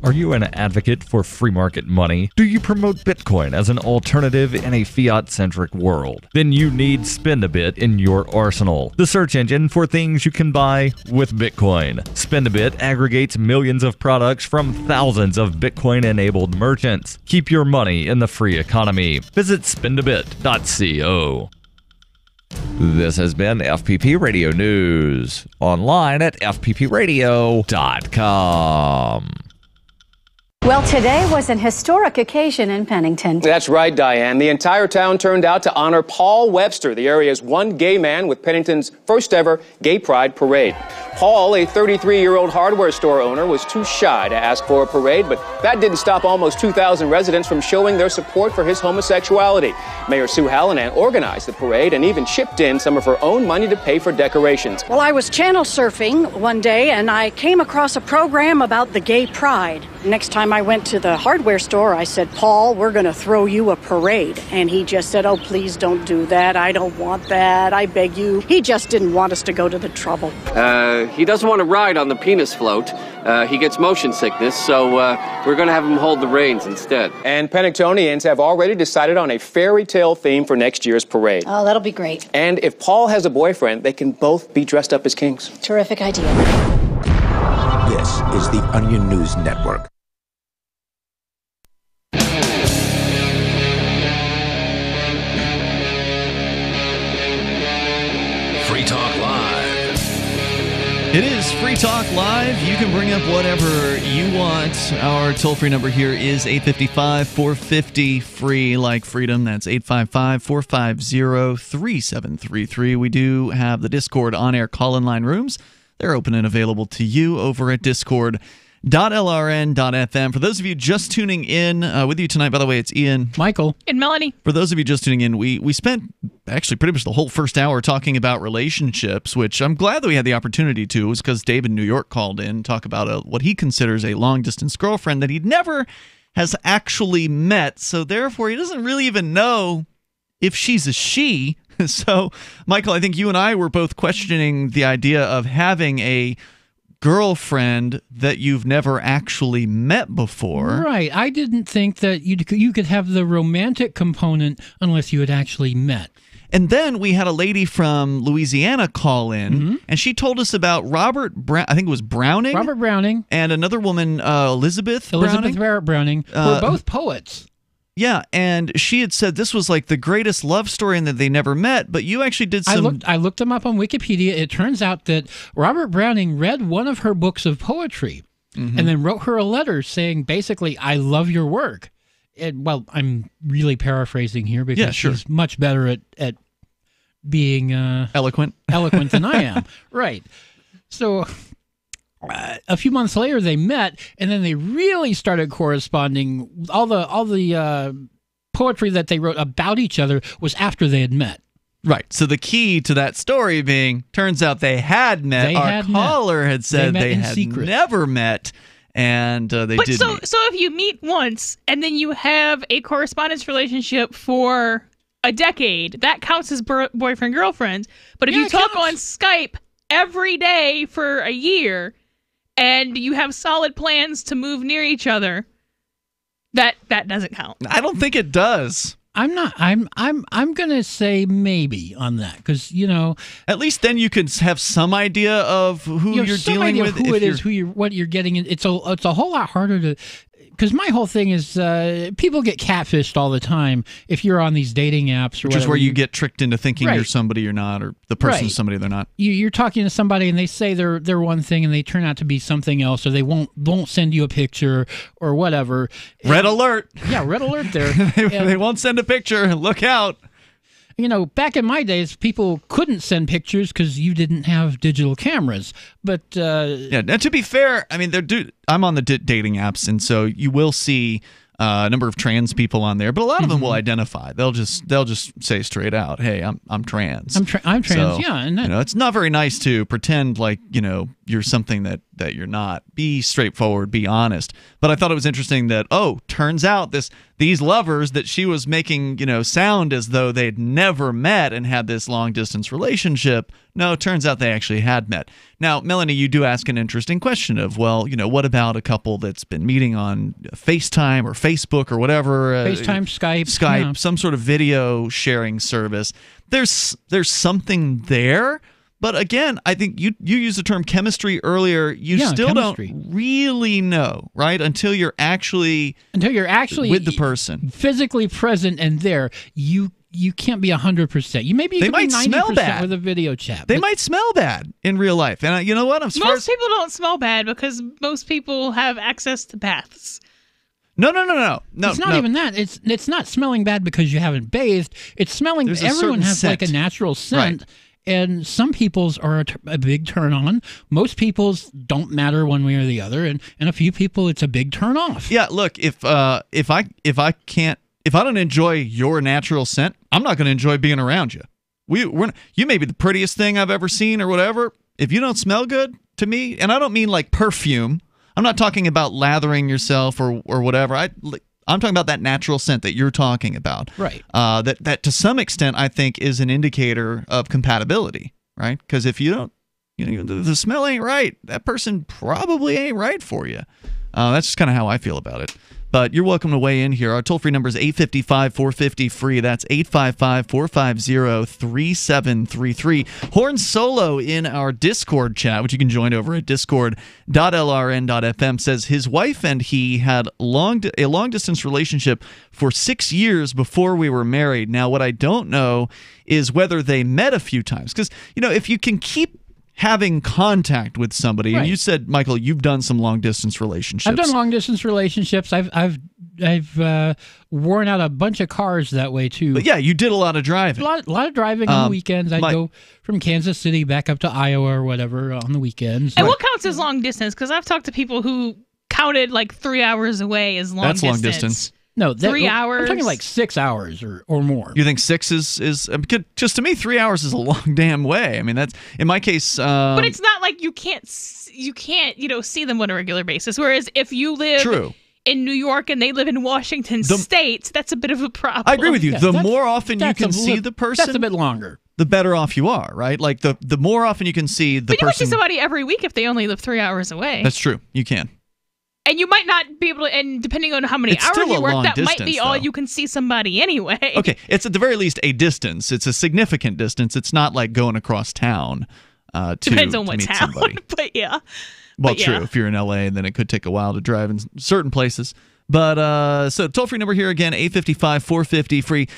Are you an advocate for free market money? Do you promote Bitcoin as an alternative in a fiat-centric world? Then you need Spendabit in your arsenal, the search engine for things you can buy with Bitcoin. Spendabit aggregates millions of products from thousands of Bitcoin-enabled merchants. Keep your money in the free economy. Visit spendabit.co. This has been FPP Radio News, online at fppradio.com. Well, today was an historic occasion in Pennington. That's right, Diane. The entire town turned out to honor Paul Webster, the area's one gay man, with Pennington's first ever Gay Pride Parade. Paul, a 33-year-old hardware store owner, was too shy to ask for a parade, but that didn't stop almost 2,000 residents from showing their support for his homosexuality. Mayor Sue Hallinan organized the parade and even chipped in some of her own money to pay for decorations. Well, I was channel surfing one day and I came across a program about the Gay Pride. Next time I went to the hardware store, I said, Paul, we're going to throw you a parade. And he just said, oh, please don't do that. I don't want that. I beg you. He just didn't want us to go to the trouble. He doesn't want to ride on the penis float. He gets motion sickness, so we're going to have him hold the reins instead. And Penningtonians have already decided on a fairy tale theme for next year's parade. Oh, that'll be great. And if Paul has a boyfriend, they can both be dressed up as kings. Terrific idea. This is the Onion News Network. Free Talk Live. It is Free Talk Live. You can bring up whatever you want. Our toll-free number here is 855-450-FREE, like freedom. That's 855-450-3733. We do have the Discord on-air call-in line rooms. They're open and available to you over at discord.lrn.fm. For those of you just tuning in, with you tonight, by the way, it's Ian, Michael, and Melanie. For those of you just tuning in, we spent actually pretty much the whole first hour talking about relationships, which I'm glad that we had the opportunity to. It was because Dave in New York called in to talk about what he considers a long-distance girlfriend that he never has actually met, so therefore he doesn't really even know if she's a she. So, Michael, I think you and I were both questioning the idea of having a girlfriend that you've never actually met before. Right. I didn't think that you could have the romantic component unless you had actually met. And then we had a lady from Louisiana call in, and she told us about Robert I think it was Browning. Robert Browning. And another woman, Elizabeth Barrett Browning, who were both poets. Yeah, and she had said this was like the greatest love story and that they never met, but you actually did some... I looked them up on Wikipedia. It turns out that Robert Browning read one of her books of poetry and then wrote her a letter saying, basically, I love your work. Well, I'm really paraphrasing here because she's much better at being... eloquent than I am. Right. So... a few months later, they met, and then they really started corresponding. All the poetry that they wrote about each other was after they had met. Right. So the key to that story being, turns out they had met. Our caller had said they had never met, and they did meet. So if you meet once and then you have a correspondence relationship for a decade, that counts as boyfriend girlfriend. But if you talk on Skype every day for a year, and you have solid plans to move near each other, that doesn't count. I don't think it does. I'm gonna say maybe on that because at least then you could have some idea of who you're dealing with, who it is, what you're getting. It's a whole lot harder to. Because my whole thing is people get catfished all the time if you're on these dating apps. Which is where you get tricked into thinking you're somebody you're not, or the person's somebody they're not. You're talking to somebody and they say they're one thing and they turn out to be something else, or they won't send you a picture or whatever. Red alert. Yeah, red alert there. They won't send a picture. Look out. Back in my days, people couldn't send pictures because you didn't have digital cameras. But yeah, now to be fair, I mean, I'm on the dating apps, and so you will see a number of trans people on there, but a lot of them will identify. They'll just say straight out, "Hey, I'm trans. I'm trans." So, yeah, and it's not very nice to pretend like you're something that you're not. Be straightforward, be honest. But I thought it was interesting that turns out these lovers that she was making sound as though they'd never met and had this long distance relationship. No, it turns out they actually had met. Now, Melanie, you do ask an interesting question of, what about a couple that's been meeting on FaceTime or Facebook or whatever? FaceTime, Skype, some sort of video sharing service. There's something there. But again, I think you used the term chemistry earlier. You still don't really know, right? Until you're actually with the person, physically present and there. You can't be 100%. You maybe you might be 90% smell bad with a video chat. They might smell bad in real life, and you know what? Most people don't smell bad because most people have access to baths. No. It's not even that. It's not smelling bad because you haven't bathed. It's smelling. Everyone has like a natural scent. Right. And some people's are a big turn on. Most people's don't matter one way or the other, and a few people it's a big turn off. Yeah, look, if I don't enjoy your natural scent, I'm not going to enjoy being around you. You may be the prettiest thing I've ever seen or whatever. If you don't smell good to me, and I don't mean like perfume. I'm not talking about lathering yourself or whatever. I'm talking about that natural scent that you're talking about. Right. That to some extent I think is an indicator of compatibility, right? Because if you don't, the smell ain't right, that person probably ain't right for you. That's just kind of how I feel about it. But you're welcome to weigh in here. Our toll-free number is 855-450-FREE. That's 855-450-3733. Horn Solo in our Discord chat, which you can join over at discord.lrn.fm, says his wife and he had a long-distance relationship for 6 years before we were married. Now, what I don't know is whether they met a few times. Because, if you can keep having contact with somebody, right. And you said, Michael, you've done some long distance relationships. I've done long distance relationships. I've worn out a bunch of cars that way too. But yeah, you did a lot of driving. A lot of driving on the weekends. I'd go from Kansas City back up to Iowa or whatever on the weekends. And what counts as long distance? Because I've talked to people who counted like 3 hours away as long distance. That's long distance. No, 3 hours. I'm talking like 6 hours or more. You think 6 is just to me 3 hours is a long damn way. I mean, that's in my case. But it's not like you can't see them on a regular basis. Whereas if you live in New York and they live in Washington State, that's a bit of a problem. I agree with you. The more often you can see the person, that's a bit longer. The better off you are, right? Like the more often you can see the person. But you can see somebody every week if they only live 3 hours away. That's true. You can. And you might not be able to, and depending on how many hours you work, that might be all you can see somebody anyway. Okay, it's at the very least a distance. It's a significant distance. It's not like going across town Depends on what meet town, somebody. But yeah. Well, true. If you're in LA, then it could take a while to drive in certain places. But so toll-free number here again, 855-450-FREE.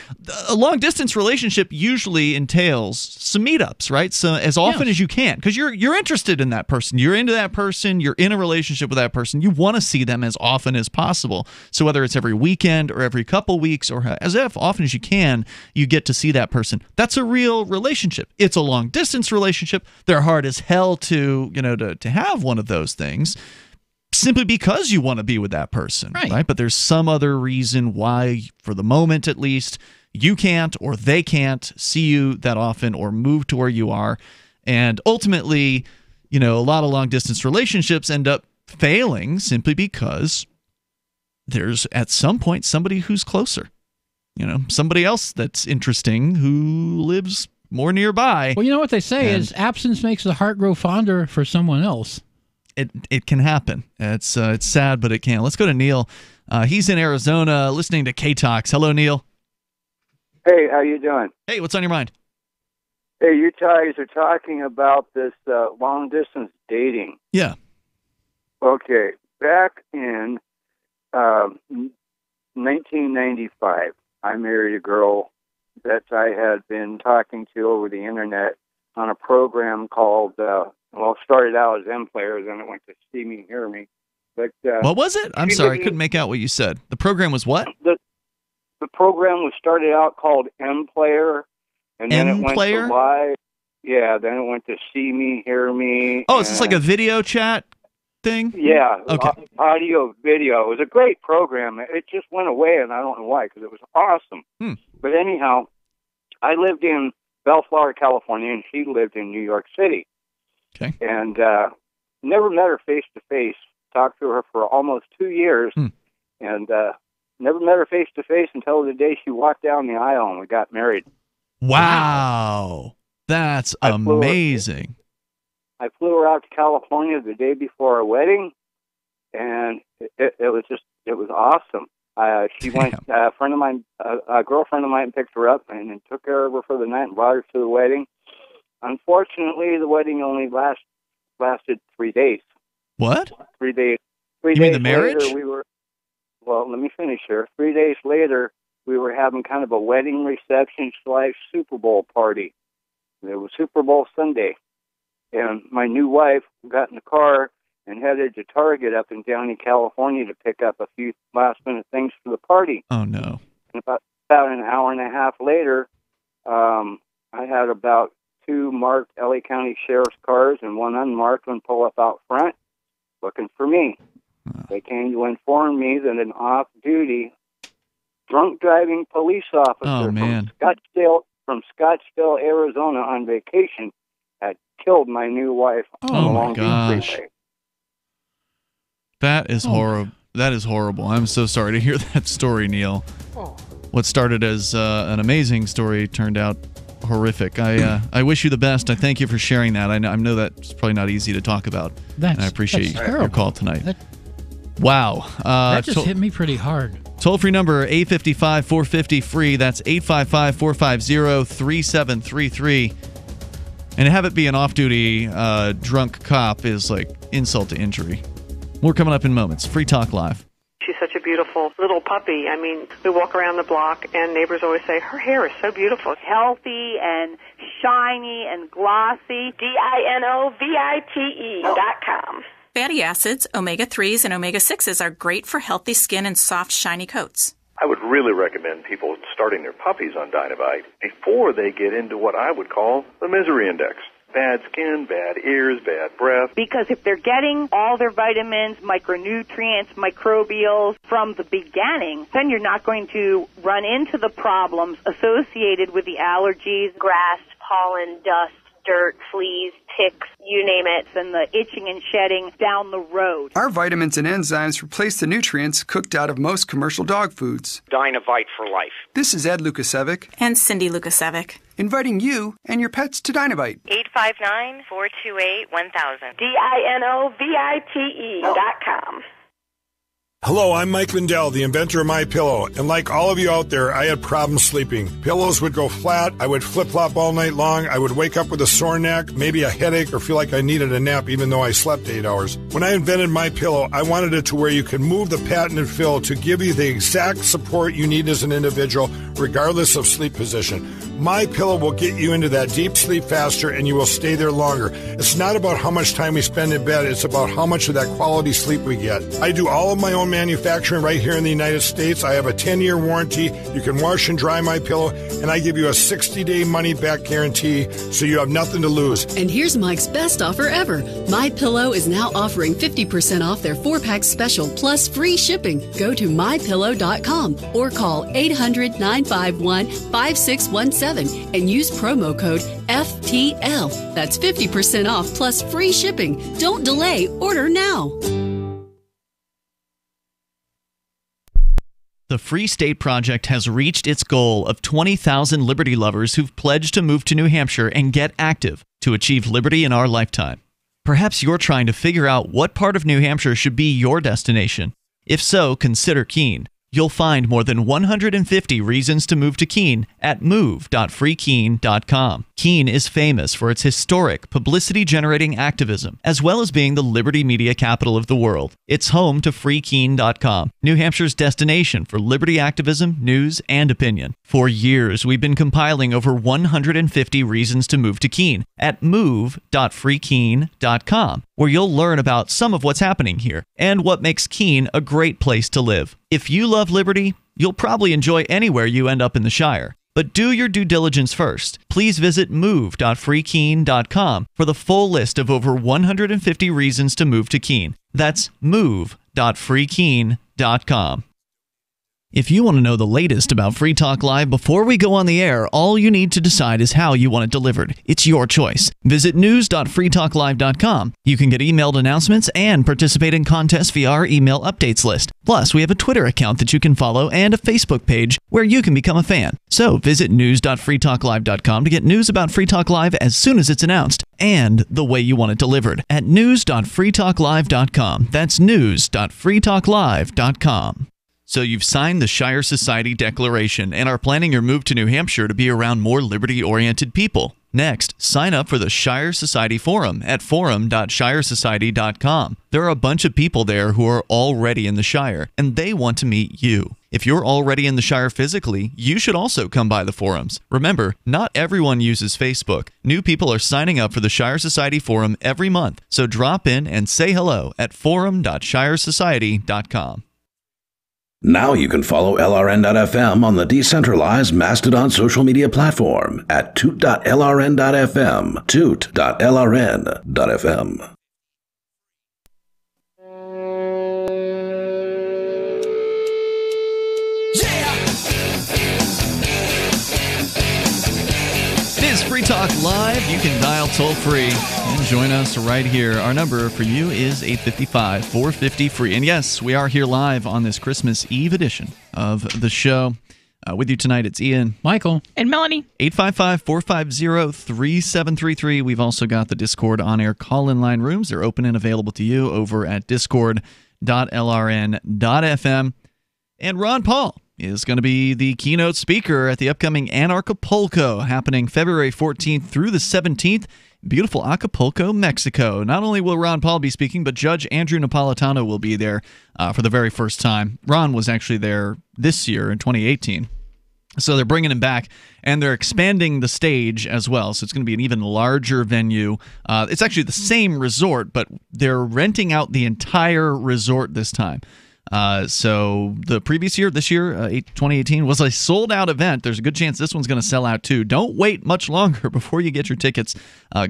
A long-distance relationship usually entails some meetups, right? So as often as you can, because you're interested in that person. You're into that person. You're in a relationship with that person. You want to see them as often as possible. So whether it's every weekend or every couple weeks or as often as you can, you get to see that person. That's a real relationship. It's a long-distance relationship. They're hard as hell to have one of those things. Simply because you want to be with that person, right? But there's some other reason why, for the moment at least, you can't or they can't see you that often or move to where you are. And ultimately, a lot of long-distance relationships end up failing simply because there's, at some point, somebody who's closer. Somebody else that's interesting who lives more nearby. Well, you know what they say is absence makes the heart grow fonder for someone else. It can happen. It's sad, but it can. Let's go to Neil. He's in Arizona listening to K-Talks. Hello, Neil. Hey, how you doing? Hey, what's on your mind? Hey, you guys are talking about this long-distance dating. Yeah. Okay. Back in 1995, I married a girl that I had been talking to over the internet on a program called... it started out as M-Player, then it went to See Me, Hear Me. But what was it? I'm sorry, I couldn't make out what you said. The program was what? The program was started out called M-Player, and then it went to Live. Yeah, then it went to See Me, Hear Me. Oh, is this like a video chat thing? Yeah, okay. Audio, video. It was a great program. It just went away, and I don't know why, because it was awesome. But anyhow, I lived in Bellflower, California, and she lived in New York City. Okay. And never met her face-to-face. Talked to her for almost 2 years. And never met her face-to-face until the day she walked down the aisle and we got married. Wow. That's amazing. I flew her out to California the day before our wedding, and it was awesome. She went, a girlfriend of mine picked her up and took care of her for the night and brought her to the wedding. Unfortunately, the wedding only lasted 3 days. What? 3 days. You mean the marriage? Later, let me finish here. 3 days later, we were having kind of a wedding reception / Super Bowl party. It was Super Bowl Sunday. And my new wife got in the car and headed to Target up in Downey, California to pick up a few last-minute things for the party. Oh, no. And about an hour and a half later, I had about 2 marked LA County Sheriff's cars and 1 unmarked one pull up out front looking for me. They came to inform me that an off-duty drunk driving police officer from Scottsdale, Arizona on vacation had killed my new wife on the Long Beach Freeway. That is horrible. That is horrible. I'm so sorry to hear that story, Neil. What started as an amazing story turned out horrific. I wish you the best. I thank you for sharing that. I know that's probably not easy to talk about. And I appreciate your call tonight. Wow. That just hit me pretty hard. Toll-free number 855-450-FREE. That's 855-450-3733. And to have it be an off-duty drunk cop is like insult to injury. More coming up in moments. Free Talk Live. She's such a beautiful little puppy. I mean, we walk around the block and neighbors always say, her hair is so beautiful. Healthy and shiny and glossy. DINOVITE.com. Fatty acids, omega-3s, and omega-6s are great for healthy skin and soft, shiny coats. I would really recommend people starting their puppies on Dynavite before they get into what I would call the misery index. Bad skin, bad ears, bad breath. Because if they're getting all their vitamins, micronutrients, microbials from the beginning, then you're not going to run into the problems associated with the allergies, grass, pollen, dust, dirt, fleas, ticks, you name it, and the itching and shedding down the road. Our vitamins and enzymes replace the nutrients cooked out of most commercial dog foods. Dynavite for life. This is Ed Lukasevic and Cindy Lukasevic, inviting you and your pets to Dynavite. 859-428-1000. DINOVITE.com. Hello, I'm Mike Lindell, the inventor of MyPillow, and like all of you out there, I had problems sleeping. Pillows would go flat, I would flip-flop all night long, I would wake up with a sore neck, maybe a headache, or feel like I needed a nap even though I slept 8 hours. When I invented MyPillow, I wanted it to where you could move the patented fill to give you the exact support you need as an individual, regardless of sleep position. MyPillow will get you into that deep sleep faster, and you will stay there longer. It's not about how much time we spend in bed, it's about how much of that quality sleep we get. I do all of my own manufacturing right here in the United States. I have a 10-year warranty. You can wash and dry my pillow, and I give you a 60-day money-back guarantee, so you have nothing to lose. And here's Mike's best offer ever. My Pillow is now offering 50% off their 4-pack special plus free shipping. Go to mypillow.com or call 800-951-5617 and use promo code FTL. That's 50% off plus free shipping. Don't delay. Order now. The Free State Project has reached its goal of 20,000 liberty lovers who've pledged to move to New Hampshire and get active to achieve liberty in our lifetime. Perhaps you're trying to figure out what part of New Hampshire should be your destination. If so, consider Keene. You'll find more than 150 reasons to move to Keene at move.freekeene.com. Keene is famous for its historic, publicity-generating activism, as well as being the liberty media capital of the world. It's home to freekeene.com, New Hampshire's destination for liberty activism, news, and opinion. For years, we've been compiling over 150 reasons to move to Keene at move.freekeene.com, where you'll learn about some of what's happening here and what makes Keene a great place to live. If you love liberty, you'll probably enjoy anywhere you end up in the Shire. But do your due diligence first. Please visit move.freekeene.com for the full list of over 150 reasons to move to Keene. That's move.freekeene.com. If you want to know the latest about Free Talk Live before we go on the air, all you need to decide is how you want it delivered. It's your choice. Visit news.freetalklive.com. You can get emailed announcements and participate in contests via our email updates list. Plus, we have a Twitter account that you can follow and a Facebook page where you can become a fan. So visit news.freetalklive.com to get news about Free Talk Live as soon as it's announced and the way you want it delivered at news.freetalklive.com. That's news.freetalklive.com. So you've signed the Shire Society Declaration and are planning your move to New Hampshire to be around more liberty-oriented people. Next, sign up for the Shire Society Forum at forum.shiresociety.com. There are a bunch of people there who are already in the Shire, and they want to meet you. If you're already in the Shire physically, you should also come by the forums. Remember, not everyone uses Facebook. New people are signing up for the Shire Society Forum every month, so drop in and say hello at forum.shiresociety.com. Now you can follow LRN.FM on the decentralized Mastodon social media platform at toot.lrn.fm, toot.lrn.fm. It is Free Talk Live. You can dial toll-free and join us right here. Our number for you is 855-450-FREE. And yes, we are here live on this Christmas Eve edition of the show. With you tonight, it's Ian, Michael, and Melanie. 855-450-3733. We've also got the Discord on-air call-in line rooms. They're open and available to you over at discord.lrn.fm. And Ron Paul is going to be the keynote speaker at the upcoming Anarchapulco, happening February 14th through the 17th. Beautiful Acapulco, Mexico. Not only will Ron Paul be speaking, but Judge Andrew Napolitano will be there for the very first time. Ron was actually there this year in 2018. So they're bringing him back, and they're expanding the stage as well. So it's going to be an even larger venue. It's actually the same resort, but they're renting out the entire resort this time. So the previous year, this year, 2018, was a sold-out event. There's a good chance this one's going to sell out too. Don't wait much longer before you get your tickets.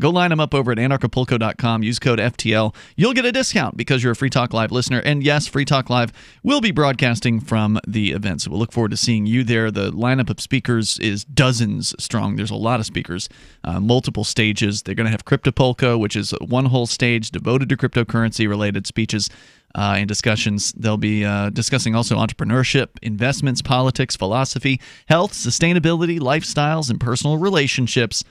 Go line them up over at anarchapulco.com. Use code FTL. You'll get a discount because you're a Free Talk Live listener. And yes, Free Talk Live will be broadcasting from the event. So we'll look forward to seeing you there. The lineup of speakers is dozens strong. There's a lot of speakers, multiple stages. They're going to have Cryptopulco, which is one whole stage devoted to cryptocurrency-related speeches and discussions. They'll be discussing also entrepreneurship, investments, politics, philosophy, health, sustainability, lifestyles, and personal relationships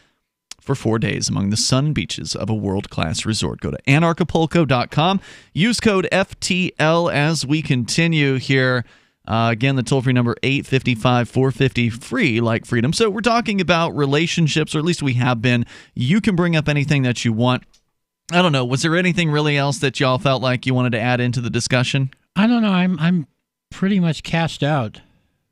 for 4 days among the sun beaches of a world-class resort. Go to anarchapulco.com. Use code FTL as we continue here. Again, the toll-free number 855-450-FREE, like freedom. So we're talking about relationships, or at least we have been. You can bring up anything that you want. I don't know. Was there anything really else that y'all felt like you wanted to add into the discussion? I don't know. I'm pretty much cashed out.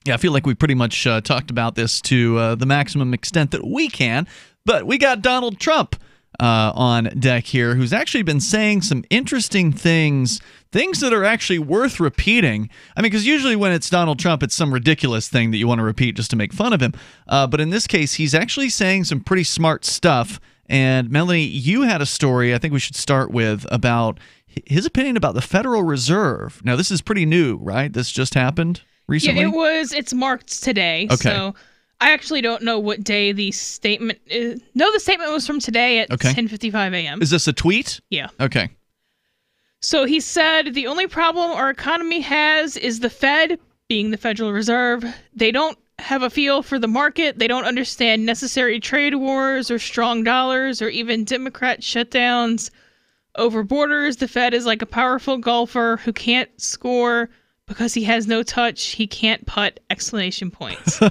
Yeah, I feel like we pretty much talked about this to the maximum extent that we can. But we got Donald Trump on deck here, who's actually been saying some interesting things that are actually worth repeating. I mean, because usually when it's Donald Trump, it's some ridiculous thing that you want to repeat just to make fun of him. But in this case, he's actually saying some pretty smart stuff. And Melanie, you had a story I think we should start with about his opinion about the Federal Reserve. Now, this is pretty new, right? This just happened recently? Yeah, it's marked today. Okay. So I actually don't know what day the statement is. No, the statement was from today at 10:55 a.m. Is this a tweet? Yeah. Okay. So he said, the only problem our economy has is the Fed, being the Federal Reserve. They don't have a feel for the market. They don't understand necessary trade wars or strong dollars or even Democrat shutdowns over borders. The Fed is like a powerful golfer who can't score because he has no touch. He can't putt! Exclamation points.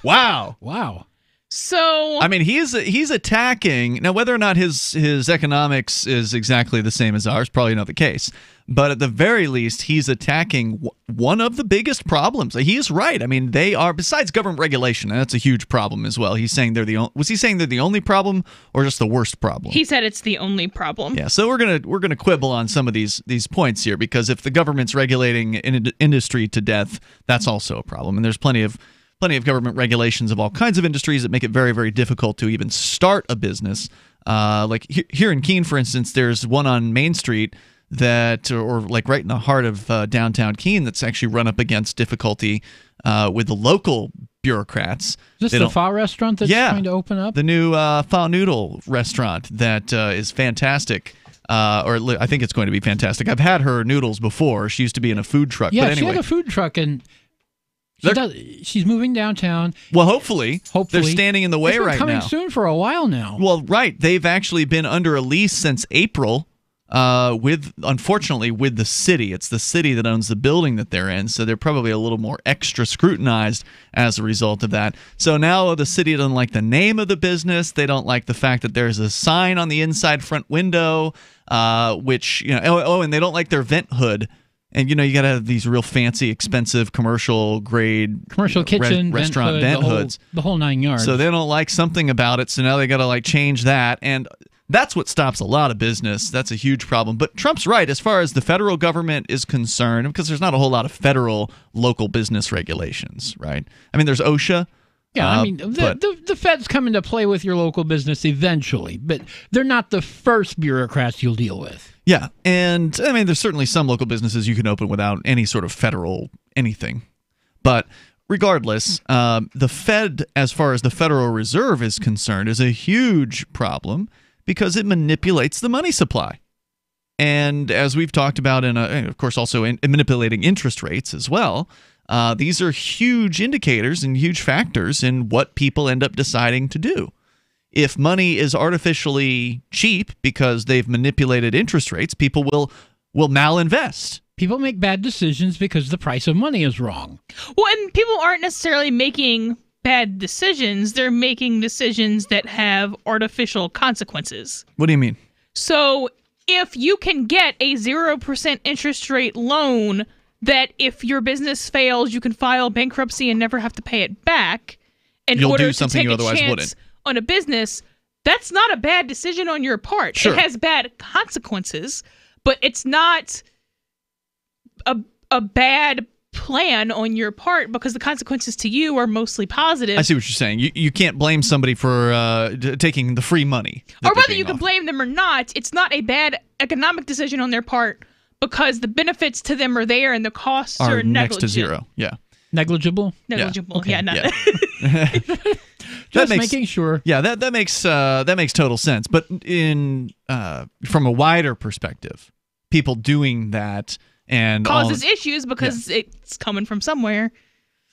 Wow. So I mean, he's attacking now. Whether or not his economics is exactly the same as ours, probably not the case. But at the very least, he's attacking one of the biggest problems. He is right. I mean, they are, besides government regulation, and that's a huge problem as well. He's saying was he saying they're the only problem or just the worst problem? He said it's the only problem. Yeah. So we're gonna quibble on some of these points here, because if the government's regulating industry to death, that's also a problem. And there's plenty of government regulations of all kinds of industries that make it very, very difficult to even start a business. Like here in Keene, for instance, there's one on Main Street or like right in the heart of downtown Keene that's actually run up against difficulty with the local bureaucrats. Is this the pho restaurant that's going to open up? The new pho noodle restaurant that is fantastic. Or I think it's going to be fantastic. I've had her noodles before. She used to be in a food truck. Yeah, but anyway. she had a food truck, and she's moving downtown. Well, hopefully. They're standing in the way right now. Coming soon for a while now. Well, right. They've actually been under a lease since April. unfortunately, with the city. It's the city that owns the building that they're in, so they're probably a little more extra scrutinized as a result of that. So now the city doesn't like the name of the business. They don't like the fact that there's a sign on the inside front window, which, and they don't like their vent hood. And, you got to have these real fancy, expensive, commercial-grade kitchen, restaurant vent hoods. The whole 9 yards. So they don't like something about it, so now they got to, change that. And that's what stops a lot of business. That's a huge problem. But Trump's right as far as the federal government is concerned, because there's not a whole lot of federal local business regulations, right? I mean, there's OSHA. Yeah, the feds come into play with your local business eventually, but they're not the first bureaucrats you'll deal with. Yeah, and I mean, there's certainly some local businesses you can open without any sort of federal anything. But regardless, the Fed, as far as the Federal Reserve is concerned, is a huge problem because it manipulates the money supply. And as we've talked about, and of course also in manipulating interest rates as well, these are huge indicators and huge factors in what people end up deciding to do. If money is artificially cheap because they've manipulated interest rates, people will malinvest. People make bad decisions because the price of money is wrong. Well, and people aren't necessarily making bad decisions. They're making decisions that have artificial consequences. What do you mean? So if you can get a 0% interest rate loan that if your business fails, you can file bankruptcy and never have to pay it back in You'll order do something to take you otherwise a chance wouldn't. On a business, that's not a bad decision on your part. Sure. It has bad consequences, but it's not a bad plan on your part because the consequences to you are mostly positive. I see what you're saying. You can't blame somebody for taking the free money. Or whether you can blame them or not, it's not a bad economic decision on their part because the benefits to them are there and the costs are next to zero. Yeah. Negligible? Negligible. Okay. Yeah, not Just making sure. Yeah, that makes total sense. But in from a wider perspective, people doing that and causes issues because it's coming from somewhere.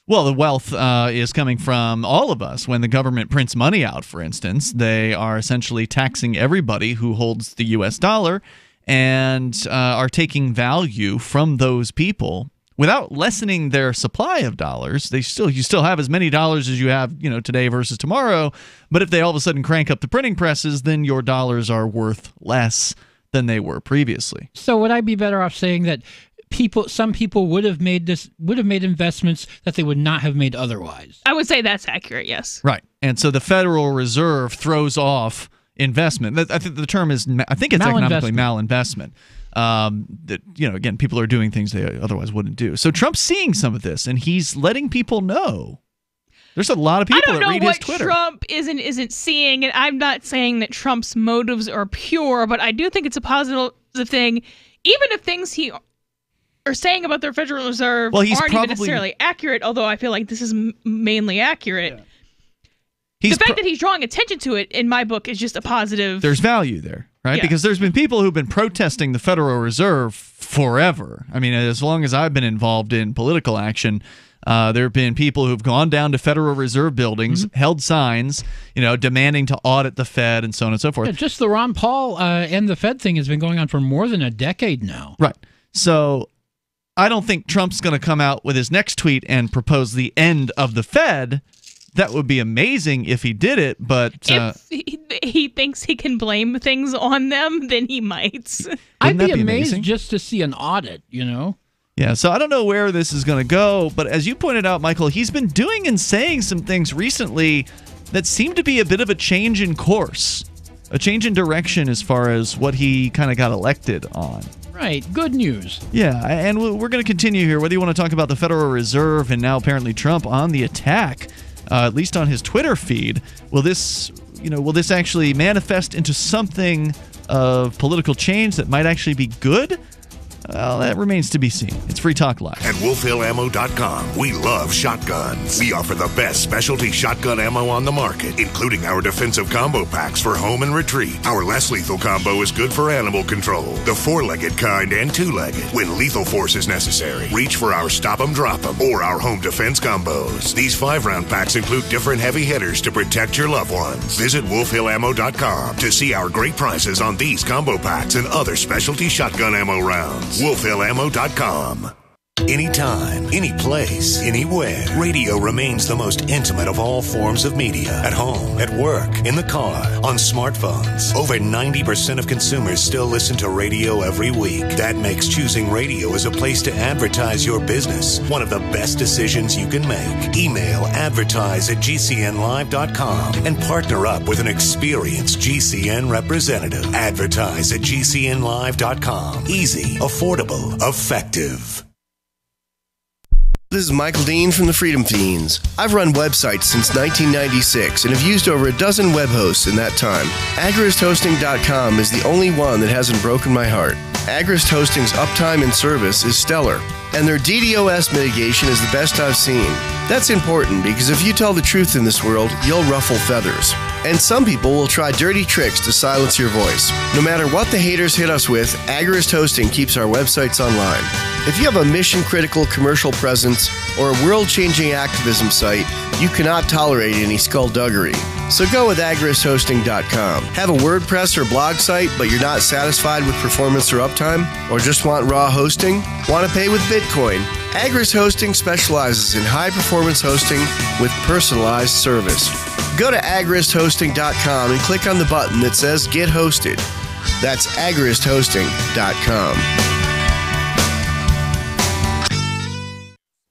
Well, the wealth is coming from all of us. When the government prints money out, for instance, they are essentially taxing everybody who holds the U.S. dollar and are taking value from those people without lessening their supply of dollars. You still have as many dollars as you have, today versus tomorrow. But if they all of a sudden crank up the printing presses, then your dollars are worth less than they were previously. So would I be better off saying that some people would have made investments that they would not have made otherwise? I would say that's accurate. Yes. Right. And so the Federal Reserve throws off investment. I think the term is, economically malinvestment. That again, people are doing things they otherwise wouldn't do. So Trump's seeing some of this, and he's letting people know. There's a lot of people that read his Twitter. I don't know what Trump isn't seeing, and I'm not saying that Trump's motives are pure, but I do think it's a positive thing, even if things he are saying about their Federal Reserve aren't even necessarily accurate. Although I feel like this is mainly accurate. Yeah. The fact that he's drawing attention to it, in my book, is just a positive. There's value there, right? Yeah. Because there's been people who've been protesting the Federal Reserve forever. I mean, as long as I've been involved in political action, there have been people who've gone down to Federal Reserve buildings, held signs, demanding to audit the Fed and so on and so forth. Yeah, just the Ron Paul and the Fed thing has been going on for more than a decade now. Right. So I don't think Trump's going to come out with his next tweet and propose the end of the Fed. That would be amazing if he did it, but if he thinks he can blame things on them, then he might. I'd be amazed just to see an audit, Yeah, so I don't know where this is going to go, but as you pointed out, Michael, he's been doing and saying some things recently that seem to be a bit of a change in course, a change in direction as far as what he kind of got elected on. Right, good news. Yeah, and we're going to continue here, whether you want to talk about the Federal Reserve and now apparently Trump on the attack, at least on his Twitter feed. Will this actually manifest into something of political change that might actually be good? Well, that remains to be seen. It's Free Talk Live. At WolfHillAmmo.com, we love shotguns. We offer the best specialty shotgun ammo on the market, including our defensive combo packs for home and retreat. Our less lethal combo is good for animal control, the 4-legged kind and 2-legged. When lethal force is necessary, reach for our Stop 'em, Drop 'em, or our home defense combos. These 5-round packs include different heavy hitters to protect your loved ones. Visit WolfHillAmmo.com to see our great prices on these combo packs and other specialty shotgun ammo rounds. WolfHillAmmo.com. Anytime, any place, anywhere, radio remains the most intimate of all forms of media. At home, at work, in the car, on smartphones. Over 90% of consumers still listen to radio every week. That makes choosing radio as a place to advertise your business one of the best decisions you can make. Email advertise@gcnlive.com and partner up with an experienced GCN representative. Advertise@gcnlive.com. Easy, affordable, effective. This is Michael Dean from the Freedom Fiends. I've run websites since 1996 and have used over a dozen web hosts in that time. AgristHosting.com is the only one that hasn't broken my heart. Agrist Hosting's uptime and service is stellar, and their DDoS mitigation is the best I've seen. That's important because if you tell the truth in this world, you'll ruffle feathers. And some people will try dirty tricks to silence your voice. No matter what the haters hit us with, Agrist Hosting keeps our websites online. If you have a mission-critical commercial presence or a world-changing activism site, you cannot tolerate any skullduggery. So go with agristhosting.com. Have a WordPress or blog site, but you're not satisfied with performance or uptime? Or just want raw hosting? Want to pay with Bitcoin? Agrist Hosting specializes in high-performance hosting with personalized service. Go to agristhosting.com and click on the button that says Get Hosted. That's agristhosting.com.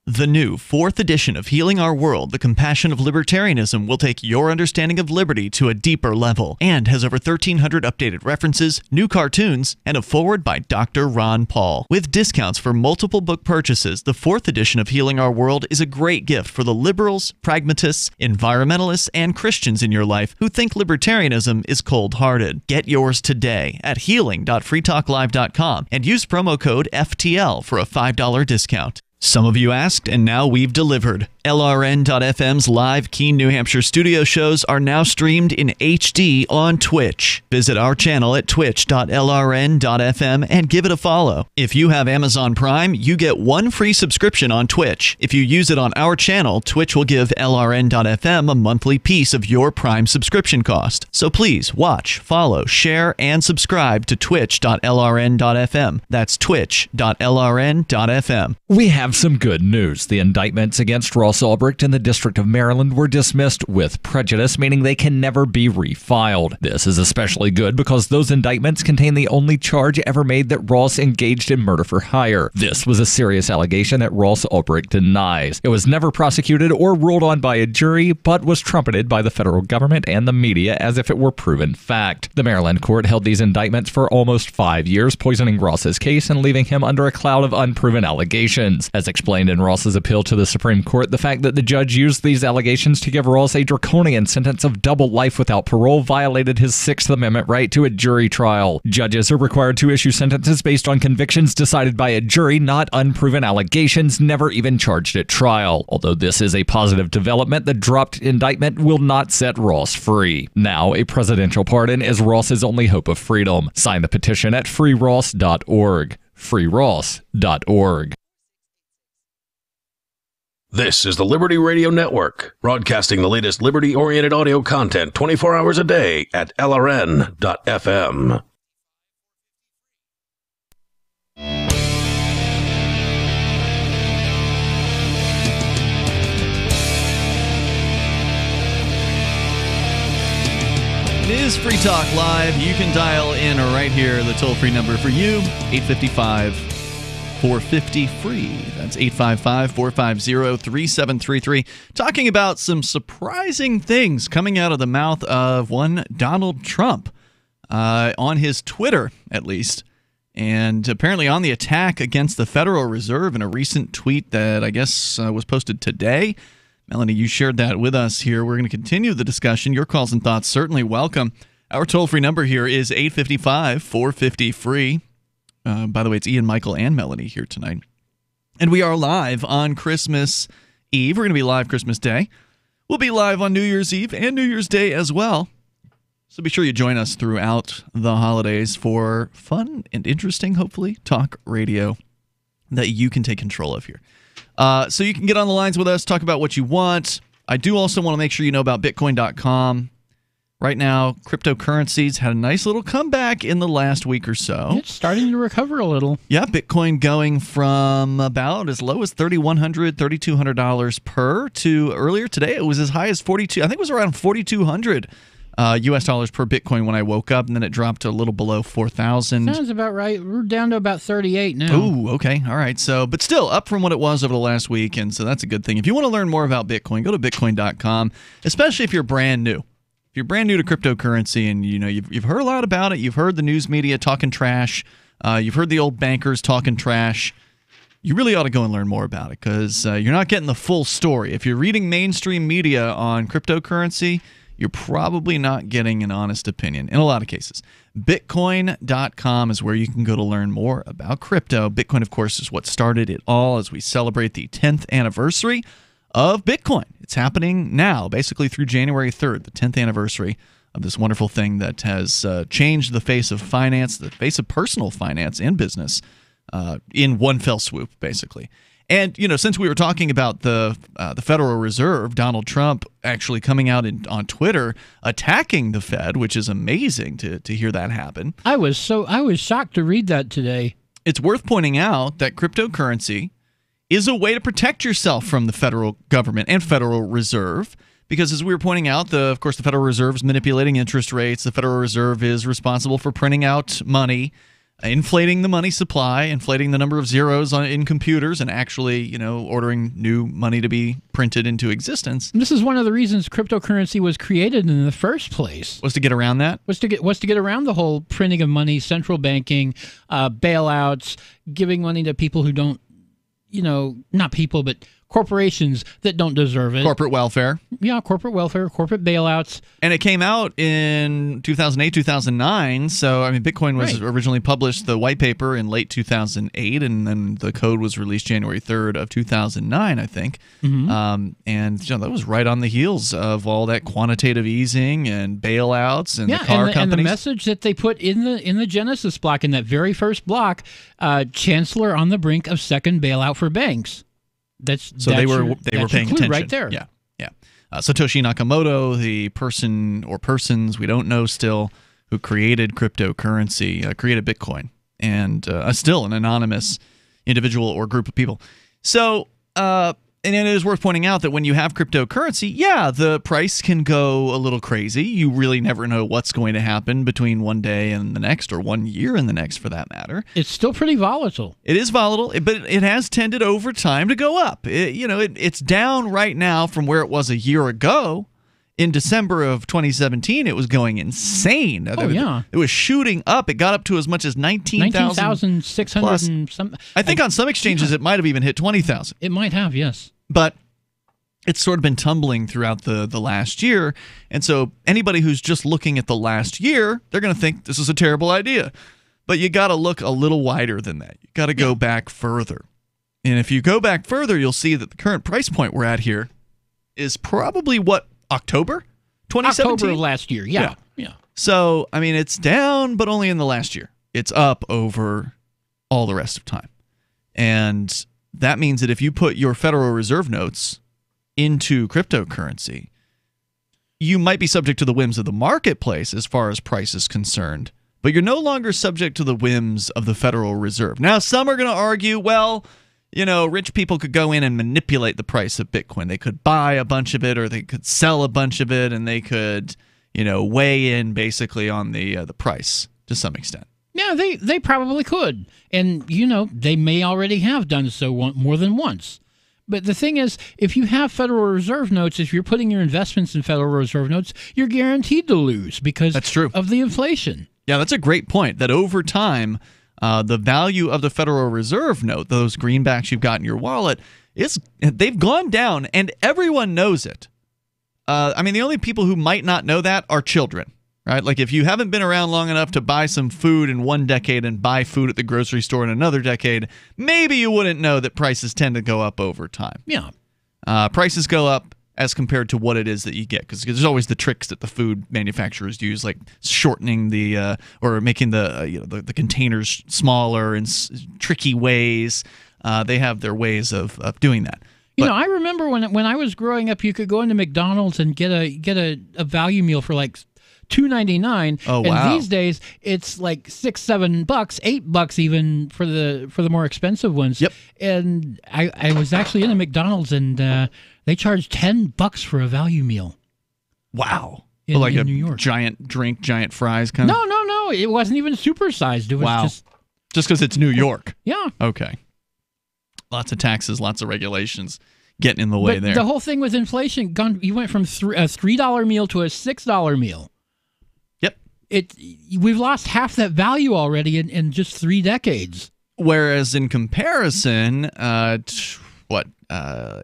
The new 4th edition of Healing Our World, The Compassion of Libertarianism, will take your understanding of liberty to a deeper level and has over 1,300 updated references, new cartoons, and a foreword by Dr. Ron Paul. With discounts for multiple book purchases, the 4th edition of Healing Our World is a great gift for the liberals, pragmatists, environmentalists, and Christians in your life who think libertarianism is cold-hearted. Get yours today at healing.freetalklive.com and use promo code FTL for a $5 discount. Some of you asked, and now we've delivered. LRN.FM's live Keene, New Hampshire studio shows are now streamed in HD on Twitch. Visit our channel at twitch.lrn.fm and give it a follow. If you have Amazon Prime, you get 1 free subscription on Twitch. If you use it on our channel, Twitch will give LRN.FM a monthly piece of your Prime subscription cost. So please watch, follow, share, and subscribe to twitch.lrn.fm. That's twitch.lrn.fm. We have some good news. The indictments against Ross Ulbricht in the District of Maryland were dismissed with prejudice, meaning they can never be refiled. This is especially good because those indictments contain the only charge ever made that Ross engaged in murder for hire. This was a serious allegation that Ross Ulbricht denies. It was never prosecuted or ruled on by a jury, but was trumpeted by the federal government and the media as if it were proven fact. The Maryland court held these indictments for almost 5 years, poisoning Ross's case and leaving him under a cloud of unproven allegations. As explained in Ross's appeal to the Supreme Court, the fact that the judge used these allegations to give Ross a draconian sentence of double life without parole violated his Sixth Amendment right to a jury trial. Judges are required to issue sentences based on convictions decided by a jury, not unproven allegations never even charged at trial. Although this is a positive development, the dropped indictment will not set Ross free. Now, a presidential pardon is Ross's only hope of freedom. Sign the petition at freeross.org. freeross.org. This is the Liberty Radio Network, broadcasting the latest liberty-oriented audio content 24 hours a day at LRN.FM. It is Free Talk Live. You can dial in right here, the toll-free number for you, 855-450-FREE. That's 855-450-3733. Talking about some surprising things coming out of the mouth of one Donald Trump, on his Twitter, at least. And apparently on the attack against the Federal Reserve in a recent tweet that I guess was posted today. Melanie, you shared that with us here. We're going to continue the discussion. Your calls and thoughts certainly welcome. Our toll-free number here is 855-450-FREE. By the way, it's Ian, Michael, and Melanie here tonight. And we are live on Christmas Eve. We're going to be live Christmas Day. We'll be live on New Year's Eve and New Year's Day as well. So be sure you join us throughout the holidays for fun and interesting, hopefully, talk radio that you can take control of here. So you can get on the lines with us, talk about what you want. I do also want to make sure you know about Bitcoin.com. Right now, cryptocurrencies had a nice little comeback in the last week or so. It's starting to recover a little. Yeah, Bitcoin going from about as low as $3,100, $3,200 per to earlier today it was as high as $42. I think it was around $4,200 US dollars per Bitcoin when I woke up, and then it dropped to a little below 4,000. Sounds about right. We're down to about 38 now. Ooh, okay. All right. So, but still up from what it was over the last week, and so that's a good thing. If you want to learn more about Bitcoin, go to Bitcoin.com, especially if you're brand new. If you're brand new to cryptocurrency and you've heard a lot about it, you've heard the news media talking trash, you've heard the old bankers talking trash, you really ought to go and learn more about it because you're not getting the full story. If you're reading mainstream media on cryptocurrency, you're probably not getting an honest opinion in a lot of cases. Bitcoin.com is where you can go to learn more about crypto. Bitcoin, of course, is what started it all as we celebrate the 10th anniversary of Bitcoin. It's happening now, basically through January 3rd, the 10th anniversary of this wonderful thing that has changed the face of finance, the face of personal finance and business in one fell swoop, basically. And, since we were talking about the Federal Reserve, Donald Trump actually coming out on Twitter attacking the Fed, which is amazing to hear that happen. I was shocked to read that today. It's worth pointing out that cryptocurrency is a way to protect yourself from the federal government and Federal Reserve. Because as we were pointing out, of course, the Federal Reserve is manipulating interest rates. The Federal Reserve is responsible for printing out money, inflating the money supply, inflating the number of zeros in computers, and actually, ordering new money to be printed into existence. And this is one of the reasons cryptocurrency was created in the first place. Was to get around that? Was to get around the whole printing of money, central banking, bailouts, giving money to people who don't, not people, but corporations that don't deserve it. Corporate welfare. Yeah, corporate welfare, corporate bailouts. And it came out in 2008, 2009. So, Bitcoin was originally published, the white paper, in late 2008, and then the code was released January 3rd of 2009, I think. Mm-hmm. And that was right on the heels of all that quantitative easing and bailouts and the car companies. And the message that they put in the Genesis block, in that very first block, Chancellor on the brink of second bailout for banks. They were paying attention right there. Yeah. Satoshi Nakamoto, the person or persons we don't know still who created cryptocurrency, created Bitcoin, and still an anonymous individual or group of people. So, and it is worth pointing out that when you have cryptocurrency, the price can go a little crazy. You really never know what's going to happen between one day and the next, or 1 year and the next, for that matter. It's still pretty volatile. It is volatile, but it has tended over time to go up. It's down right now from where it was a year ago. In December of 2017, it was going insane. Oh, yeah. It was shooting up. It got up to as much as 19,600 and some. I think on some exchanges it might have even hit 20,000. It might have, yes. But it's sort of been tumbling throughout the last year. And so anybody who's just looking at the last year, they're going to think this is a terrible idea. But you got to look a little wider than that. You got to go back further. And if you go back further, you'll see that the current price point we're at here is probably October 2017? October of last year, yeah. So, it's down, but only in the last year. It's up over all the rest of time. And that means that if you put your Federal Reserve notes into cryptocurrency, you might be subject to the whims of the marketplace as far as price is concerned, but you're no longer subject to the whims of the Federal Reserve. Now, some are going to argue, well, rich people could go in and manipulate the price of Bitcoin. They could buy a bunch of it, or they could sell a bunch of it, and they could, weigh in basically on the price to some extent. Yeah, they probably could. And, they may already have done so more than once. But the thing is, if you have Federal Reserve notes, if you're putting your investments in Federal Reserve notes, you're guaranteed to lose because of the inflation. Yeah, that's a great point, that over time, the value of the Federal Reserve note, those greenbacks you've got in your wallet, they've gone down, and everyone knows it. The only people who might not know that are children. right? Like if you haven't been around long enough to buy some food in one decade and buy food at the grocery store in another decade, maybe you wouldn't know that prices tend to go up over time. Yeah. Prices go up as compared to what it is that you get, because there's always the tricks that the food manufacturers use, like shortening the or making the containers smaller in tricky ways. They have their ways of doing that. You know, I remember when I was growing up, you could go into McDonald's and get a value meal for like $2.99. Oh, wow. And these days it's like $6, $7, $8 even for the more expensive ones. Yep. And I was actually in a McDonald's and they charged $10 for a value meal. Wow. In a New York. Giant drink, giant fries kind of. No. It wasn't even supersized. It was just because it's New York. Yeah. Okay. Lots of taxes, lots of regulations getting in the way there. The whole thing with inflation, you went from a $3 meal to a $6 meal. Yep. We've lost half that value already in just 3 decades. Whereas in comparison, 8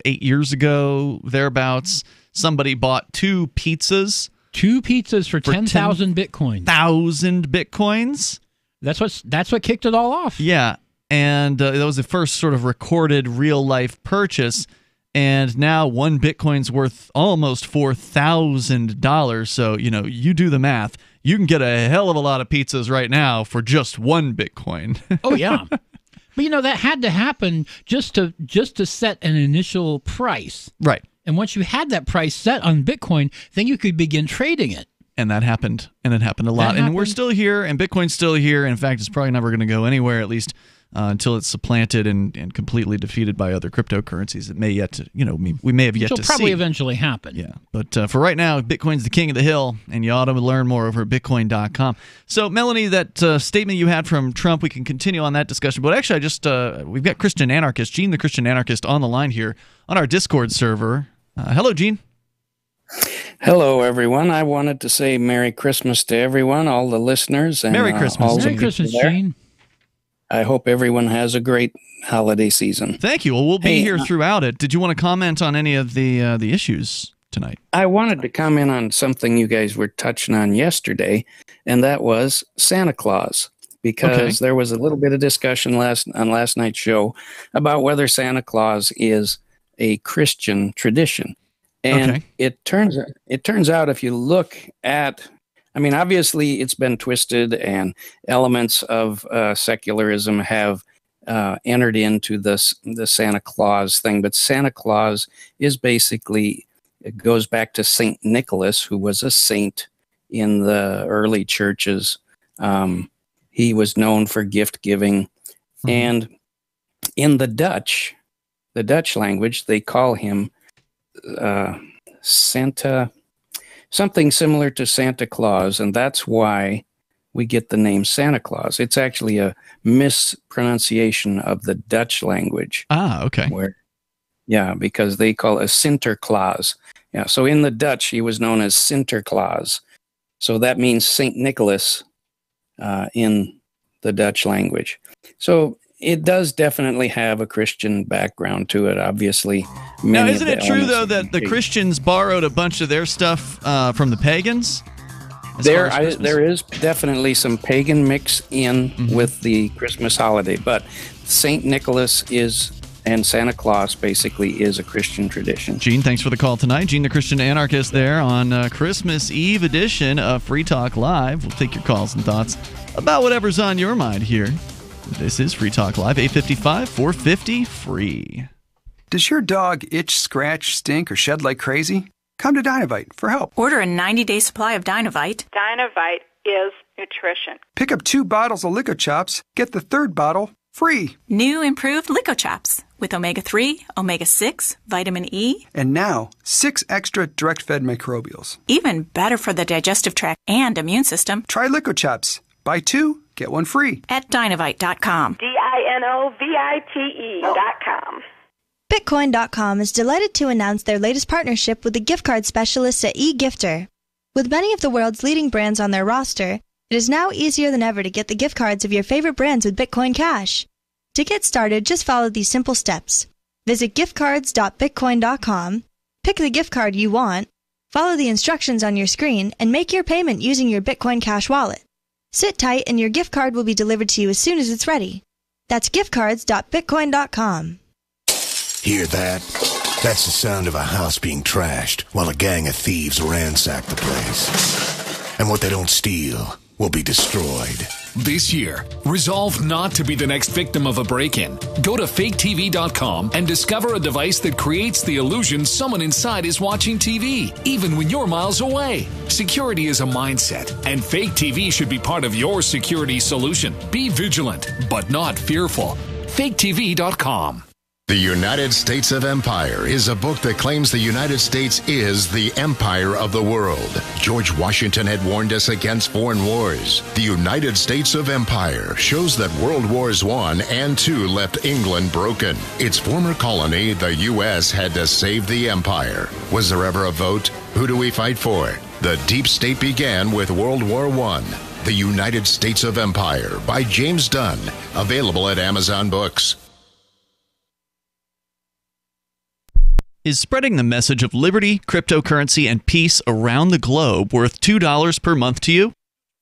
years ago, thereabouts, somebody bought 2 pizzas. 2 pizzas for 10,000 Bitcoin. 1,000 Bitcoins. That's what kicked it all off. Yeah. And that was the first sort of recorded real-life purchase. And now 1 Bitcoin's worth almost $4,000. So, you do the math. You can get a hell of a lot of pizzas right now for just 1 Bitcoin. Oh, yeah. But, that had to happen just to set an initial price. Right. And once you had that price set on Bitcoin, then you could begin trading it. And that happened. And it happened a lot. And we're still here, and Bitcoin's still here. In fact, it's probably never going to go anywhere, at least until it's supplanted and completely defeated by other cryptocurrencies. It may yet to, we may have yet to see. It'll probably eventually happen. Yeah. But for right now, Bitcoin's the king of the hill, and you ought to learn more over at Bitcoin.com. So, Melanie, that statement you had from Trump, we can continue on that discussion. But actually, we've got Christian Anarchist, Gene the Christian Anarchist, on the line here on our Discord server. Hello, Gene. Hello, everyone. I wanted to say Merry Christmas to everyone, all the listeners. And, Merry Christmas. Merry Christmas, Gene. I hope everyone has a great holiday season. Thank you. Well, we'll be here throughout it. Did you want to comment on any of the issues tonight? I wanted to comment on something you guys were touching on yesterday, and that was Santa Claus. Because there was a little bit of discussion on last night's show about whether Santa Claus is a Christian tradition. And it turns out if you look at, obviously it's been twisted and elements of secularism have entered into the Santa Claus thing. But Santa Claus is basically, it goes back to St. Nicholas, who was a saint in the early churches. He was known for gift giving. And in the Dutch language, they call him Santa, something similar to Santa Claus, and that's why we get the name Santa Claus. It's actually a mispronunciation of the Dutch language. Ah, okay. Because they call it Sinterklaas. Yeah, so in the Dutch, he was known as Sinterklaas. So that means Saint Nicholas in the Dutch language. So it does definitely have a Christian background to it, obviously. Now, isn't it true, though, that the Christians borrowed a bunch of their stuff from the pagans? There is definitely some pagan mix in with the Christmas holiday, but St. Nicholas and Santa Claus basically is a Christian tradition. Gene, thanks for the call tonight. Gene, the Christian Anarchist, there on Christmas Eve edition of Free Talk Live. We'll take your calls and thoughts about whatever's on your mind here. This is Free Talk Live, 855-450-FREE. Does your dog itch, scratch, stink, or shed like crazy? Come to Dynavite for help. Order a 90-day supply of Dynavite. Dynavite is nutrition. Pick up 2 bottles of Lico Chops, get the 3rd bottle free. New improved Lico Chops with omega-3, omega-6, vitamin E. And now, 6 extra direct-fed microbials. Even better for the digestive tract and immune system. Try Lico Chops. Buy 2, get 1 free. At Dynavite.com. DINOVITE.com. Bitcoin.com is delighted to announce their latest partnership with the gift card specialists at eGifter. With many of the world's leading brands on their roster, it is now easier than ever to get the gift cards of your favorite brands with Bitcoin Cash. To get started, just follow these simple steps. Visit giftcards.bitcoin.com, pick the gift card you want, Follow the instructions on your screen and make your payment using your Bitcoin Cash wallet. Sit tight and your gift card will be delivered to you as soon as it's ready. That's giftcards.bitcoin.com. Hear that? That's the sound of a house being trashed while a gang of thieves ransack the place. And what they don't steal will be destroyed. This year, resolve not to be the next victim of a break-in. Go to faketv.com and discover a device that creates the illusion someone inside is watching TV, even when you're miles away. Security is a mindset, and Fake TV should be part of your security solution. Be vigilant, but not fearful. faketv.com. The United States of Empire is a book that claims the United States is the empire of the world. George Washington had warned us against foreign wars. The United States of Empire shows that World Wars I and II left England broken. Its former colony, the U.S., had to save the empire. Was there ever a vote? Who do we fight for? The deep state began with World War I. The United States of Empire by James Dunn. Available at Amazon Books. Is spreading the message of liberty, cryptocurrency, and peace around the globe worth $2 per month to you?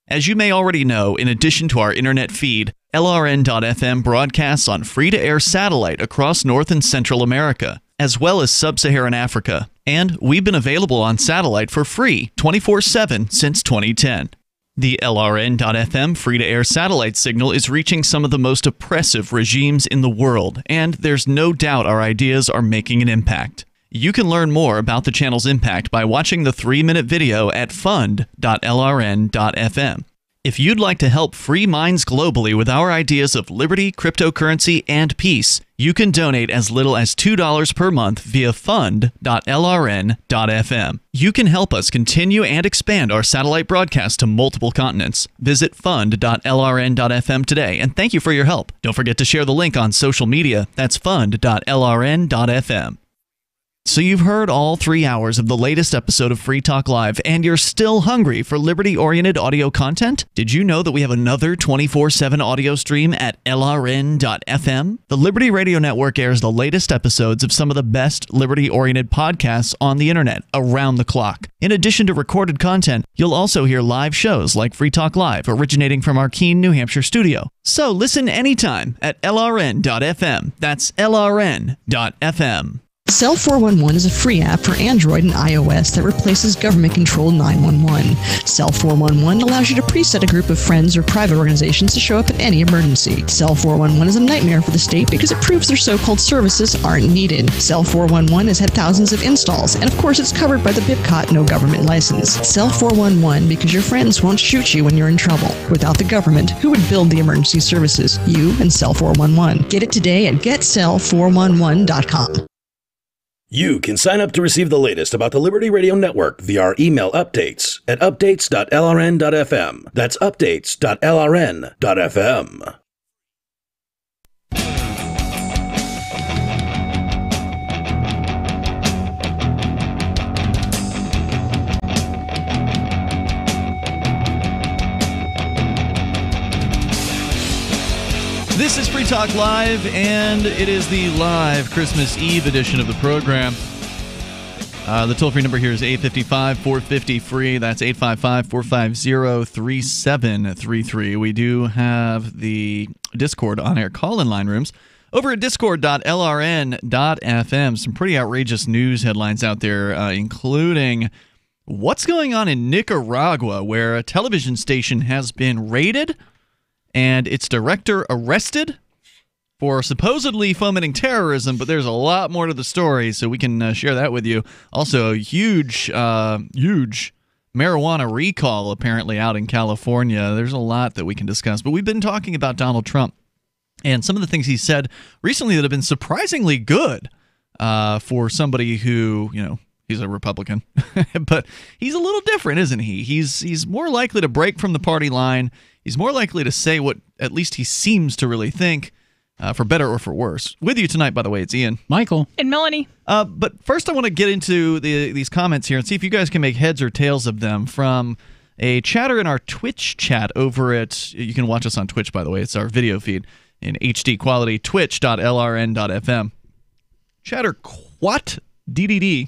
As you may already know, in addition to our internet feed, LRN.FM broadcasts on free-to-air satellite across North and Central America, as well as Sub-Saharan Africa. And we've been available on satellite for free 24/7 since 2010. The LRN.FM free-to-air satellite signal is reaching some of the most oppressive regimes in the world, and there's no doubt our ideas are making an impact. You can learn more about the channel's impact by watching the 3-minute video at fund.lrn.fm. If you'd like to help free minds globally with our ideas of liberty, cryptocurrency, and peace, you can donate as little as $2 per month via fund.lrn.fm. You can help us continue and expand our satellite broadcast to multiple continents. Visit fund.lrn.fm today, and thank you for your help. Don't forget to share the link on social media. That's fund.lrn.fm. So you've heard all 3 hours of the latest episode of Free Talk Live, and you're still hungry for liberty-oriented audio content? Did you know that we have another 24/7 audio stream at LRN.FM? The Liberty Radio Network airs the latest episodes of some of the best liberty-oriented podcasts on the internet around the clock. In addition to recorded content, you'll also hear live shows like Free Talk Live, originating from our Keene, New Hampshire studio. So listen anytime at LRN.FM. That's LRN.FM. Cell 411 is a free app for Android and iOS that replaces government-controlled 911. Cell 411 allows you to preset a group of friends or private organizations to show up in any emergency. Cell 411 is a nightmare for the state because it proves their so-called services aren't needed. Cell 411 has had thousands of installs, and of course it's covered by the BIPCOT no government license. Cell 411 because your friends won't shoot you when you're in trouble. Without the government, who would build the emergency services? You and Cell 411. Get it today at getcell411.com. You can sign up to receive the latest about the Liberty Radio Network via our email updates at updates.lrn.fm. That's updates.lrn.fm. This is Free Talk Live, and it is the live Christmas Eve edition of the program. The toll-free number here is 855-450-FREE. That's 855-450-3733. We do have the Discord on-air call-in line rooms over at discord.lrn.fm. Some pretty outrageous news headlines out there, including what's going on in Nicaragua, where a television station has been raided and its director arrested for supposedly fomenting terrorism, but there's a lot more to the story, so we can share that with you. Also, a huge marijuana recall apparently out in California. There's a lot that we can discuss, but we've been talking about Donald Trump and some of the things he said recently that have been surprisingly good for somebody who, you know, he's a Republican, but he's a little different, isn't he? He's more likely to break from the party line. He's more likely to say what at least he seems to really think, for better or for worse. With you tonight, by the way, it's Ian, Michael, and Melanie. But first I want to get into these comments here and see if you guys can make heads or tails of them from a chatter in our Twitch chat over at, you can watch us on Twitch, by the way. It's our video feed in HD quality, twitch.lrn.fm. Chatter Quat DDD.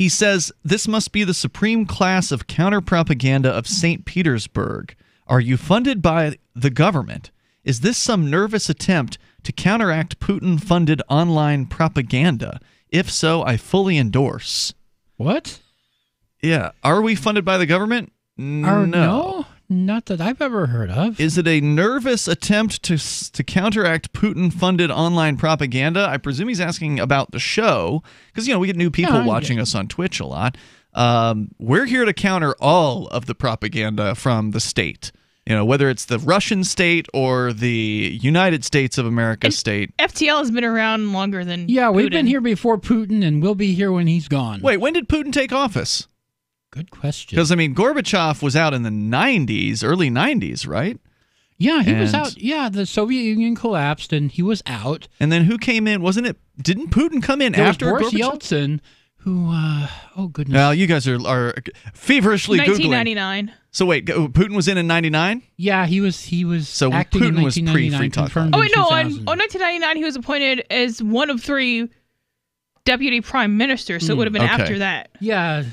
He says, this must be the supreme class of counter-propaganda of St. Petersburg. Are you funded by the government? Is this some nervous attempt to counteract Putin-funded online propaganda? If so, I fully endorse. What? Yeah. Are we funded by the government? No. Not that I've ever heard of. Is it a nervous attempt to counteract Putin-funded online propaganda? I presume he's asking about the show, because, we get new people watching us on Twitch a lot. We're here to counter all of the propaganda from the state. Whether it's the Russian state or the United States of America state. FTL has been around longer than Putin. We've Putin. been here before Putin, and we'll be here when he's gone. Wait, when did Putin take office? Good question. Because, Gorbachev was out in the 90s, early 90s, right? Yeah, he was out. Yeah, the Soviet Union collapsed, and he was out. And then who came in? Didn't Putin come in there after was Boris Gorbachev? Yeltsin, who, oh, goodness. Well, you guys are feverishly 1999. Googling. So wait, Putin was in 99? Yeah, he was so acting Putin in was pre-Free Talk Live. Oh, wait, no. In 1999, he was appointed as one of 3 deputy prime ministers, so it would have been after that. Yeah.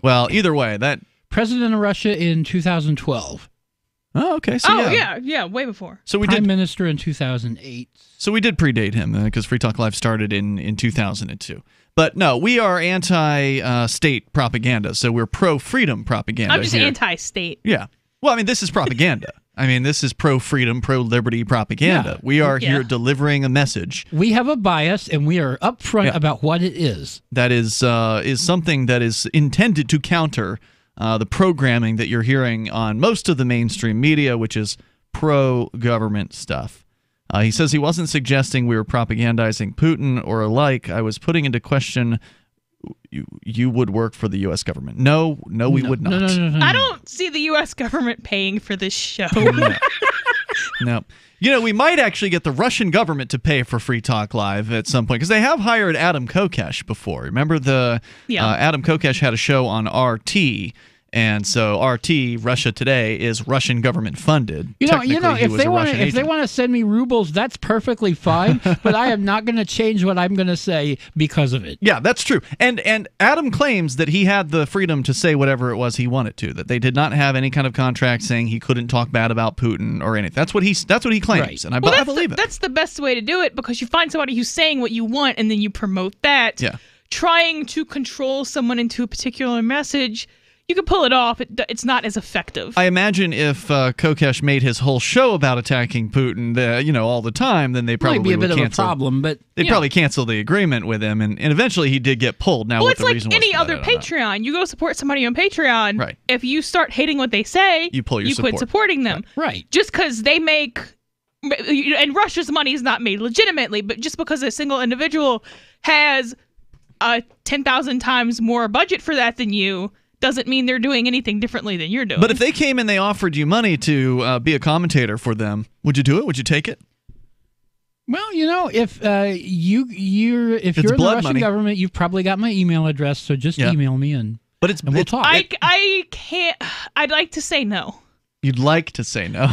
Well, either way, that... President of Russia in 2012. Oh, okay. So yeah, way before. So we Prime Minister in 2008. So we did predate him, because Free Talk Live started in 2002. But no, we are anti-state propaganda, so we're pro-freedom propaganda. I'm just here. anti-state. Yeah. Well, this is propaganda. This is pro-freedom, pro-liberty propaganda. Yeah. We are here delivering a message. We have a bias, and we are upfront about what it is. That is something that is intended to counter the programming that you're hearing on most of the mainstream media, which is pro-government stuff. He says he wasn't suggesting we were propagandizing Putin or alike. I was putting into question you would work for the U.S. government. No, we would not. No. I don't see the U.S. government paying for this show. No. We might actually get the Russian government to pay for Free Talk Live at some point, because they have hired Adam Kokesh before. Remember Adam Kokesh had a show on RT. And so RT, Russia Today, is Russian government funded. If they want to send me rubles, that's perfectly fine. But I am not going to change what I'm going to say because of it. Yeah, that's true. And Adam claims that he had the freedom to say whatever it was he wanted to. That they did not have any kind of contract saying he couldn't talk bad about Putin or anything. That's what he claims, right. And I believe it. That's the best way to do it, because you find somebody who's saying what you want, and then you promote that. Yeah. Trying to control someone into a particular message. You can pull it off. It's not as effective. I imagine if Kokesh made his whole show about attacking Putin, all the time, then they probably might be a bit would of a problem. But they'd probably cancel the agreement with him, and eventually he did get pulled. Now, it's like any other Patreon. You go support somebody on Patreon. Right. If you start hating what they say, you quit supporting them. Right. Just because they make, and Russia's money is not made legitimately, but just because a single individual has 10,000 times more budget for that than you, doesn't mean they're doing anything differently than you're doing. But if they came and they offered you money to be a commentator for them, would you do it? Would you take it? Well, if you're in the Russian government, you've probably got my email address, so just email me and we'll talk. I can't. I'd like to say no. You'd like to say no.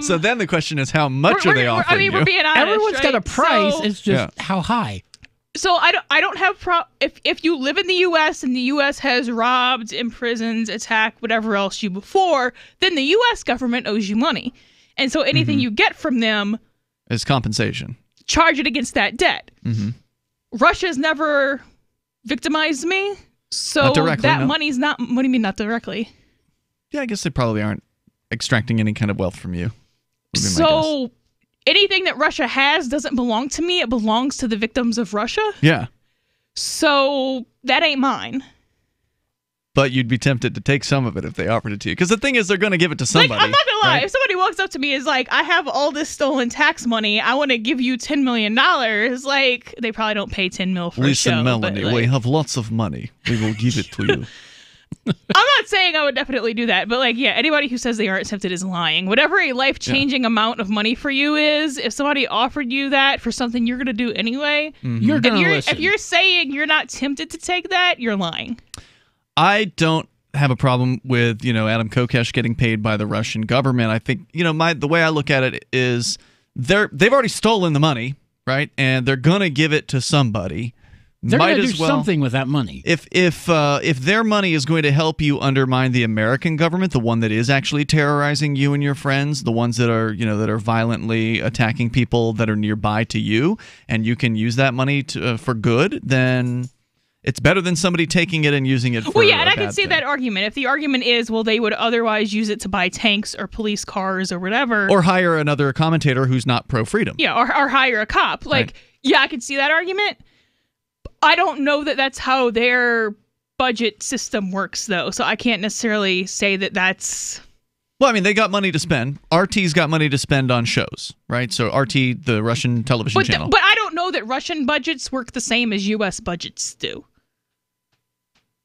So then the question is, how much are they offering you? We're being honest. Everyone's got a price. It's just how high. So I don't have if you live in the U.S. and the U.S. has robbed, imprisoned, attacked, whatever else you before, then the U.S. government owes you money, and so anything you get from them is compensation. Charge it against that debt. Mm-hmm. Russia's never victimized me, so that money's not. What do you mean not directly? Yeah, I guess they probably aren't extracting any kind of wealth from you. So. Anything that Russia has doesn't belong to me. It belongs to the victims of Russia. Yeah. So that ain't mine. But you'd be tempted to take some of it if they offered it to you. Because the thing is, they're going to give it to somebody. I'm not going to lie. Right? If somebody walks up to me and is like, I have all this stolen tax money. I want to give you $10 million. Like, they probably don't pay $10 million for a show. Listen, Melanie, we have lots of money. We will give it to you. I'm not saying I would definitely do that, but anybody who says they aren't tempted is lying. Whatever a life-changing amount of money for you is, if somebody offered you that for something you're going to do anyway, you're going to listen. If you're saying you're not tempted to take that, you're lying. I don't have a problem with, Adam Kokesh getting paid by the Russian government. I think, the way I look at it is they've already stolen the money, right? And they're going to give it to somebody. They're going to do something with that money. If their money is going to help you undermine the American government, the one that is actually terrorizing you and your friends, the ones that are violently attacking people that are nearby to you, and you can use that money for good, then it's better than somebody taking it and using it for Well, yeah, and a I can bad see thing. that argument. If the argument is, well, they would otherwise use it to buy tanks or police cars or whatever. Or hire another commentator who's not pro-freedom. Yeah, or hire a cop. Like, yeah, I can see that argument. I don't know that that's how their budget system works, though, so I can't necessarily say that that's... Well, I mean, they got money to spend. RT's got money to spend on shows, right? So RT, the Russian television channel. But I don't know that Russian budgets work the same as U.S. budgets do.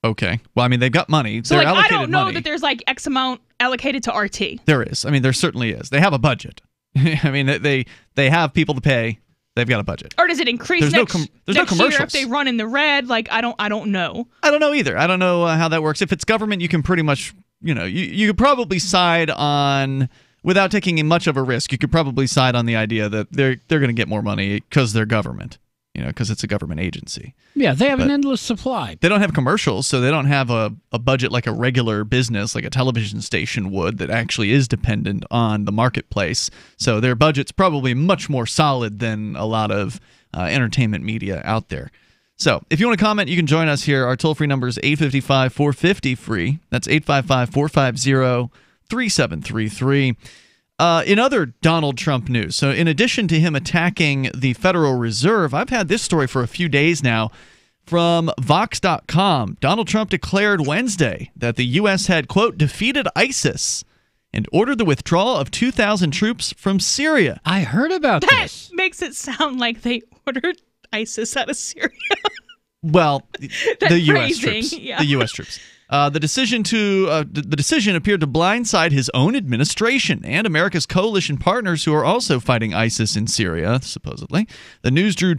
Okay. Well, I mean, they've got money. So, They're like, allocated I don't know money. that there's, like, X amount allocated to RT. There is. I mean, there certainly is. They have a budget. I mean, they have people to pay. They've got a budget. Or does it increase There's next no year commercials. if they run in the red? Like, I don't know. I don't know either. I don't know how that works. If it's government, you can pretty much, you could probably side on, without taking much of a risk, you could probably side on the idea that they're going to get more money because they're government, because it's a government agency. Yeah, they have an endless supply. They don't have commercials, so they don't have a budget like a regular business, like a television station would, that actually is dependent on the marketplace. So their budget's probably much more solid than a lot of entertainment media out there. So if you want to comment, you can join us here. Our toll-free number is 855-450-FREE. That's 855-450-3733. In other Donald Trump news, so in addition to him attacking the Federal Reserve, I've had this story for a few days now from Vox.com. Donald Trump declared Wednesday that the U.S. had, quote, defeated ISIS and ordered the withdrawal of 2,000 troops from Syria. I heard about this. That makes it sound like they ordered ISIS out of Syria. Well, the U.S. phrasing, troops. yeah. The U.S. troops. The decision appeared to blindside his own administration and America's coalition partners who are also fighting ISIS in Syria, supposedly. The news drew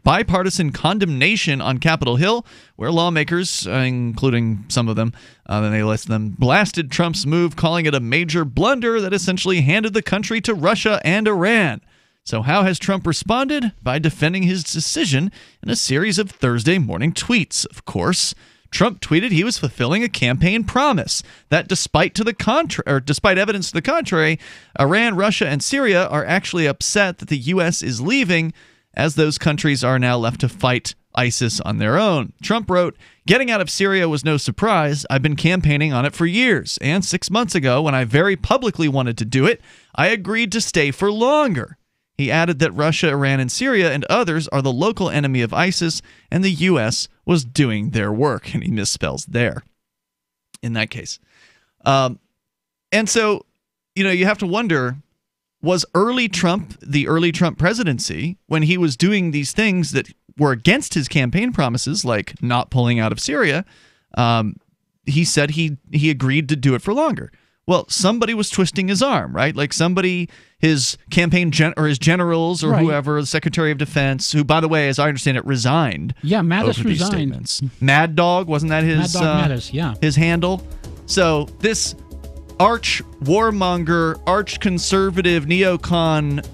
bipartisan condemnation on Capitol Hill, where lawmakers, including some of them, then they list them, blasted Trump's move, calling it a major blunder that essentially handed the country to Russia and Iran. So how has Trump responded? By defending his decision in a series of Thursday morning tweets, of course. Trump tweeted he was fulfilling a campaign promise that despite evidence to the contrary, Iran, Russia, and Syria are actually upset that the U.S. is leaving, as those countries are now left to fight ISIS on their own. Trump wrote, "Getting out of Syria was no surprise. I've been campaigning on it for years, and 6 months ago, when I very publicly wanted to do it, I agreed to stay for longer." He added that Russia, Iran, and Syria and others are the local enemy of ISIS, and the U.S. was doing their work. And he misspells there in that case. And so, you have to wonder, was the early Trump presidency, when he was doing these things that were against his campaign promises, like not pulling out of Syria, he said he agreed to do it for longer. Well, somebody was twisting his arm, right? Like somebody, his campaign or his generals or whoever, the Secretary of Defense, who, by the way, as I understand it, resigned. Yeah, Mattis over these resigned. Statements. Mad Dog, wasn't that his? Mad Dog Mattis, yeah. His handle. So this arch warmonger, arch conservative, neocon,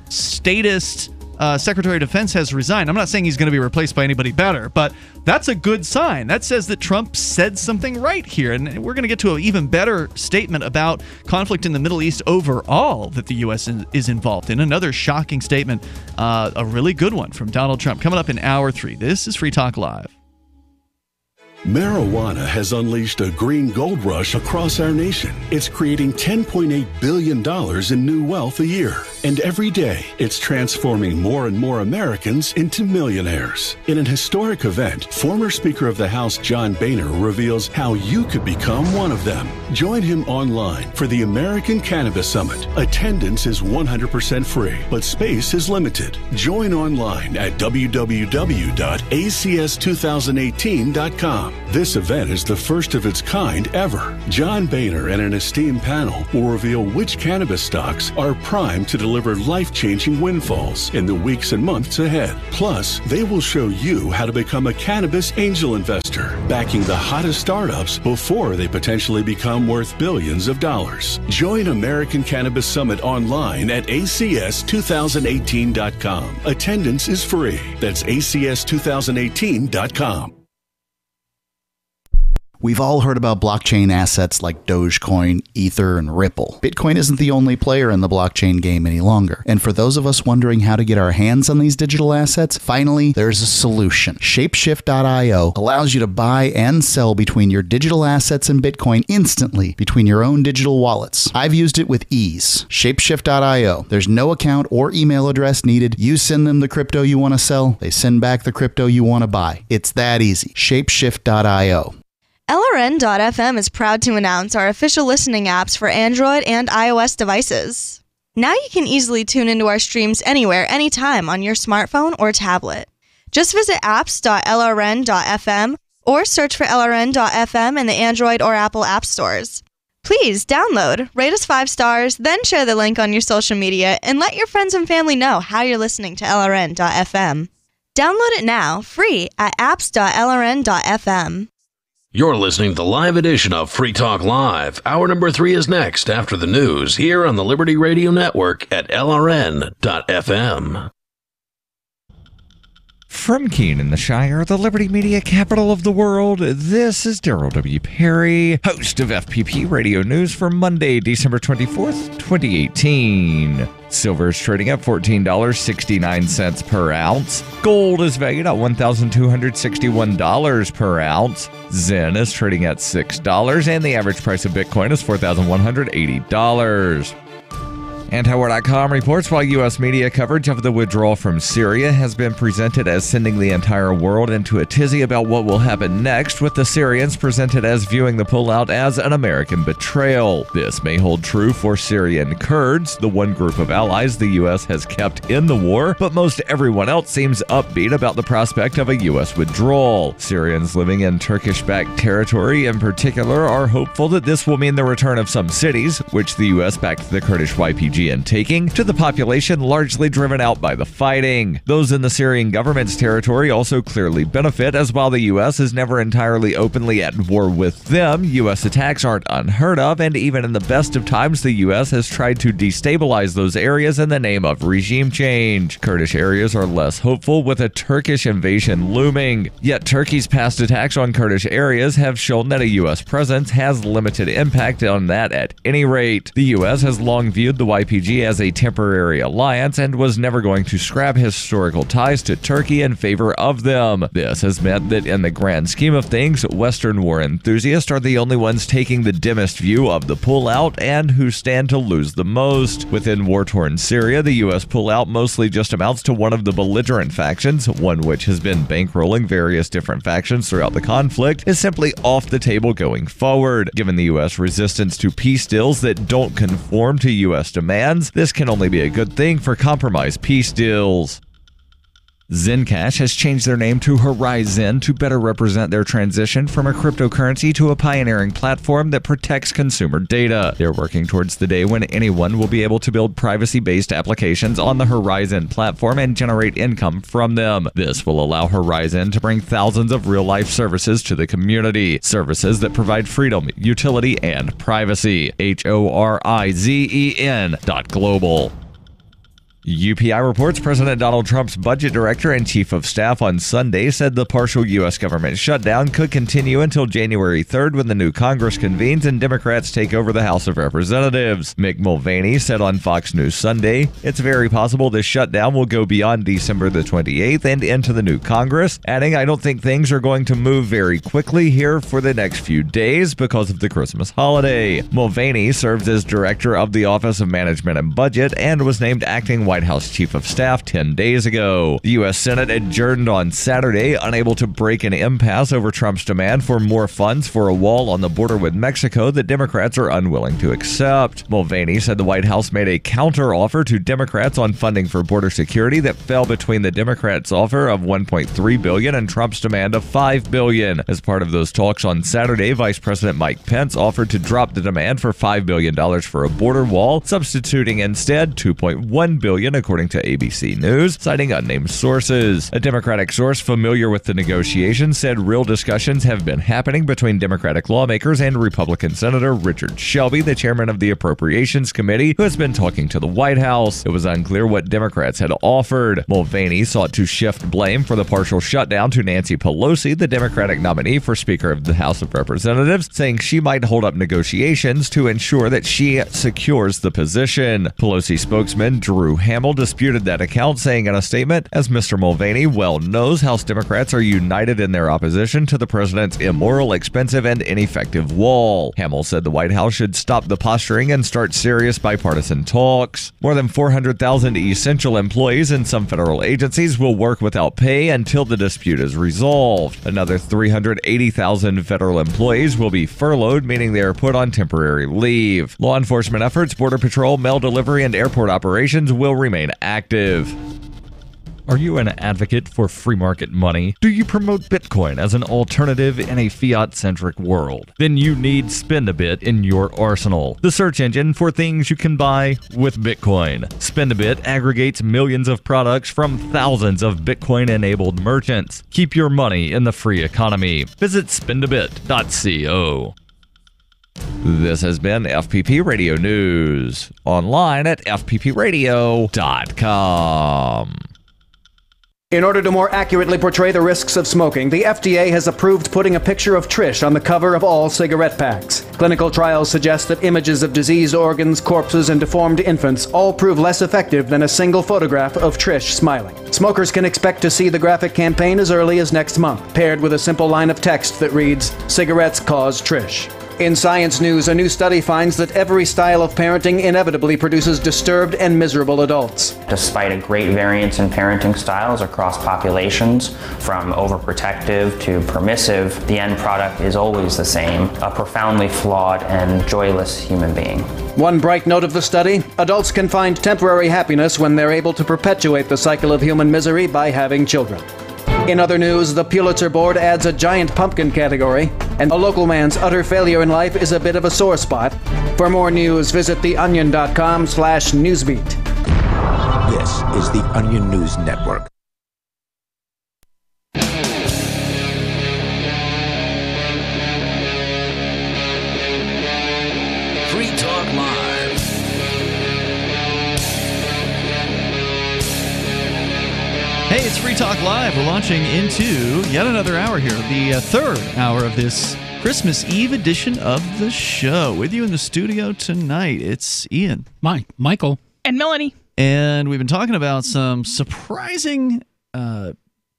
statist Secretary of Defense has resigned. I'm not saying he's going to be replaced by anybody better, but that's a good sign. That says that Trump said something right here, and we're going to get to an even better statement about conflict in the Middle East overall that the U.S. is involved in. Another shocking statement, a really good one from Donald Trump, coming up in Hour 3. This is Free Talk Live. Marijuana has unleashed a green gold rush across our nation. It's creating $10.8 billion in new wealth a year. And every day, it's transforming more and more Americans into millionaires. In an historic event, former Speaker of the House John Boehner reveals how you could become one of them. Join him online for the American Cannabis Summit. Attendance is 100% free, but space is limited. Join online at www.acs2018.com. CannabisStocks.com. This event is the first of its kind ever. John Boehner and an esteemed panel will reveal which cannabis stocks are primed to deliver life-changing windfalls in the weeks and months ahead. Plus, they will show you how to become a cannabis angel investor, backing the hottest startups before they potentially become worth billions of dollars. Join American Cannabis Summit online at acs2018.com. Attendance is free. That's acs2018.com. We've all heard about blockchain assets like Dogecoin, Ether, and Ripple. Bitcoin isn't the only player in the blockchain game any longer. And for those of us wondering how to get our hands on these digital assets, finally, there's a solution. Shapeshift.io allows you to buy and sell between your digital assets and Bitcoin instantly between your own digital wallets. I've used it with ease. Shapeshift.io. There's no account or email address needed. You send them the crypto you want to sell. They send back the crypto you want to buy. It's that easy. Shapeshift.io. LRN.FM is proud to announce our official listening apps for Android and iOS devices. Now you can easily tune into our streams anywhere, anytime on your smartphone or tablet. Just visit apps.lrn.fm or search for LRN.FM in the Android or Apple app stores. Please download, rate us 5 stars, then share the link on your social media and let your friends and family know how you're listening to LRN.FM. Download it now, free at apps.lrn.fm. You're listening to the live edition of Free Talk Live. Hour number 3 is next after the news here on the Liberty Radio Network at LRN.FM. From Keene in the Shire, the Liberty Media capital of the world, this is Daryl W. Perry, host of FPP Radio News for Monday, December 24th, 2018. Silver is trading at $14.69 per ounce. Gold is valued at $1,261 per ounce. Zen is trading at $6, and the average price of Bitcoin is $4,180. Antiwar.com reports while U.S. media coverage of the withdrawal from Syria has been presented as sending the entire world into a tizzy about what will happen next, with the Syrians presented as viewing the pullout as an American betrayal. This may hold true for Syrian Kurds, the one group of allies the U.S. has kept in the war, but most everyone else seems upbeat about the prospect of a U.S. withdrawal. Syrians living in Turkish-backed territory in particular are hopeful that this will mean the return of some cities, which the U.S. backed the Kurdish YPG in taking, to the population largely driven out by the fighting. Those in the Syrian government's territory also clearly benefit, as while the U.S. is never entirely openly at war with them, U.S. attacks aren't unheard of, and even in the best of times, the U.S. has tried to destabilize those areas in the name of regime change. Kurdish areas are less hopeful, with a Turkish invasion looming. Yet Turkey's past attacks on Kurdish areas have shown that a U.S. presence has limited impact on that at any rate. The U.S. has long viewed the YPG as a temporary alliance and was never going to scrap historical ties to Turkey in favor of them. This has meant that in the grand scheme of things, Western war enthusiasts are the only ones taking the dimmest view of the pullout and who stand to lose the most. Within war-torn Syria, the U.S. pullout mostly just amounts to one of the belligerent factions, one which has been bankrolling various different factions throughout the conflict, is simply off the table going forward. Given the U.S. resistance to peace deals that don't conform to U.S. demands, this can only be a good thing for compromise peace deals. Zencash has changed their name to Horizon to better represent their transition from a cryptocurrency to a pioneering platform that protects consumer data. They're working towards the day when anyone will be able to build privacy-based applications on the Horizon platform and generate income from them. This will allow Horizon to bring thousands of real-life services to the community. Services that provide freedom, utility, and privacy. HORIZEN.global. UPI reports President Donald Trump's budget director and chief of staff on Sunday said the partial U.S. government shutdown could continue until January 3rd when the new Congress convenes and Democrats take over the House of Representatives. Mick Mulvaney said on Fox News Sunday, "It's very possible this shutdown will go beyond December the 28th and into the new Congress," adding, "I don't think things are going to move very quickly here for the next few days because of the Christmas holiday." Mulvaney serves as director of the Office of Management and Budget and was named acting White House chief of staff 10 days ago. The U.S. Senate adjourned on Saturday, unable to break an impasse over Trump's demand for more funds for a wall on the border with Mexico that Democrats are unwilling to accept. Mulvaney said the White House made a counteroffer to Democrats on funding for border security that fell between the Democrats' offer of $1.3 billion and Trump's demand of $5 billion. As part of those talks on Saturday, Vice President Mike Pence offered to drop the demand for $5 billion for a border wall, substituting instead $2.1 billion, according to ABC News, citing unnamed sources. A Democratic source familiar with the negotiations said real discussions have been happening between Democratic lawmakers and Republican Senator Richard Shelby, the chairman of the Appropriations Committee, who has been talking to the White House. It was unclear what Democrats had offered. Mulvaney sought to shift blame for the partial shutdown to Nancy Pelosi, the Democratic nominee for Speaker of the House of Representatives, saying she might hold up negotiations to ensure that she secures the position. Pelosi spokesman Drew Hamill disputed that account, saying in a statement, as Mr. Mulvaney well knows, House Democrats are united in their opposition to the president's immoral, expensive, and ineffective wall. Hamill said the White House should stop the posturing and start serious bipartisan talks. More than 400,000 essential employees in some federal agencies will work without pay until the dispute is resolved. Another 380,000 federal employees will be furloughed, meaning they are put on temporary leave. Law enforcement efforts, Border Patrol, mail delivery, and airport operations will remain active. Are you an advocate for free market money? Do you promote Bitcoin as an alternative in a fiat-centric world? Then you need Spend-A-Bit in your arsenal, the search engine for things you can buy with Bitcoin. Spend-A-Bit aggregates millions of products from thousands of Bitcoin-enabled merchants. Keep your money in the free economy. Visit spendabit.co. This has been FPP Radio News, online at fppradio.com. In order to more accurately portray the risks of smoking, the FDA has approved putting a picture of Trish on the cover of all cigarette packs. Clinical trials suggest that images of diseased organs, corpses, and deformed infants all prove less effective than a single photograph of Trish smiling. Smokers can expect to see the graphic campaign as early as next month, paired with a simple line of text that reads, "Cigarettes cause Trish." In Science News, a new study finds that every style of parenting inevitably produces disturbed and miserable adults. Despite a great variance in parenting styles across populations, from overprotective to permissive, the end product is always the same, a profoundly flawed and joyless human being. One bright note of the study, adults can find temporary happiness when they're able to perpetuate the cycle of human misery by having children. In other news, the Pulitzer Board adds a giant pumpkin category, and a local man's utter failure in life is a bit of a sore spot. For more news, visit theonion.com/newsbeat. This is the Onion News Network. Free Talk Live. Hey, it's Free Talk Live. We're launching into yet another hour here, the third hour of this Christmas Eve edition of the show. With you in the studio tonight, it's Ian. Michael. And Melanie. And we've been talking about some surprising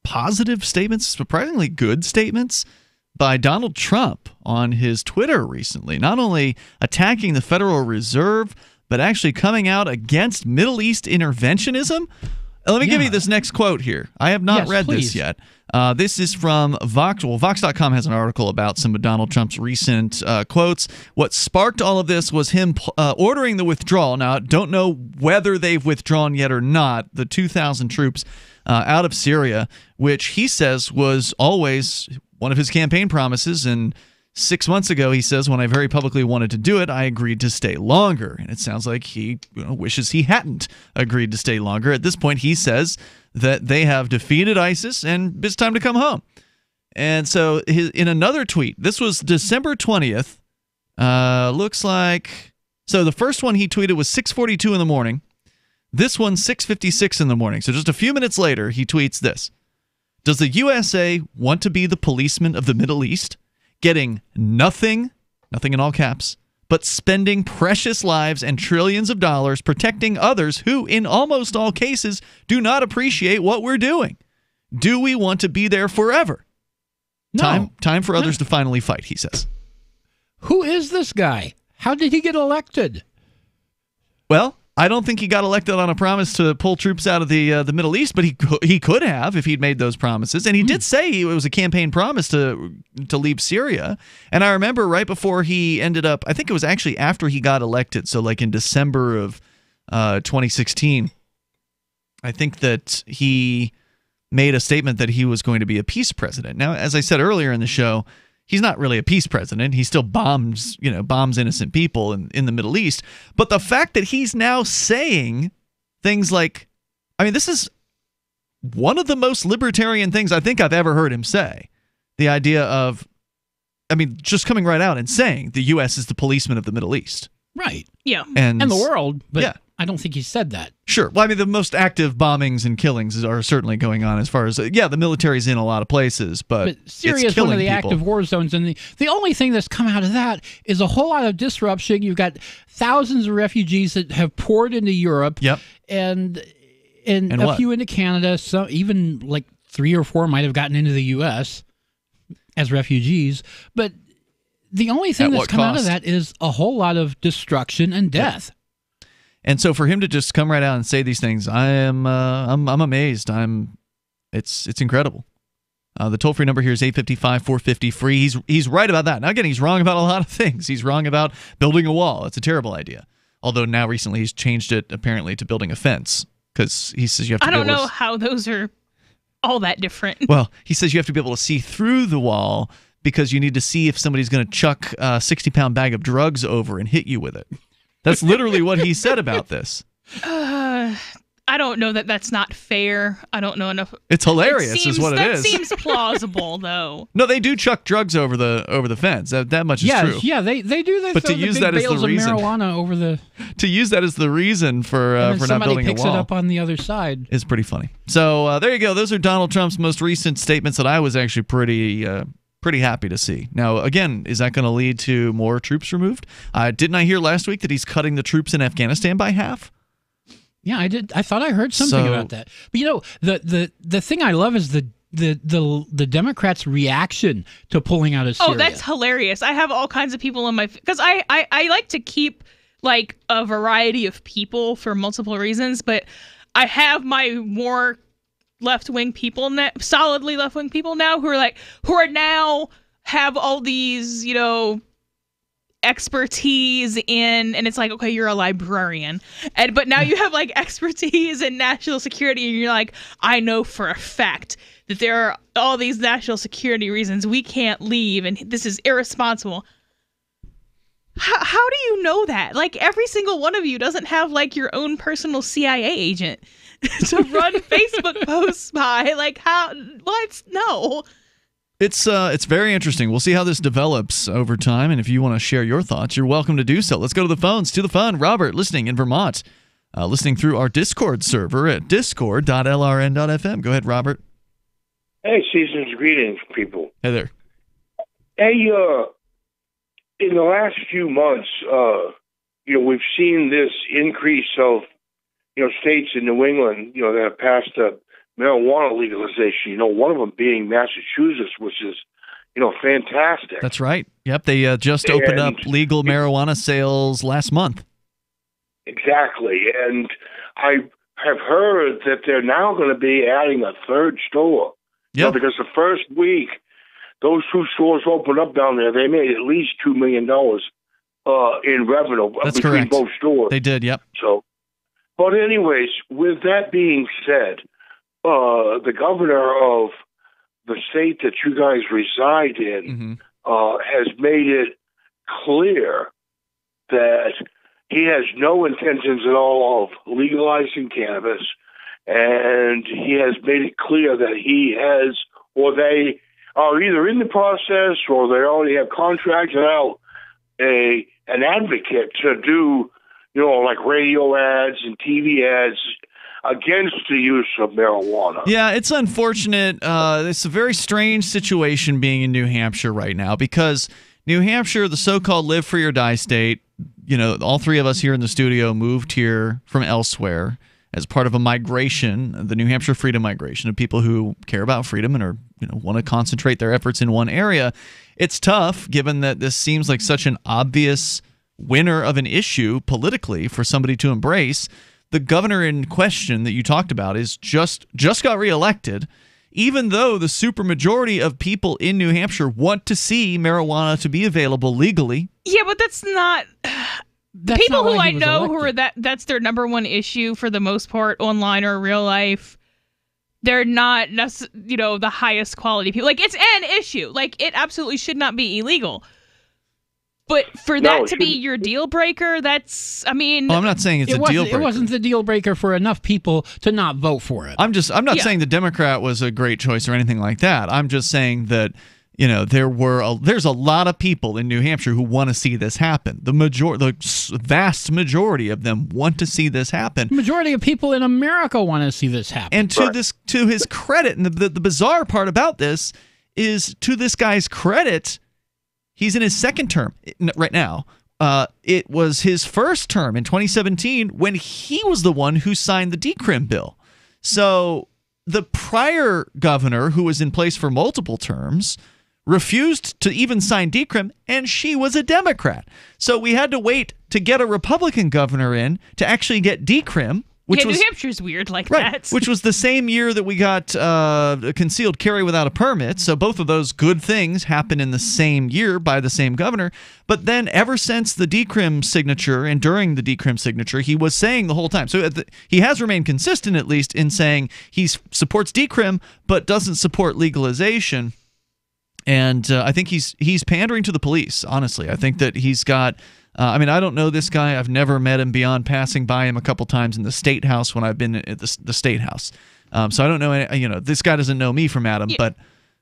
positive statements, surprisingly good statements by Donald Trump on his Twitter recently. Not only attacking the Federal Reserve, but actually coming out against Middle East interventionism. Let me give you this next quote here. I have not read this yet. This is from Vox. Well, Vox.com has an article about some of Donald Trump's recent quotes. What sparked all of this was him ordering the withdrawal. Now, I don't know whether they've withdrawn yet or not, the 2,000 troops out of Syria, which he says was always one of his campaign promises. And 6 months ago, he says, when I very publicly wanted to do it, I agreed to stay longer. And it sounds like he wishes he hadn't agreed to stay longer. At this point, he says that they have defeated ISIS and it's time to come home. And so in another tweet, this was December 20th, looks like, so the first one he tweeted was 6:42 in the morning. This one, 6:56 in the morning. So just a few minutes later, he tweets this. Does the USA want to be the policeman of the Middle East? Getting nothing in all caps, but spending precious lives and trillions of dollars protecting others who, in almost all cases, do not appreciate what we're doing. Do we want to be there forever? No. Time for others to finally fight, he says. Who is this guy? How did he get elected? Well, I don't think he got elected on a promise to pull troops out of the Middle East, but he could have if he'd made those promises. And he did say it was a campaign promise to leave Syria. And I remember right before he ended up, I think it was actually after he got elected, so like in December of 2016, I think that he made a statement that he was going to be a peace president. Now, as I said earlier in the show, he's not really a peace president. He still bombs innocent people in the Middle East. But the fact that he's now saying things like, I mean, this is one of the most libertarian things I think I've ever heard him say. The idea of, I mean, just coming right out and saying the U.S. is the policeman of the Middle East. Right. Yeah. And the world. But yeah. I don't think he said that. Sure. Well, I mean, the most active bombings and killings are certainly going on as far as, the military's in a lot of places, but Syria is one of the active war zones, and the only thing that's come out of that is a whole lot of disruption. You've got thousands of refugees that have poured into Europe, and a few into Canada. Some even like 3 or 4 might have gotten into the U.S. as refugees, but the only thing that's come out of that is a whole lot of destruction and death. And so for him to just come right out and say these things, I'm amazed. It's incredible. The toll-free number here is 855-450-FREE. He's right about that. Now again, he's wrong about a lot of things. He's wrong about building a wall. It's a terrible idea. Although now recently he's changed it apparently to building a fence, because he says you have to. I don't know how those are all that different. Well, he says you have to be able to see through the wall because you need to see if somebody's going to chuck a 60-pound bag of drugs over and hit you with it. That's literally what he said about this. I don't know that's not fair. I don't know enough. It's hilarious, is what it is. That seems plausible, though. No, they do chuck drugs over the fence. That much is true. Yeah, they do. They but throw to use the big that as bales the reason, of marijuana over the. To use that as the reason for not building a wall. Somebody picks it up on the other side. Is pretty funny. So there you go. Those are Donald Trump's most recent statements that I was actually pretty happy to see. Now, again, is that going to lead to more troops removed? Didn't I hear last week that he's cutting the troops in Afghanistan by half? Yeah, I did. I thought I heard something about that. But the thing I love is the Democrats' reaction to pulling out of Syria. Oh, that's hilarious. I have all kinds of people in my, because I like to keep like a variety of people for multiple reasons, but I have my more left-wing people now, solidly left-wing people now, who are now have all these, expertise in, and it's like, okay, you're a librarian, but now you have like expertise in national security, and you're like, I know for a fact that there are all these national security reasons we can't leave, and this is irresponsible. How do you know that? Like, every single one of you doesn't have like your own personal CIA agent to run Facebook posts by. Like, how? What? No. It's very interesting. We'll see how this develops over time, and if you want to share your thoughts, you're welcome to do so. Let's go to the phones. To the phone, Robert, listening in Vermont, listening through our Discord server at discord.lrn.fm. Go ahead, Robert. Hey, season's greetings, people. Hey there. Hey, in the last few months, we've seen this increase of, states in New England, that have passed marijuana legalization. One of them being Massachusetts, which is, fantastic. That's right. Yep, they just opened up legal marijuana sales last month. Exactly, and I have heard that they're now going to be adding a third store. Yeah, because the first week those 2 stores opened up down there, they made at least $2 million in revenue between both stores. They did, yep. So, but anyways, with that being said, the governor of the state that you guys reside in has made it clear that he has no intentions at all of legalizing cannabis, and he has made it clear that he has, or they are either in the process or they already have contracted out an advocate to do, like radio ads and TV ads against the use of marijuana. Yeah, it's unfortunate. It's a very strange situation being in New Hampshire right now, because New Hampshire, the so-called live free or die state, all 3 of us here in the studio moved here from elsewhere as part of a migration, the New Hampshire Freedom Migration, of people who care about freedom and are, want to concentrate their efforts in one area. It's tough, given that this seems like such an obvious winner of an issue politically for somebody to embrace. The governor in question that you talked about is just got reelected, even though the supermajority of people in New Hampshire want to see marijuana to be available legally. Yeah, but that's not... That's people not who why I he was know who elected. are that's their number one issue for the most part, online or real life. They're not, the highest quality people. Like, it's an issue. Like, it absolutely should not be illegal. But for that to be your deal breaker, that's, I'm not saying it's a deal breaker. It wasn't the deal breaker for enough people to not vote for it. I'm not saying the Democrat was a great choice or anything like that. I'm just saying that, there's a lot of people in New Hampshire who want to see this happen. The vast majority of them want to see this happen. The majority of people in America want to see this happen. And to his credit, and the bizarre part about this is, to this guy's credit, he's in his second term right now. It was his first term in 2017 when he was the one who signed the decrim bill. So the prior governor, who was in place for multiple terms, refused to even sign decrim, and she was a Democrat. So we had to wait to get a Republican governor in to actually get decrim. New Hampshire's weird like that. Which was the same year that we got concealed carry without a permit. So both of those good things happened in the same year by the same governor. But then ever since the decrim signature and during the decrim signature, he was saying the whole time. So he has remained consistent, at least, in saying he supports decrim but doesn't support legalization. And I think he's pandering to the police, honestly. I think that he's got... I don't know this guy. I've never met him beyond passing by him a couple times in the State House when I've been at the State House. So I don't know. This guy doesn't know me from Adam, but...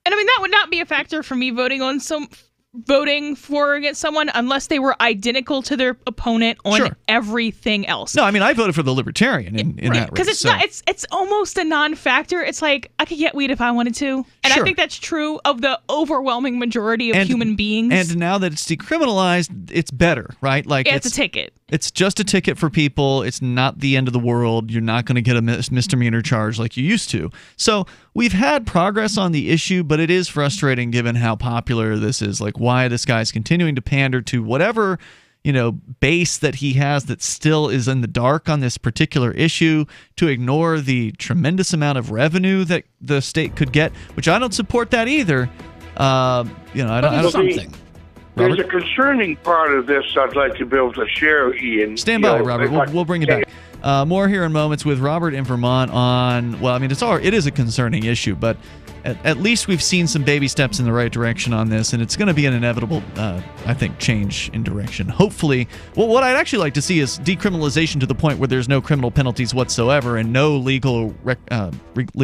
And that would not be a factor for me voting for against someone unless they were identical to their opponent on everything else. No, I voted for the Libertarian in that race. Because it's almost a non-factor. It's like, I could get weed if I wanted to. And I think that's true of the overwhelming majority of human beings. And now that it's decriminalized, it's better, right? Like it's a ticket. It's just a ticket for people. It's not the end of the world. You're not going to get a misdemeanor charge like you used to. So we've had progress on the issue, but it is frustrating given how popular this is. Like, why this guy's continuing to pander to whatever, base that he has that still is in the dark on this particular issue, to ignore the tremendous amount of revenue that the state could get, which I don't support that either. I don't something. There's a concerning part of this I'd like to be able to share, Ian. Stand by, Robert. We'll bring you back. More here in moments with Robert in Vermont on, it is a concerning issue, but at least we've seen some baby steps in the right direction on this, and it's going to be an inevitable, change in direction. Hopefully, what I'd actually like to see is decriminalization to the point where there's no criminal penalties whatsoever and no legal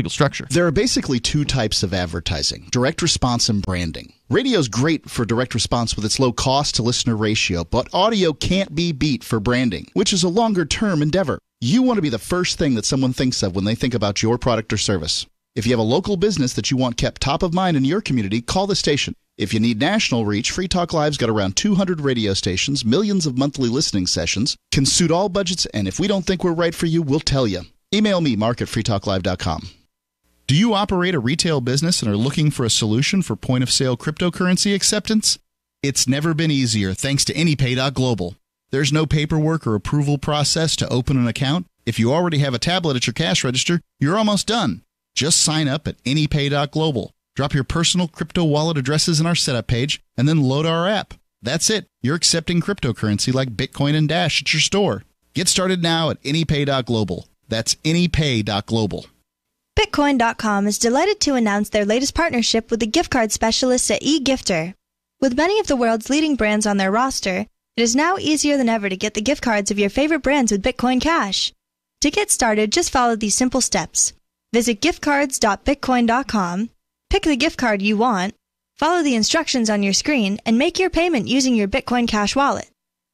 structure. There are basically two types of advertising: direct response and branding. Radio's great for direct response with its low cost to listener ratio, but audio can't be beat for branding, which is a longer-term endeavor. You want to be the first thing that someone thinks of when they think about your product or service. If you have a local business that you want kept top of mind in your community, call the station. If you need national reach, Free Talk Live's got around 200 radio stations, millions of monthly listening sessions, can suit all budgets, and if we don't think we're right for you, we'll tell you. Email me, mark@freetalklive.com. Do you operate a retail business and are looking for a solution for point-of-sale cryptocurrency acceptance? It's never been easier thanks to AnyPay.global. There's no paperwork or approval process to open an account. If you already have a tablet at your cash register, you're almost done. Just sign up at AnyPay.global. Drop your personal crypto wallet addresses in our setup page, and then load our app. That's it. You're accepting cryptocurrency like Bitcoin and Dash at your store. Get started now at AnyPay.global. That's AnyPay.global. Bitcoin.com is delighted to announce their latest partnership with the gift card specialists at eGifter. With many of the world's leading brands on their roster, it is now easier than ever to get the gift cards of your favorite brands with Bitcoin Cash. To get started, just follow these simple steps. Visit giftcards.bitcoin.com, pick the gift card you want, follow the instructions on your screen, and make your payment using your Bitcoin Cash wallet.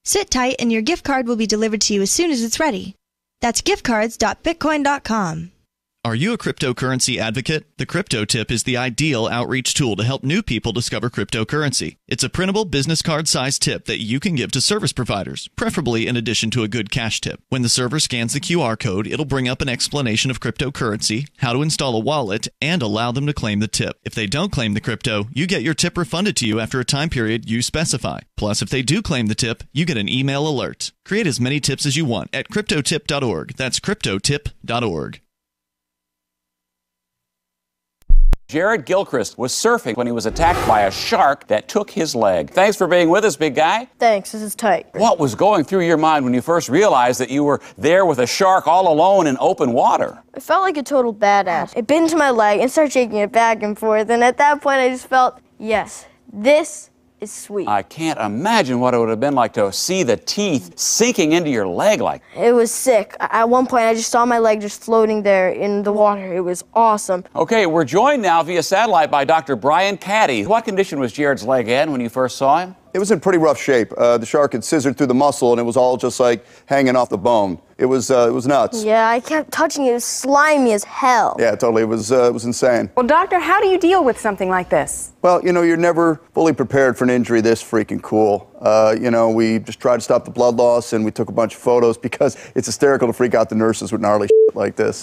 Sit tight and your gift card will be delivered to you as soon as it's ready. That's giftcards.bitcoin.com. Are you a cryptocurrency advocate? The Crypto Tip is the ideal outreach tool to help new people discover cryptocurrency. It's a printable business card-sized tip that you can give to service providers, preferably in addition to a good cash tip. When the server scans the QR code, it'll bring up an explanation of cryptocurrency, how to install a wallet, and allow them to claim the tip. If they don't claim the crypto, you get your tip refunded to you after a time period you specify. Plus, if they do claim the tip, you get an email alert. Create as many tips as you want at cryptotip.org. That's cryptotip.org. Jared Gilchrist was surfing when he was attacked by a shark that took his leg. Thanks for being with us, big guy. Thanks, this is tight. What was going through your mind when you first realized that you were there with a shark all alone in open water? I felt like a total badass. It bit into my leg and started shaking it back and forth, and at that point I just felt, yes, this is sweet. I can't imagine what it would have been like to see the teeth sinking into your leg like. It was sick. At one point I just saw my leg just floating there in the water. It was awesome. Okay, we're joined now via satellite by Dr. Brian Caddy. What condition was Jared's leg in when you first saw him? It was in pretty rough shape. The shark had scissored through the muscle, and it was all just like hanging off the bone. It was nuts. Yeah, I kept touching it. It was slimy as hell. Yeah, totally. It was insane. Well, doctor, how do you deal with something like this? Well, you're never fully prepared for an injury this freaking cool. We just tried to stop the blood loss, and we took a bunch of photos because it's hysterical to freak out the nurses with gnarly shit like this.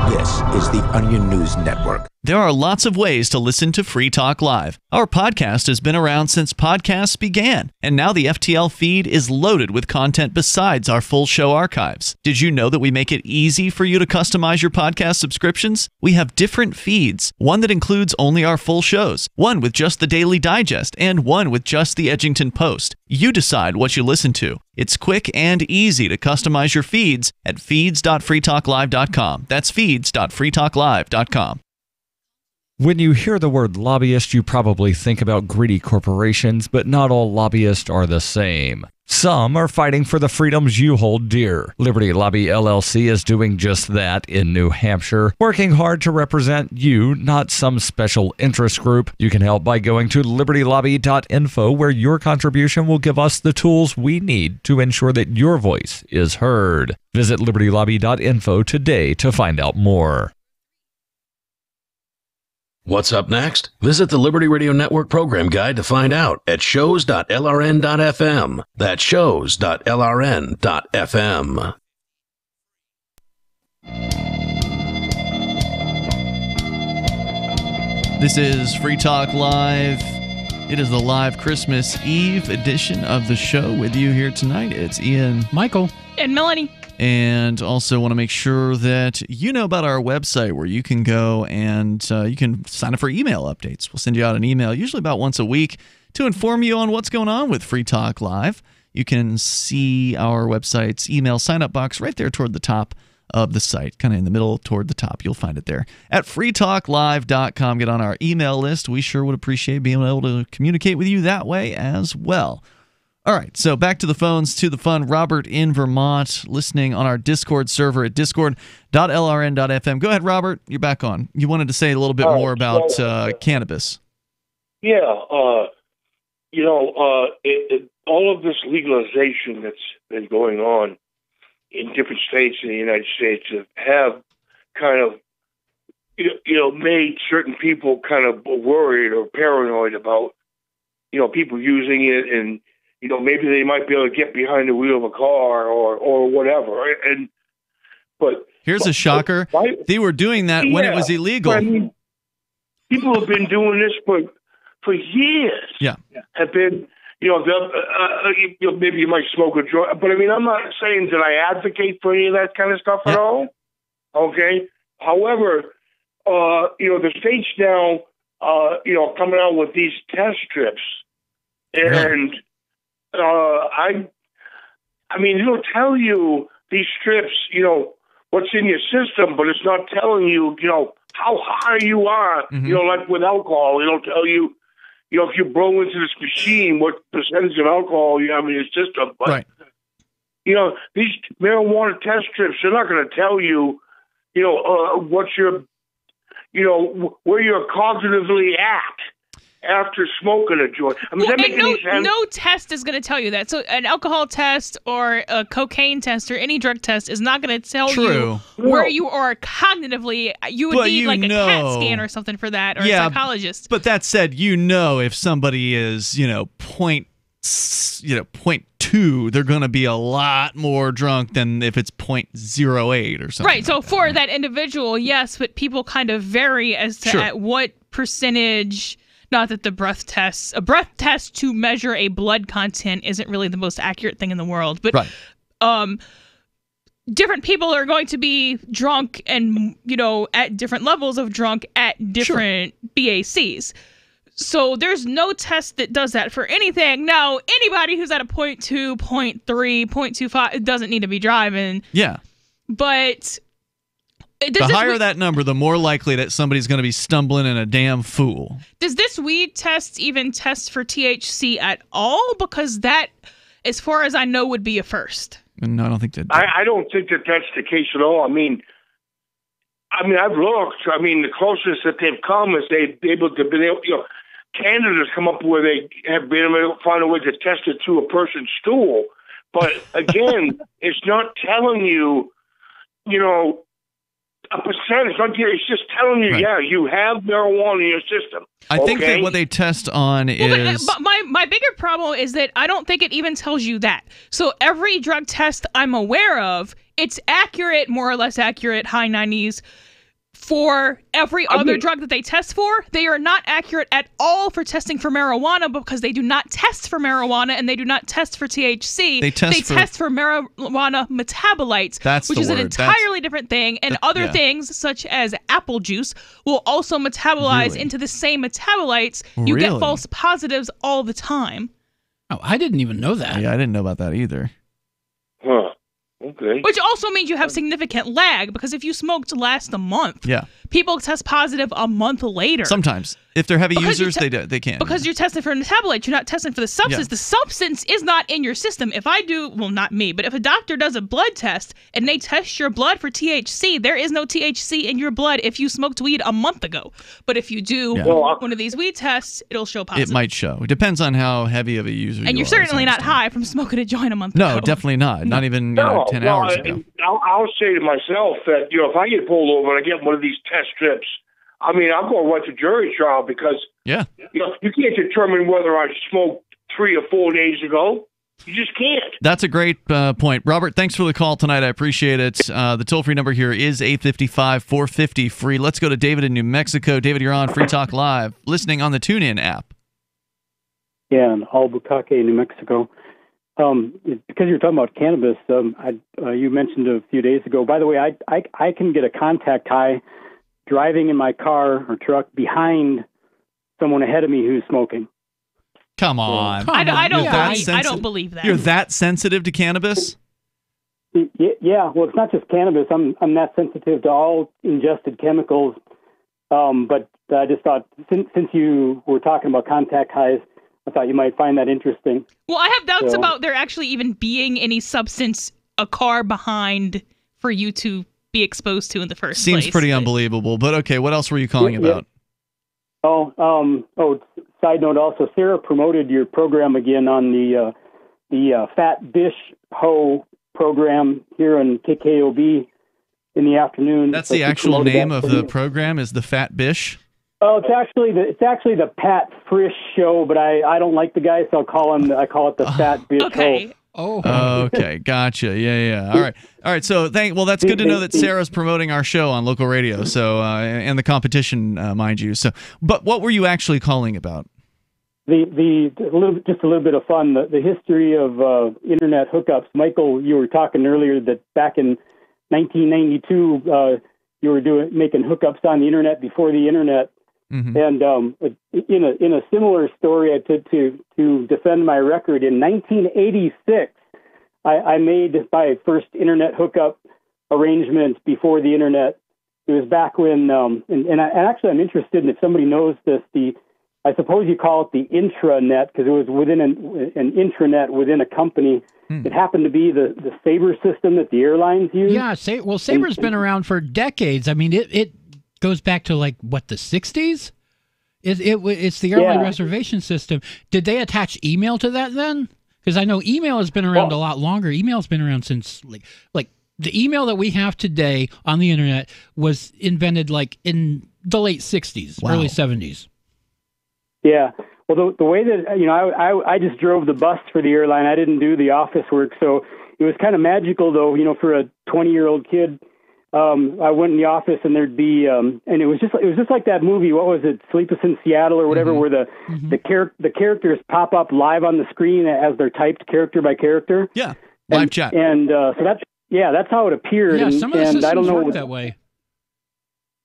This is the Onion News Network. There are lots of ways to listen to Free Talk Live. Our podcast has been around since podcasts began, and now the FTL feed is loaded with content besides our full show archives. Did you know that we make it easy for you to customize your podcast subscriptions? We have different feeds, one that includes only our full shows, one with just the Daily Digest, and one with just the Edgington Post. You decide what you listen to. It's quick and easy to customize your feeds at feeds.freetalklive.com. That's feeds.freetalklive.com. When you hear the word lobbyist, you probably think about greedy corporations, but not all lobbyists are the same. Some are fighting for the freedoms you hold dear. Liberty Lobby LLC is doing just that in New Hampshire, working hard to represent you, not some special interest group. You can help by going to libertylobby.info, where your contribution will give us the tools we need to ensure that your voice is heard. Visit libertylobby.info today to find out more. What's up next? Visit the Liberty Radio Network program guide to find out at shows.lrn.fm. That's shows.lrn.fm. This is Free Talk Live. It is the live Christmas Eve edition of the show. With you here tonight, it's Ian, Michael, and Melanie. And also want to make sure that you know about our website, where you can go and you can sign up for email updates. We'll send you out an email usually about once a week to inform you on what's going on with Free Talk Live. You can see our website's email sign-up box right there toward the top of the site, kind of in the middle toward the top. You'll find it there at freetalklive.com. Get on our email list. We sure would appreciate being able to communicate with you that way as well. All right, so back to the phones, to the fun. Robert in Vermont, listening on our Discord server at discord.lrn.fm. Go ahead, Robert. You're back on. You wanted to say a little bit more about cannabis. Yeah, all of this legalization that's been going on in different states in the United States have kind of, made certain people kind of worried or paranoid about, people using it, and maybe they might be able to get behind the wheel of a car or whatever. But here's a shocker: they were doing that when it was illegal. I mean, people have been doing this for years. Yeah, have been. Maybe you might smoke a joint, but I mean, I'm not saying that I advocate for any of that kind of stuff at all. Okay. However, the states now, coming out with these test strips, and I mean, it'll tell you these strips, what's in your system, but it's not telling you, how high you are. Mm-hmm. Like with alcohol, it'll tell you. If you blow into this machine, what percentage of alcohol you have in your system. But, right. These marijuana test strips, they're not going to tell you, what's your, where you're cognitively at. after smoking a joint. I mean, does that make any sense? No test is going to tell you that. So an alcohol test or a cocaine test or any drug test is not going to tell you where you are cognitively. You would need like a CAT scan or something for that, or a psychologist. But that said, if somebody is, 0.2, they're going to be a lot more drunk than if it's 0.08 or something. Right. So for that individual, yes, but people kind of vary as to at what percentage. Not that a breath test to measure a blood content isn't really the most accurate thing in the world, but different people are going to be drunk and, at different levels of drunk at different BACs. So there's no test that does that for anything. Now, anybody who's at a 0.2, 0.3, 0.25 doesn't need to be driving. Yeah. But the higher that number, the more likely that somebody's going to be stumbling in a damn fool. Does this weed test even test for THC at all? Because that, as far as I know, would be a first. No, I don't think that. I don't think that that's the case at all. I mean, I've looked. I mean, the closest that they've come is Canada's come up where they have been able to find a way to test it through a person's stool. But again, it's not telling you, a percentage. It's just telling you, you have marijuana in your system. I think that what they test on is... But my bigger problem is that I don't think it even tells you that. So every drug test I'm aware of, it's accurate, more or less accurate, high 90s. For every other drug that they test for, they are not accurate at all for testing for marijuana because they do not test for marijuana and they do not test for THC. They test for marijuana metabolites, which is an entirely different thing. And other things, such as apple juice, will also metabolize into the same metabolites. You get false positives all the time. Oh, I didn't even know that. Yeah, I didn't know about that either. Huh. Okay. Which also means you have significant lag, because if you smoked last a month, people test positive a month later. Sometimes. If they're heavy users, they can. Because you're testing for metabolites, you're not testing for the substance. The substance is not in your system. If I do, well, not me, but if a doctor does a blood test and they test your blood for THC, there is no THC in your blood if you smoked weed a month ago. But if you do one of these weed tests, it'll show positive. It might show. It depends on how heavy of a user you are. And you're certainly not high from smoking a joint a month ago. No, definitely not. Not even 10 hours ago. I'll say to myself that, if I get pulled over and I get one of these test strips, I'm going right to jury trial because you can't determine whether I smoked 3 or 4 days ago. You just can't. That's a great point. Robert, thanks for the call tonight. I appreciate it. The toll-free number here is 855-450-FREE. Let's go to David in New Mexico. David, you're on Free Talk Live, listening on the TuneIn app. Yeah, in Albuquerque, New Mexico. Because you're talking about cannabis, you mentioned a few days ago. By the way, I can get a contact high driving in my car or truck behind someone ahead of me who's smoking. Come on. I don't believe that. You're that sensitive to cannabis? Yeah, well, it's not just cannabis. I'm that sensitive to all ingested chemicals. But I just thought, since you were talking about contact highs, I thought you might find that interesting. Well, I have doubts about there actually even being any substance, a car behind, for you to be exposed to in the first place. Seems pretty unbelievable. But okay, what else were you calling about? Side note also, Sarah promoted your program again on the Fat Bish Ho program here on KKOB in the afternoon. That's the actual name of the program, is the Fat Bish? Oh, it's actually the Pat Frisch show, but I don't like the guy, so I call it the Fat Bish Ho. Oh, okay, gotcha. Yeah. All right. So that's good to know that Sarah's promoting our show on local radio. So and the competition, mind you. So, but what were you actually calling about? Just a little bit of fun. The history of internet hookups. Michael, you were talking earlier that back in 1992, you were making hookups on the internet before the internet. Mm-hmm. And in a similar story, to defend my record, in 1986, I made my first internet hookup arrangement before the internet. It was back when, and actually I'm interested in if somebody knows this. I suppose you call it the intranet because it was within an intranet within a company. It happened to be the Sabre system that the airlines use. Yeah, Sabre's been around for decades. I mean, it goes back to the 60s? It's the early reservation system. Did they attach email to that then? Because I know email has been around a lot longer. Email's been around since like the email that we have today on the internet was invented like in the late 60s, early 70s. Yeah. Well, the way that, I just drove the bus for the airline. I didn't do the office work. So it was kind of magical, though, for a 20-year-old kid. I went in the office and there'd be, and it was just like that movie. What was it? Sleepless in Seattle or whatever, where the characters pop up live on the screen as they're typed character by character. Yeah. Live chat. And so that's how it appeared. Yeah. And, Some of the systems I don't know work that way.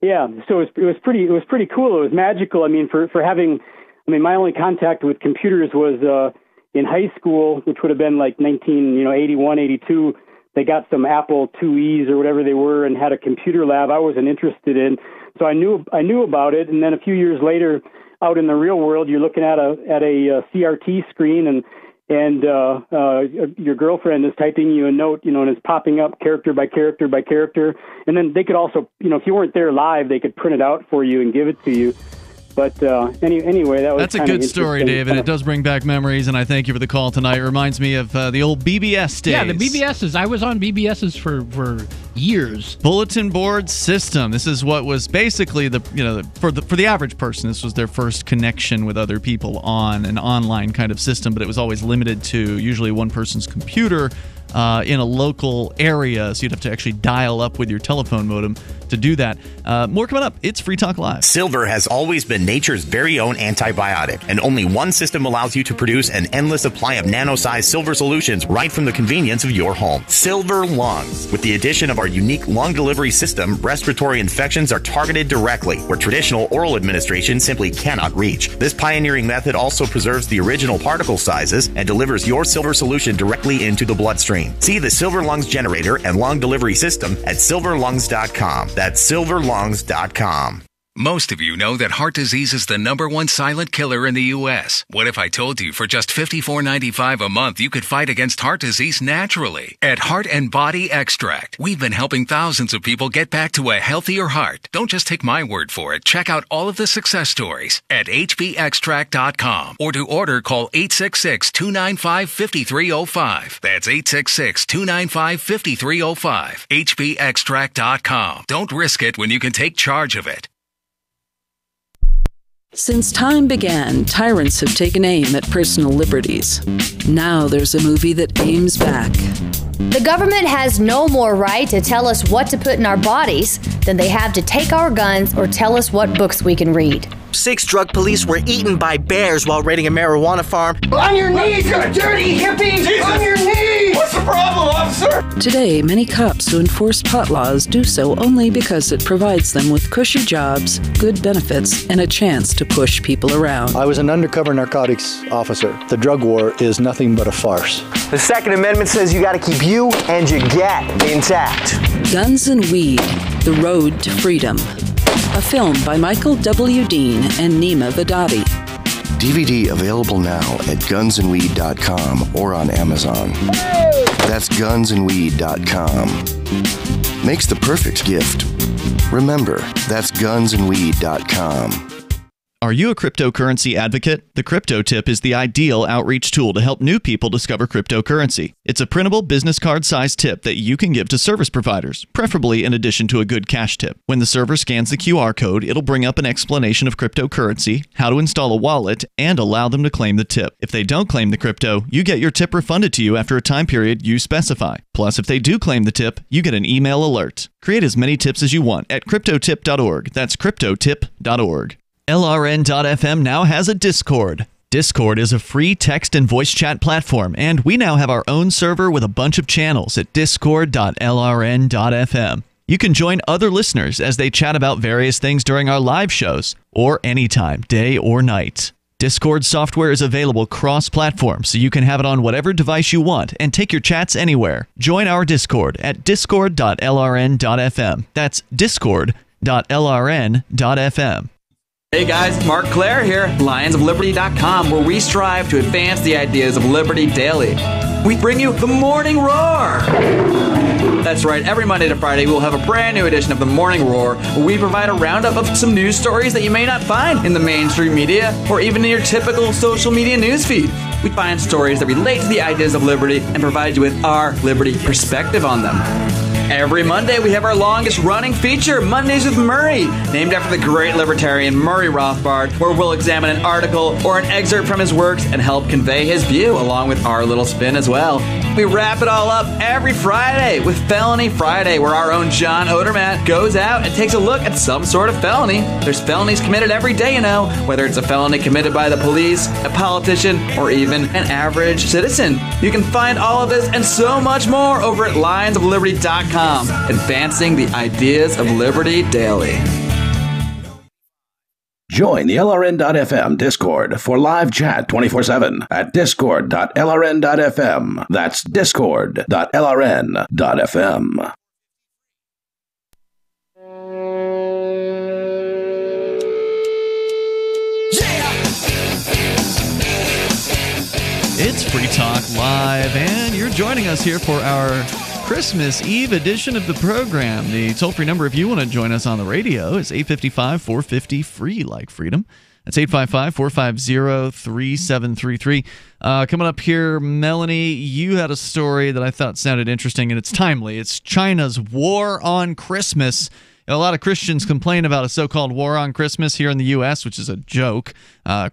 Yeah. So it was pretty cool. It was magical. I mean, for having, my only contact with computers was, in high school, which would have been like 81, 82. They got some Apple IIe's or whatever they were and had a computer lab I wasn't interested in. So I knew about it. And then a few years later, out in the real world, you're looking at a CRT screen and your girlfriend is typing you a note, and it's popping up character by character by character. And then they could also, if you weren't there live, they could print it out for you and give it to you. But anyway, that's a good story, David. It does bring back memories, and I thank you for the call tonight. It reminds me of the old BBS days. Yeah, the BBSs. I was on BBSs for years. Bulletin board system. This is what was basically for the average person, this was their first connection with other people on an online kind of system, but it was always limited to usually one person's computer in a local area, so you'd have to actually dial up with your telephone modem to do that. More coming up. It's Free Talk Live. Silver has always been nature's very own antibiotic, and only one system allows you to produce an endless supply of nano-sized silver solutions right from the convenience of your home. Silver Lungs. With the addition of our unique lung delivery system, respiratory infections are targeted directly, where traditional oral administration simply cannot reach. This pioneering method also preserves the original particle sizes and delivers your silver solution directly into the bloodstream. See the Silver Lungs generator and lung delivery system at silverlungs.com. That's silverlungs.com. Most of you know that heart disease is the #1 silent killer in the U.S. What if I told you for just $54.95 a month you could fight against heart disease naturally? At Heart and Body Extract, we've been helping thousands of people get back to a healthier heart. Don't just take my word for it. Check out all of the success stories at hbextract.com, or to order, call 866-295-5305. That's 866-295-5305. hbextract.com. Don't risk it when you can take charge of it. Since time began, tyrants have taken aim at personal liberties. Now there's a movie that aims back. The government has no more right to tell us what to put in our bodies than they have to take our guns or tell us what books we can read. 6 drug police were eaten by bears while raiding a marijuana farm. On your knees, you dirty hippie! Jesus. On your knees! What's the problem, officer? Today, many cops who enforce pot laws do so only because it provides them with cushy jobs, good benefits, and a chance to push people around. I was an undercover narcotics officer. The drug war is nothing but a farce. The Second Amendment says you gotta keep you and your gat intact. Guns and Weed, The Road to Freedom. A film by Michael W. Dean and Nima Vadadi. DVD available now at gunsandweed.com or on Amazon. That's gunsandweed.com. Makes the perfect gift. Remember, that's gunsandweed.com. Are you a cryptocurrency advocate? The Crypto Tip is the ideal outreach tool to help new people discover cryptocurrency. It's a printable business card-sized tip that you can give to service providers, preferably in addition to a good cash tip. When the server scans the QR code, it'll bring up an explanation of cryptocurrency, how to install a wallet, and allow them to claim the tip. If they don't claim the crypto, you get your tip refunded to you after a time period you specify. Plus, if they do claim the tip, you get an email alert. Create as many tips as you want at cryptotip.org. That's cryptotip.org. LRN.FM now has a Discord. Discord is a free text and voice chat platform, and we now have our own server with a bunch of channels at discord.lrn.fm. You can join other listeners as they chat about various things during our live shows, or anytime, day or night. Discord software is available cross-platform, so you can have it on whatever device you want and take your chats anywhere. Join our Discord at discord.lrn.fm. That's discord.lrn.fm. Hey guys, Mark Claire here, lionsofliberty.com, where we strive to advance the ideas of liberty daily. We bring you the Morning Roar. That's right, every Monday to Friday we'll have a brand new edition of the Morning Roar, where we provide a roundup of some news stories that you may not find in the mainstream media or even in your typical social media newsfeed. We find stories that relate to the ideas of liberty and provide you with our liberty perspective on them. Every Monday, we have our longest-running feature, Mondays with Murray, named after the great libertarian Murray Rothbard, where we'll examine an article or an excerpt from his works and help convey his view, along with our little spin as well. We wrap it all up every Friday with Felony Friday, where our own John Odermatt goes out and takes a look at some sort of felony. There's felonies committed every day, you know, whether it's a felony committed by the police, a politician, or even an average citizen. You can find all of this and so much more over at lionsofliberty.com. Advancing the ideas of liberty daily. Join the LRN.FM Discord for live chat 24/7 at discord.lrn.fm. That's discord.lrn.fm. It's Free Talk Live, and you're joining us here for our Christmas Eve edition of the program. The toll-free number, if you want to join us on the radio, is 855-450-FREE, like freedom. That's 855-450-3733. Coming up here, Melanie, you had a story that I thought sounded interesting, and it's timely. It's China's war on Christmas. A lot of Christians complain about a so-called war on Christmas here in the U.S., which is a joke.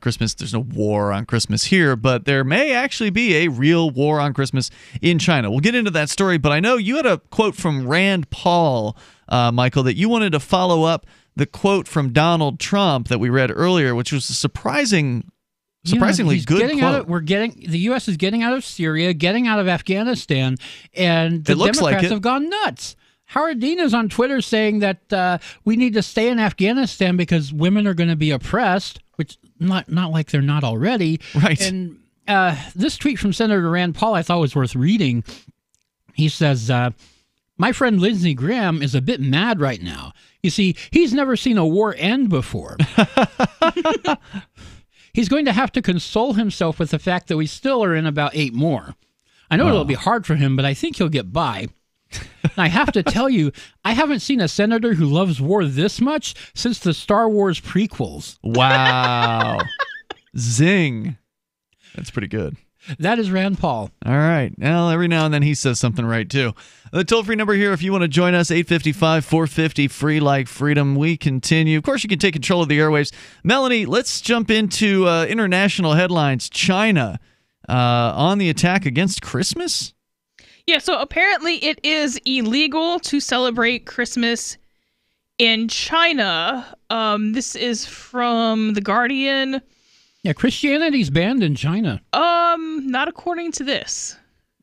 Christmas, there's no war on Christmas here, but there may actually be a real war on Christmas in China. We'll get into that story, but I know you had a quote from Rand Paul, Michael, that you wanted to follow up the quote from Donald Trump that we read earlier, which was a surprisingly good quote. The U.S. is getting out of Syria, getting out of Afghanistan, and the Democrats have gone nuts. Howard Dean is on Twitter saying that we need to stay in Afghanistan because women are going to be oppressed, which not like they're not already. Right. And this tweet from Senator Rand Paul I thought was worth reading. He says, my friend Lindsey Graham is a bit mad right now. You see, he's never seen a war end before. He's going to have to console himself with the fact that we still are in about 8 more. I know it'll be hard for him, but I think he'll get by. And I have to tell you, I haven't seen a senator who loves war this much since the Star Wars prequels. Wow. Zing. That's pretty good. That is Rand Paul. All right. Well, every now and then he says something right, too. The toll-free number here, if you want to join us, 855-450-FREE like freedom. We continue. Of course, you can take control of the airwaves. Melanie, let's jump into international headlines. China on the attack against Christmas? Yeah, so apparently it is illegal to celebrate Christmas in China. This is from The Guardian. Yeah, Christianity's banned in China. Not according to this.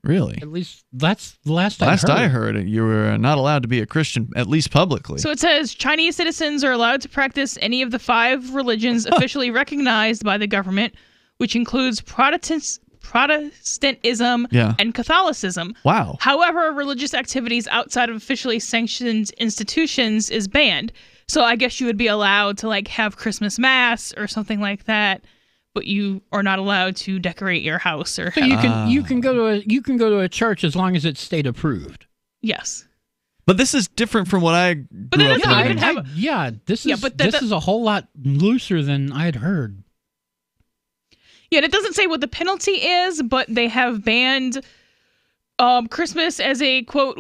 Really? At least that's the last I heard. Last I heard, you were not allowed to be a Christian, at least publicly. So it says Chinese citizens are allowed to practice any of the 5 religions officially recognized by the government, which includes Protestantism and Catholicism. Wow. However, religious activities outside of officially sanctioned institutions is banned. So I guess you would be allowed to have Christmas Mass or something like that, but you are not allowed to decorate your house or. So you can go to a church as long as it's state approved. Yes. But this is different from what I grew up with. This is a whole lot looser than I'd heard. Yeah, and it doesn't say what the penalty is, but they have banned Christmas as a, quote,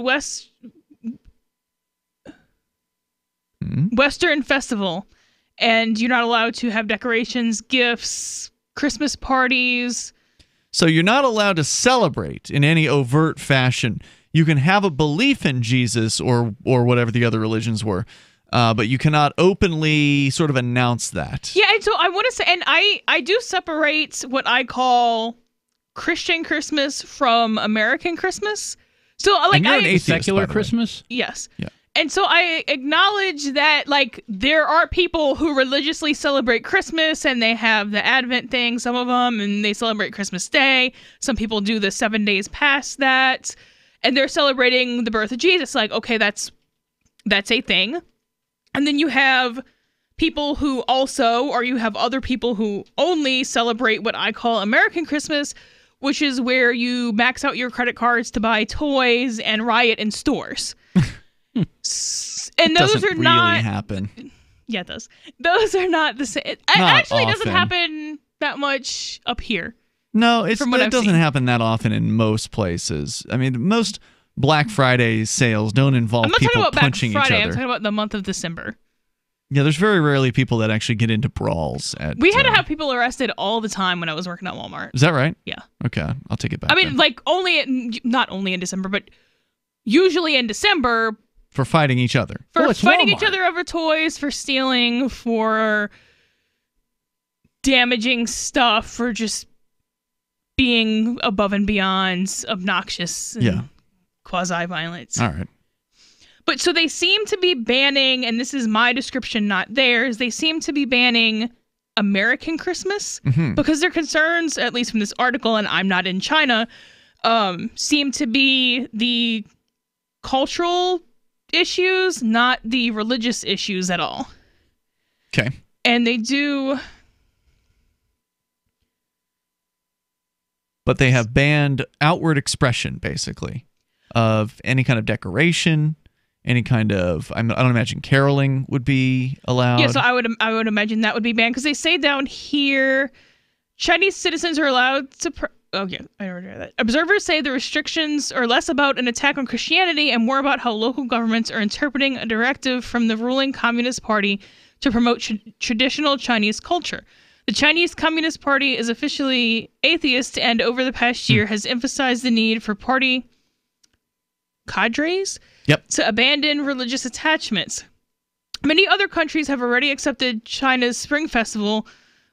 Western festival. And you're not allowed to have decorations, gifts, Christmas parties. So you're not allowed to celebrate in any overt fashion. You can have a belief in Jesus or whatever the other religions were. But you cannot openly sort of announce that. Yeah, and so I want to say, and I do separate what I call Christian Christmas from American Christmas. So and you're an atheist, secular Christmas? Yes. Yeah. And so I acknowledge that, there are people who religiously celebrate Christmas, and they have the Advent thing, some of them, and they celebrate Christmas Day. Some people do the 7 days past that, and they're celebrating the birth of Jesus. Okay, that's a thing. And then you have people who also, or you have other people who only celebrate what I call American Christmas, which is where you max out your credit cards to buy toys and riot in stores. And those are not really happen. Yeah, it does. Those are not the same. It actually doesn't happen that much up here. No, it doesn't happen that often in most places. I mean, most Black Friday sales don't involve people punching each other. I'm talking about the month of December. Yeah, there's very rarely people that actually get into brawls. We had to have people arrested all the time when I was working at Walmart. Is that right? Yeah. Okay, I'll take it back. I mean, not only in December, but usually in December. For fighting each other. For fighting each other over toys, for stealing, for damaging stuff, for just being above and beyond obnoxious and quasi-violence. All right. But so they seem to be banning, and this is my description, not theirs, they seem to be banning American Christmas because their concerns, at least from this article, and I'm not in China, seem to be the cultural issues, not the religious issues at all. Okay. And they do... But they have banned outward expression, basically, of any kind of decoration, any kind of... I don't imagine caroling would be allowed. Yeah, so I would imagine that would be banned, because they say down here, Chinese citizens are allowed to... I already read that. Observers say the restrictions are less about an attack on Christianity and more about how local governments are interpreting a directive from the ruling Communist Party to promote traditional Chinese culture. The Chinese Communist Party is officially atheist and over the past year has emphasized the need for party cadres to abandon religious attachments. Many other countries have already accepted China's Spring Festival,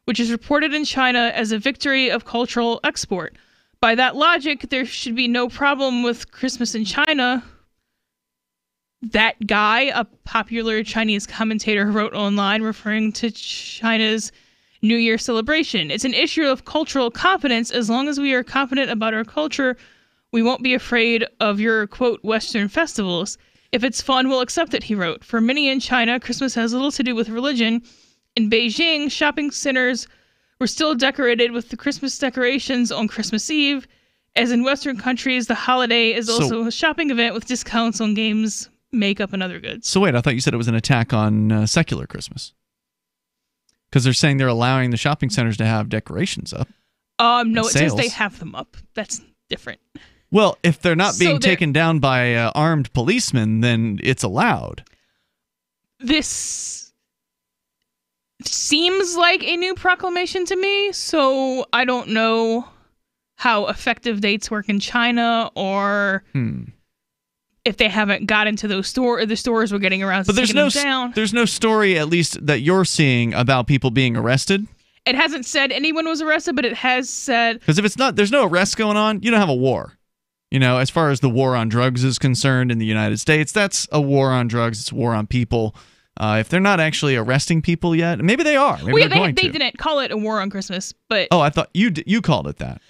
which is reported in China as a victory of cultural export. By that logic, there should be no problem with Christmas in China. That guy, a popular Chinese commentator, wrote online referring to China's New Year celebration. It's an issue of cultural confidence. As long as we are confident about our culture, we won't be afraid of your, quote, Western festivals. If it's fun, we'll accept it, he wrote. For many in China, Christmas has little to do with religion. In Beijing, shopping centers were still decorated with the Christmas decorations on Christmas Eve. As in Western countries, the holiday is also a shopping event with discounts on games, makeup, and other goods. So wait, I thought you said it was an attack on secular Christmas. Because they're saying they're allowing the shopping centers to have decorations up. No, it says they have them up. That's different. Well, if they're not being taken down by armed policemen, then it's allowed. This seems like a new proclamation to me, so I don't know how effective dates work in China or if they haven't got into those stores, or the stores were getting around to taking them down. There's no story, at least that you're seeing, about people being arrested. It hasn't said anyone was arrested, but it has said... Because if it's not, there's no arrests going on, you don't have a war. You know, as far as the war on drugs is concerned in the United States, that's a war on drugs. It's a war on people. If they're not actually arresting people yet, maybe they are. Maybe they didn't call it a war on Christmas, but... Oh, I thought you called it that.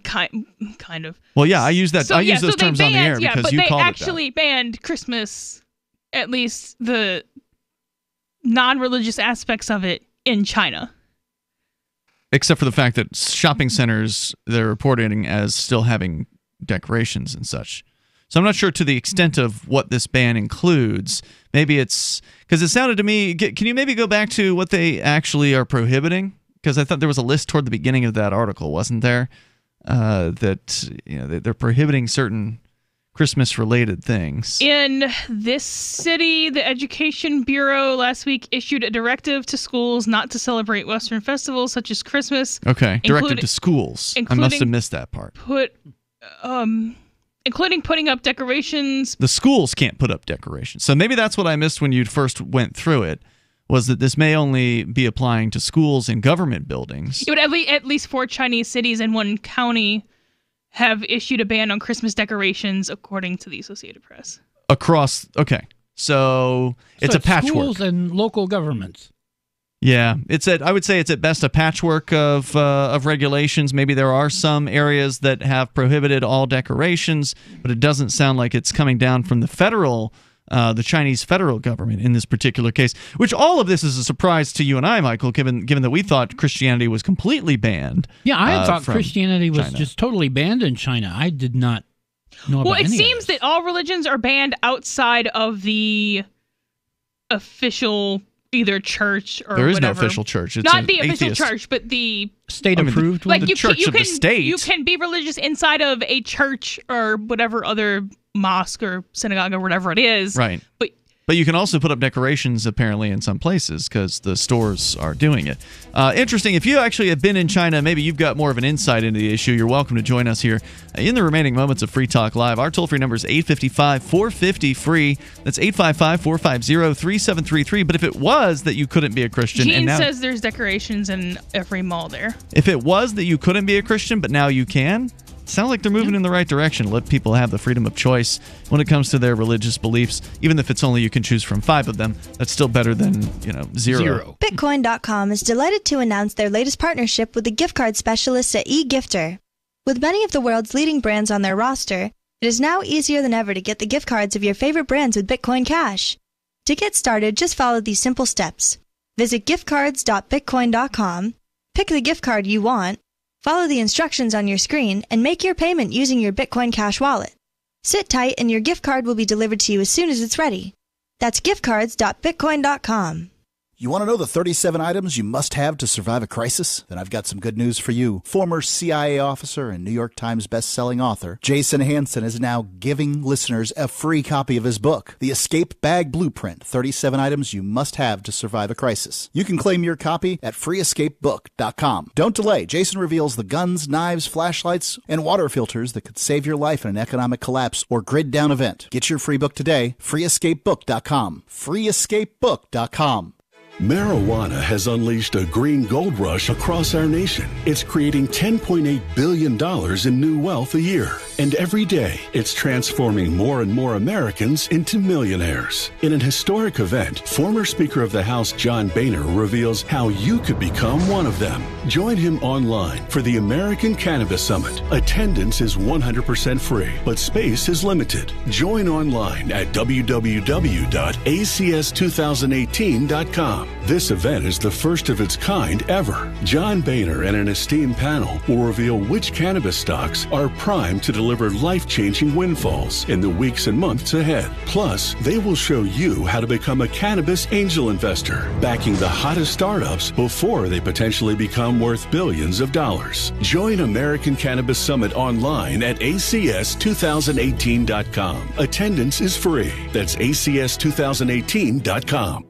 Kind of. Well, yeah, I use that. I use those terms on the air because you called it that. But they actually banned Christmas, at least the non-religious aspects of it, in China. Except for the fact that shopping centers, they're reporting as still having decorations and such. So I'm not sure to the extent of what this ban includes. Maybe it's... Because it sounded to me... Can you maybe go back to what they actually are prohibiting? Because I thought there was a list toward the beginning of that article, wasn't there? That they're prohibiting certain Christmas-related things. In this city, the Education Bureau last week issued a directive to schools not to celebrate Western festivals such as Christmas. Okay, directive to schools. I must have missed that part. Including putting up decorations. The schools can't put up decorations. So maybe that's what I missed when you first went through it. Was that this may only be applying to schools and government buildings. It would at least 4 Chinese cities and 1 county have issued a ban on Christmas decorations, according to the Associated Press. Okay. So it's a patchwork. Schools and local governments. Yeah, I would say it's at best a patchwork of regulations. Maybe there are some areas that have prohibited all decorations, but it doesn't sound like it's coming down from the federal the Chinese federal government in this particular case, which all of this is a surprise to you and I, Michael, given that we thought Christianity was completely banned. Yeah, I thought from Christianity was China. just totally banned in China. I did not know about Well, it any of seems that all religions are banned outside of the official either church or there is whatever. no official church. It's not the atheist. official church, but the state-approved like the you church can, of the state. You can be religious inside of a church or whatever other mosque or synagogue or whatever it is. Right. But you can also put up decorations, apparently, in some places because the stores are doing it. Interesting. If you actually have been in China, maybe you've got more of an insight into the issue. You're welcome to join us here in the remaining moments of Free Talk Live. Our toll-free number is 855-450-FREE. That's 855-450-3733. But if it was that you couldn't be a Christian... Gene says there's decorations in every mall there. If it was that you couldn't be a Christian, but now you can... Sounds like they're moving in the right direction. Let people have the freedom of choice when it comes to their religious beliefs. Even if it's only you can choose from 5 of them, that's still better than, 0. Bitcoin.com is delighted to announce their latest partnership with the gift card specialists at eGifter. With many of the world's leading brands on their roster, it is now easier than ever to get the gift cards of your favorite brands with Bitcoin Cash. To get started, just follow these simple steps. Visit giftcards.bitcoin.com, pick the gift card you want, follow the instructions on your screen, and make your payment using your Bitcoin Cash wallet. Sit tight and your gift card will be delivered to you as soon as it's ready. That's giftcards.bitcoin.com. You want to know the 37 items you must have to survive a crisis? Then I've got some good news for you. Former CIA officer and New York Times best-selling author Jason Hansen is now giving listeners a free copy of his book, The Escape Bag Blueprint, 37 Items You Must Have to Survive a Crisis. You can claim your copy at freeescapebook.com. Don't delay. Jason reveals the guns, knives, flashlights, and water filters that could save your life in an economic collapse or grid-down event. Get your free book today, freeescapebook.com. freeescapebook.com. Marijuana has unleashed a green gold rush across our nation. It's creating $10.8 billion in new wealth a year. And every day, it's transforming more and more Americans into millionaires. In an historic event, former Speaker of the House John Boehner reveals how you could become one of them. Join him online for the American Cannabis Summit. Attendance is 100% free, but space is limited. Join online at www.acs2018.com. This event is the first of its kind ever. John Boehner and an esteemed panel will reveal which cannabis stocks are primed to deliver life-changing windfalls in the weeks and months ahead. Plus, they will show you how to become a cannabis angel investor, backing the hottest startups before they potentially become worth billions of dollars. Join American Cannabis Summit online at acs2018.com. Attendance is free. That's acs2018.com.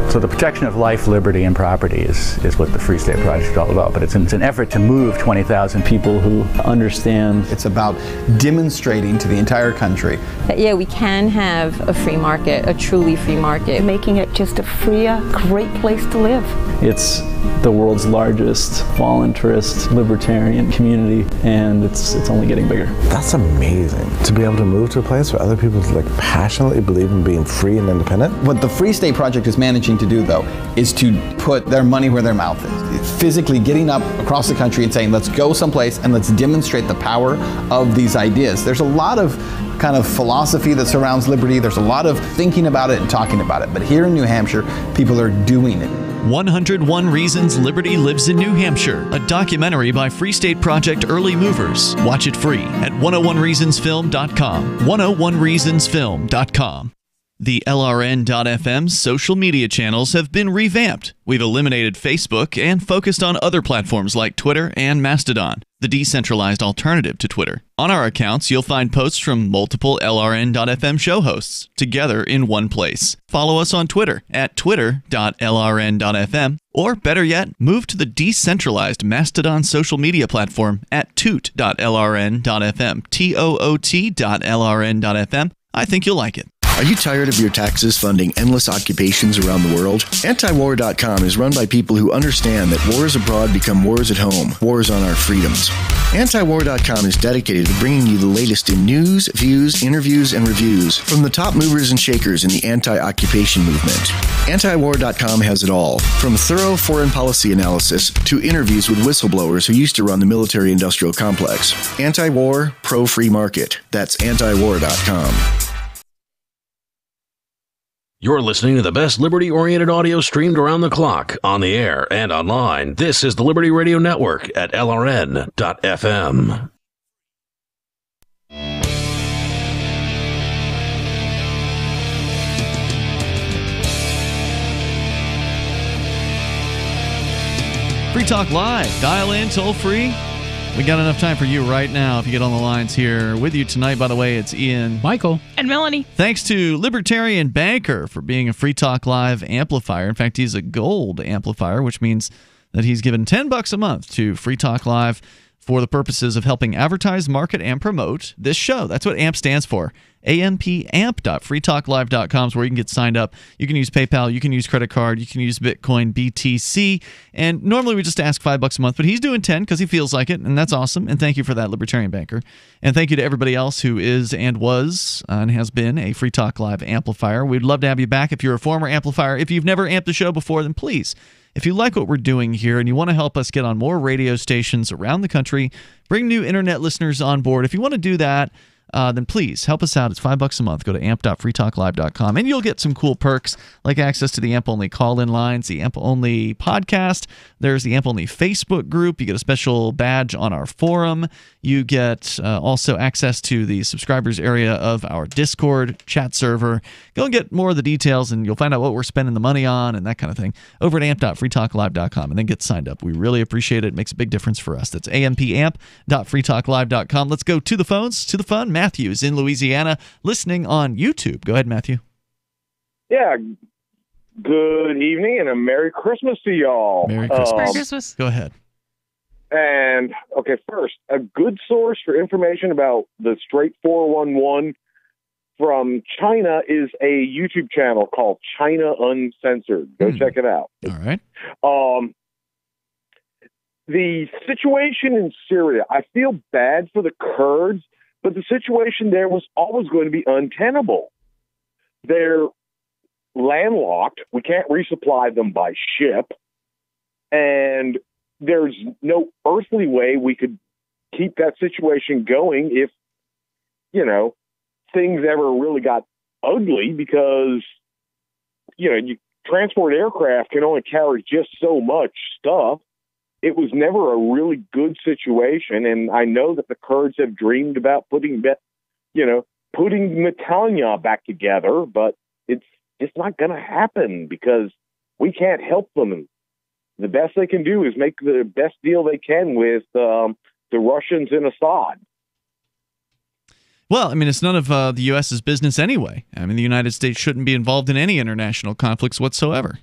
So the protection of life, liberty, and property is what the Free State Project is all about. But it's an effort to move 20,000 people who understand. It's about demonstrating to the entire country that, yeah, we can have a free market, a truly free market. Making it just a freer, great place to live. It's the world's largest voluntarist libertarian community, and it's only getting bigger. That's amazing. To be able to move to a place where other people passionately believe in being free and independent. What the Free State Project is managing to do, though, is to put their money where their mouth is. Physically getting up across the country and saying, let's go someplace and let's demonstrate the power of these ideas. There's a lot of kind of philosophy that surrounds liberty. There's a lot of thinking about it and talking about it. But here in New Hampshire, people are doing it. 101 Reasons Liberty Lives in New Hampshire, a documentary by Free State Project Early Movers. Watch it free at 101reasonsfilm.com. 101reasonsfilm.com. The LRN.FM social media channels have been revamped. We've eliminated Facebook and focused on other platforms like Twitter and Mastodon, the decentralized alternative to Twitter. On our accounts, you'll find posts from multiple LRN.FM show hosts together in one place. Follow us on Twitter at twitter.lrn.fm, or better yet, move to the decentralized Mastodon social media platform at toot.lrn.fm, toot.lrn.fm. I think you'll like it. Are you tired of your taxes funding endless occupations around the world? Antiwar.com is run by people who understand that wars abroad become wars at home, wars on our freedoms. Antiwar.com is dedicated to bringing you the latest in news, views, interviews, and reviews from the top movers and shakers in the anti-occupation movement. Antiwar.com has it all, from thorough foreign policy analysis to interviews with whistleblowers who used to run the military-industrial complex. Anti-war, pro-free market. That's antiwar.com. You're listening to the best liberty-oriented audio streamed around the clock, on the air, and online. This is the Liberty Radio Network at LRN.FM. Free Talk Live. Dial in, toll free. We got enough time for you right now if you get on the lines here. With you tonight, by the way, it's Ian, Michael, and Melanie. Thanks to Libertarian Banker for being a Free Talk Live amplifier. In fact, he's a gold amplifier, which means that he's given $10 a month to Free Talk Live for the purposes of helping advertise, market, and promote this show. That's what AMP stands for. amp.freetalklive.com is where you can get signed up. You can use PayPal, you can use credit card, you can use Bitcoin, BTC, and normally we just ask $5 a month, but he's doing 10 because he feels like it, and that's awesome. And thank you for that, Libertarian Banker. And thank you to everybody else who is and was and has been a Free Talk Live amplifier. We'd love to have you back if you're a former amplifier. If you've never amped the show before, then please, if you like what we're doing here and you want to help us get on more radio stations around the country, bring new internet listeners on board, if you want to do that, then please help us out. It's $5 a month. Go to amp.freetalklive.com, and you'll get some cool perks like access to the AMP-only call-in lines, the AMP-only podcast. There's the AMP-only Facebook group. You get a special badge on our forum. You get also access to the subscribers area of our Discord chat server. Go and get more of the details, and you'll find out what we're spending the money on and that kind of thing over at amp.freetalklive.com, and then get signed up. We really appreciate it. It makes a big difference for us. That's amp.freetalklive.com. Let's go to the phones, to the fun. Matthew is in Louisiana, listening on YouTube. Go ahead, Matthew. Yeah. Good evening and a Merry Christmas to y'all. Merry Christmas. Merry Christmas. Go ahead. And, okay, first, a good source for information about the Straight 411 from China is a YouTube channel called China Uncensored. Go check it out. All right. The situation in Syria, I feel bad for the Kurds, but the situation there was always going to be untenable. They're landlocked. We can't resupply them by ship. And there's no earthly way we could keep that situation going if, things ever really got ugly, because, you transport aircraft can only carry just so much stuff. It was never a really good situation, and I know that the Kurds have dreamed about putting Netanya back together, but it's not going to happen because we can't help them. The best they can do is make the best deal they can with the Russians and Assad. Well, I mean, it's none of the U.S.'s business anyway. I mean, the United States shouldn't be involved in any international conflicts whatsoever.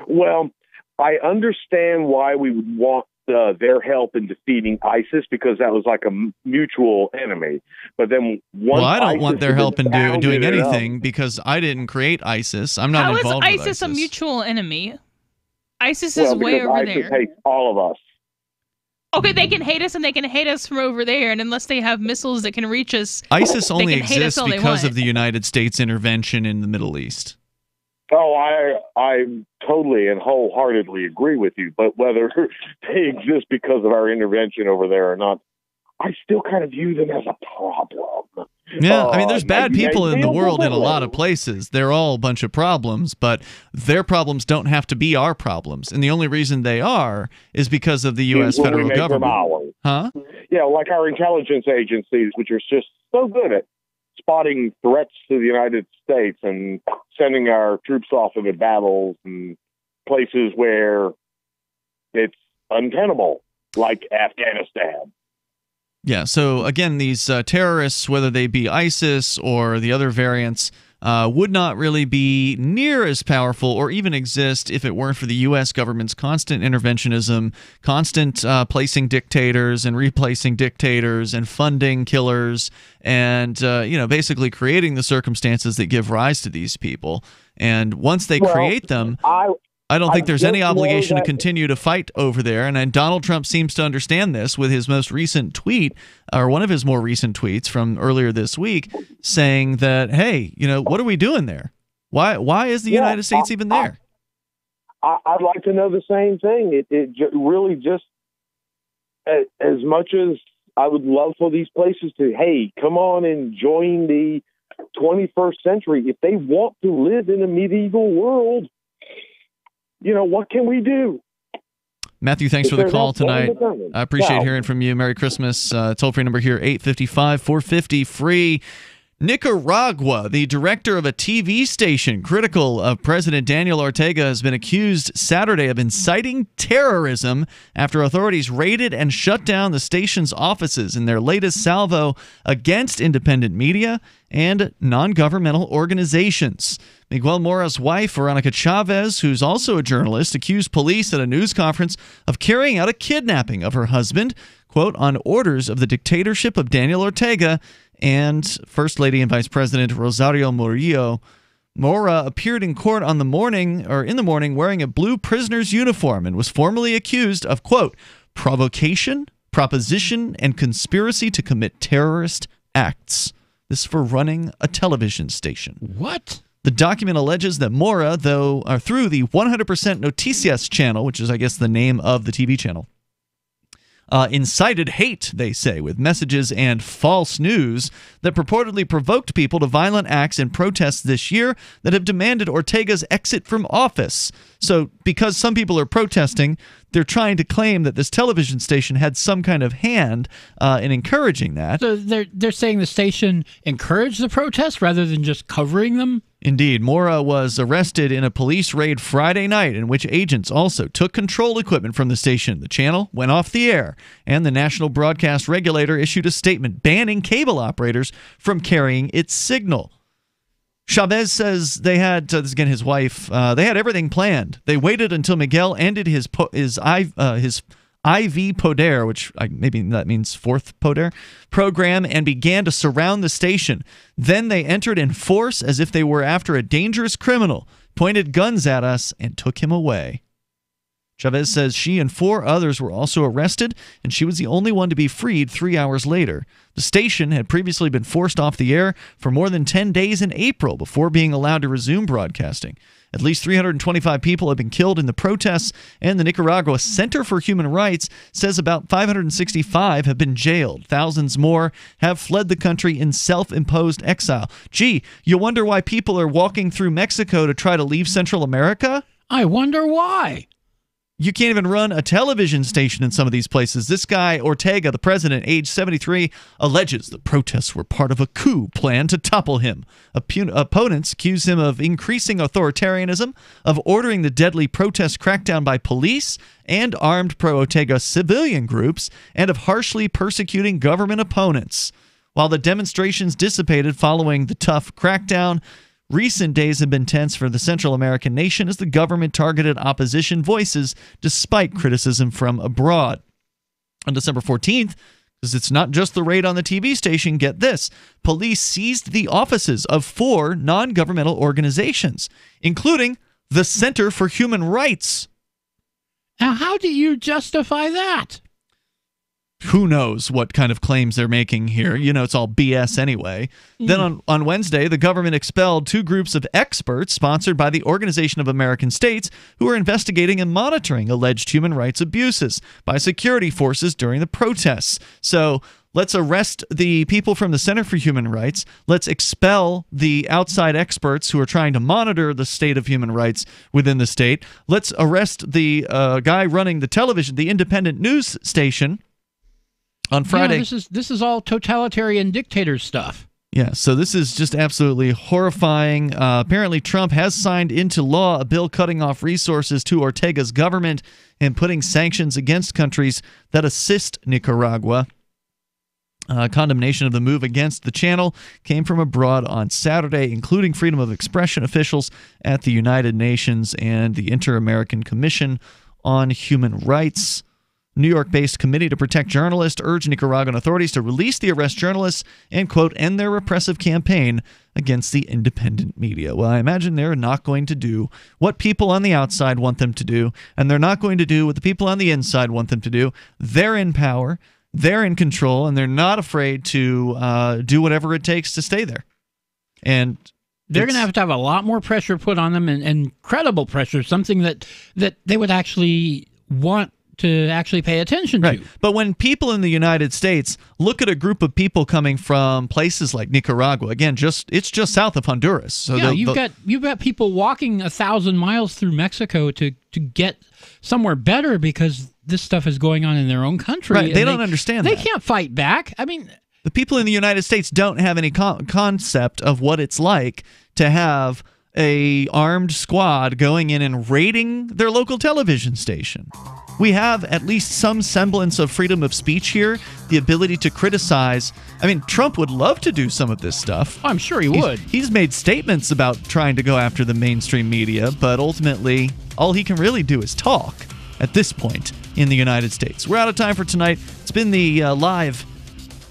Well, I understand why we would want their help in defeating ISIS, because that was like a mutual enemy. But then I don't want their help in doing anything because I didn't create ISIS. I'm not involved with ISIS. How is ISIS a mutual enemy? ISIS is way over ISIS there. Hates all of us. Okay, they can hate us, and they can hate us from over there, and unless they have missiles that can reach us, ISIS only exists because of the United States intervention in the Middle East. Oh, I totally and wholeheartedly agree with you, but whether they exist because of our intervention over there or not, I still kind of view them as a problem. Yeah, I mean, there's bad people in the world in a lot of places. They're all a bunch of problems, but their problems don't have to be our problems. And the only reason they are is because of the U.S. federal government. Huh? Yeah, like our intelligence agencies, which are just so good at spotting threats to the United States and sending our troops off into battles and places where it's untenable, like Afghanistan. Yeah, so again, these terrorists, whether they be ISIS or the other variants, would not really be near as powerful or even exist if it weren't for the U.S. government's constant interventionism, constant placing dictators and replacing dictators and funding killers and, basically creating the circumstances that give rise to these people. And once they create them, I don't think there's any obligation to continue to fight over there. And Donald Trump seems to understand this with his most recent tweet, or one of his more recent tweets from earlier this week, saying that, hey, what are we doing there? Why is the United States even there? I'd like to know the same thing. It really just, as much as I would love for these places to, hey, come on and join the 21st century. If they want to live in a medieval world, what can we do? Matthew, thanks for the call tonight. I appreciate hearing from you. Merry Christmas. Toll-free number here, 855-450-FREE. Nicaragua, the director of a TV station critical of President Daniel Ortega, has been accused Saturday of inciting terrorism after authorities raided and shut down the station's offices in their latest salvo against independent media and non-governmental organizations. Miguel Mora's wife, Veronica Chavez, who's also a journalist, accused police at a news conference of carrying out a kidnapping of her husband, quote, on orders of the dictatorship of Daniel Ortega and First Lady and Vice President Rosario Murillo. Mora appeared in court in the morning wearing a blue prisoner's uniform and was formally accused of, quote, provocation, proposition, and conspiracy to commit terrorist acts. This is for running a television station. What? The document alleges that Mora, through the 100% Noticias channel, which is, I guess, the name of the TV channel, incited hate, they say, with messages and false news that purportedly provoked people to violent acts and protests this year that have demanded Ortega's exit from office. So because some people are protesting, they're trying to claim that this television station had some kind of hand in encouraging that. So they're saying the station encouraged the protests rather than just covering them? Indeed, Mora was arrested in a police raid Friday night in which agents also took control equipment from the station. The channel went off the air, and the National Broadcast Regulator issued a statement banning cable operators from carrying its signal. Chavez says they had, this is again his wife, they had everything planned. They waited until Miguel ended his IV Poder, which maybe that means fourth Poder, program and began to surround the station. Then they entered in force as if they were after a dangerous criminal, pointed guns at us, and took him away. Chavez says she and 4 others were also arrested, and she was the only one to be freed 3 hours later. The station had previously been forced off the air for more than 10 days in April before being allowed to resume broadcasting. At least 325 people have been killed in the protests, and the Nicaragua Center for Human Rights says about 565 have been jailed. Thousands more have fled the country in self-imposed exile. Gee, you wonder why people are walking through Mexico to try to leave Central America? I wonder why. You can't even run a television station in some of these places. This guy, Ortega, the president, age 73, alleges the protests were part of a coup plan to topple him. Opponents accuse him of increasing authoritarianism, of ordering the deadly protest crackdown by police and armed pro-Ortega civilian groups, and of harshly persecuting government opponents. While the demonstrations dissipated following the tough crackdown, recent days have been tense for the Central American nation as the government targeted opposition voices despite criticism from abroad. On December 14th, because it's not just the raid on the TV station, get this, police seized the offices of 4 non-governmental organizations, including the Center for Human Rights. Now, how do you justify that? Who knows what kind of claims they're making here. It's all BS anyway. Then on Wednesday, the government expelled 2 groups of experts sponsored by the Organization of American States who are investigating and monitoring alleged human rights abuses by security forces during the protests. So let's arrest the people from the Center for Human Rights. Let's expel the outside experts who are trying to monitor the state of human rights within the state. Let's arrest the guy running the television, the independent news station. On Friday, this is all totalitarian dictator stuff. Yeah, so this is just absolutely horrifying. Apparently, Trump has signed into law a bill cutting off resources to Ortega's government and putting sanctions against countries that assist Nicaragua. Condemnation of the move against the channel came from abroad on Saturday, including freedom of expression officials at the United Nations and the Inter-American Commission on Human Rights. New York-based Committee to Protect Journalists urged Nicaraguan authorities to release the arrest journalists and, quote, end their repressive campaign against the independent media. Well, I imagine they're not going to do what people on the outside want them to do, and they're not going to do what the people on the inside want them to do. They're in power. They're in control, and they're not afraid to do whatever it takes to stay there. And they're going to have a lot more pressure put on them, and credible pressure, something that they would actually want to actually pay attention to. But when people in the United States look at a group of people coming from places like Nicaragua, again, it's just south of Honduras. So yeah, you've got people walking 1,000 miles through Mexico to get somewhere better because this stuff is going on in their own country. Right, they don't understand They that. can't fight back. I mean, the people in the United States don't have any concept of what it's like to have a armed squad going in and raiding their local television station. We have at least some semblance of freedom of speech here, the ability to criticize. I mean, Trump would love to do some of this stuff. I'm sure he would. He's made statements about trying to go after the mainstream media, but ultimately, all he can really do is talk at this point in the United States. We're out of time for tonight. It's been the live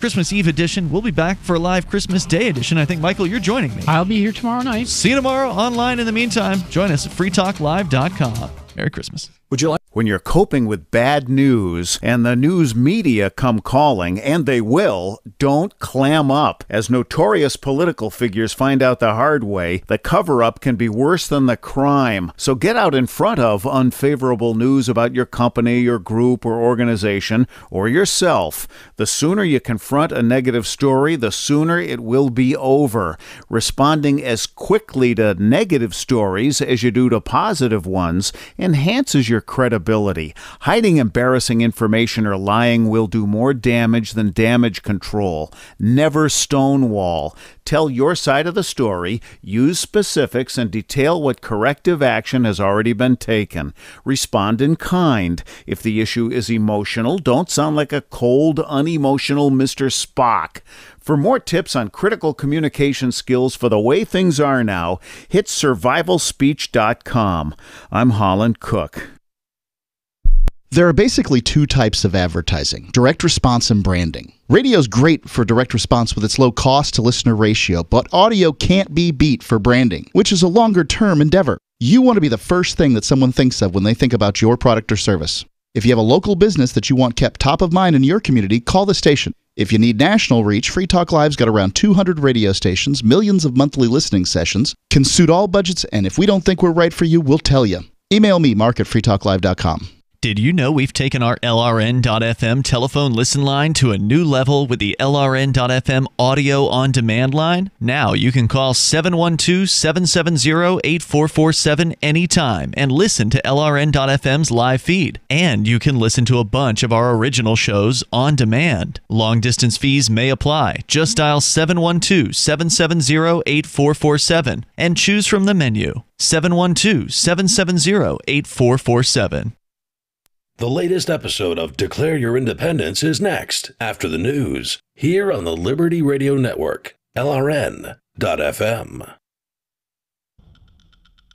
Christmas Eve edition. We'll be back for a live Christmas Day edition. I think, Michael, you're joining me. I'll be here tomorrow night. See you tomorrow online. In the meantime, join us at freetalklive.com. Merry Christmas. Would you like? When you're coping with bad news and the news media come calling, and they will, don't clam up. As notorious political figures find out the hard way, the cover-up can be worse than the crime. So get out in front of unfavorable news about your company, your group, or organization, or yourself. The sooner you confront a negative story, the sooner it will be over. Responding as quickly to negative stories as you do to positive ones enhances your credibility. Hiding embarrassing information or lying will do more damage than damage control. Never stonewall. Tell your side of the story, use specifics, and detail what corrective action has already been taken. Respond in kind. If the issue is emotional, don't sound like a cold, unemotional Mr. Spock. For more tips on critical communication skills for the way things are now, hit survivalspeech.com. I'm Holland Cook. There are basically two types of advertising: direct response and branding. Radio's great for direct response with its low cost to listener ratio, but audio can't be beat for branding, which is a longer-term endeavor. You want to be the first thing that someone thinks of when they think about your product or service. If you have a local business that you want kept top of mind in your community, call the station. If you need national reach, Free Talk Live's got around 200 radio stations, millions of monthly listening sessions, can suit all budgets, and if we don't think we're right for you, we'll tell you. Email me, mark@freetalklive.com. Did you know we've taken our LRN.FM telephone listen line to a new level with the LRN.FM audio on-demand line? Now you can call 712-770-8447 anytime and listen to LRN.FM's live feed. And you can listen to a bunch of our original shows on demand. Long-distance fees may apply. Just dial 712-770-8447 and choose from the menu. 712-770-8447. The latest episode of Declare Your Independence is next, after the news, here on the Liberty Radio Network, LRN.FM.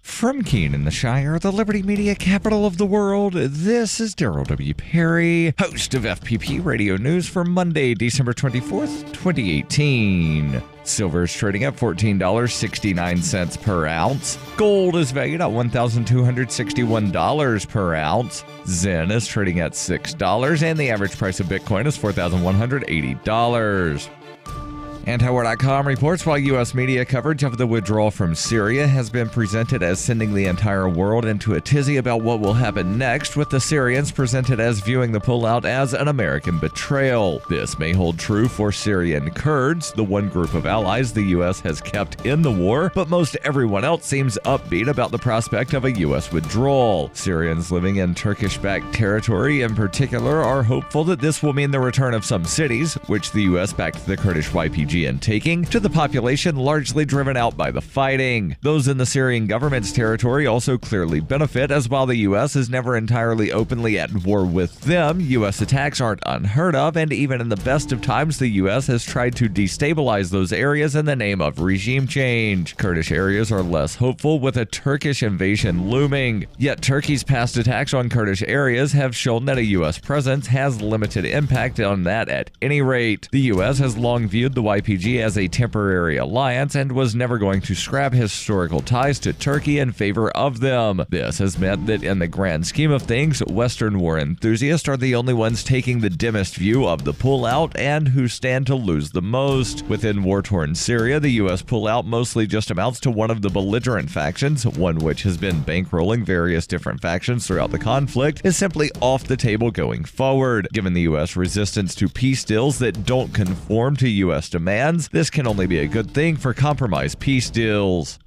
From Keene in the Shire, the Liberty Media capital of the world, this is Daryl W. Perry, host of FPP Radio News for Monday, December 24th, 2018. Silver is trading at $14.69 per ounce. Gold is valued at $1,261 per ounce. Zen is trading at $6, and the average price of Bitcoin is $4,180. Antiwar.com reports while U.S. media coverage of the withdrawal from Syria has been presented as sending the entire world into a tizzy about what will happen next, with the Syrians presented as viewing the pullout as an American betrayal. This may hold true for Syrian Kurds, the one group of allies the U.S. has kept in the war, but most everyone else seems upbeat about the prospect of a U.S. withdrawal. Syrians living in Turkish-backed territory in particular are hopeful that this will mean the return of some cities, which the U.S. backed the Kurdish YPG Fijian taking to the population largely driven out by the fighting. Those in the Syrian government's territory also clearly benefit, as while the U.S. is never entirely openly at war with them, U.S. attacks aren't unheard of, and even in the best of times, the U.S. has tried to destabilize those areas in the name of regime change. Kurdish areas are less hopeful, with a Turkish invasion looming. Yet Turkey's past attacks on Kurdish areas have shown that a U.S. presence has limited impact on that at any rate. The U.S. has long viewed the YPG as a temporary alliance and was never going to scrap historical ties to Turkey in favor of them. This has meant that in the grand scheme of things, Western war enthusiasts are the only ones taking the dimmest view of the pullout and who stand to lose the most. Within war-torn Syria, the U.S. pullout mostly just amounts to one of the belligerent factions, one which has been bankrolling various different factions throughout the conflict, is simply off the table going forward. Given the U.S. resistance to peace deals that don't conform to U.S. demands, this can only be a good thing for compromised peace deals.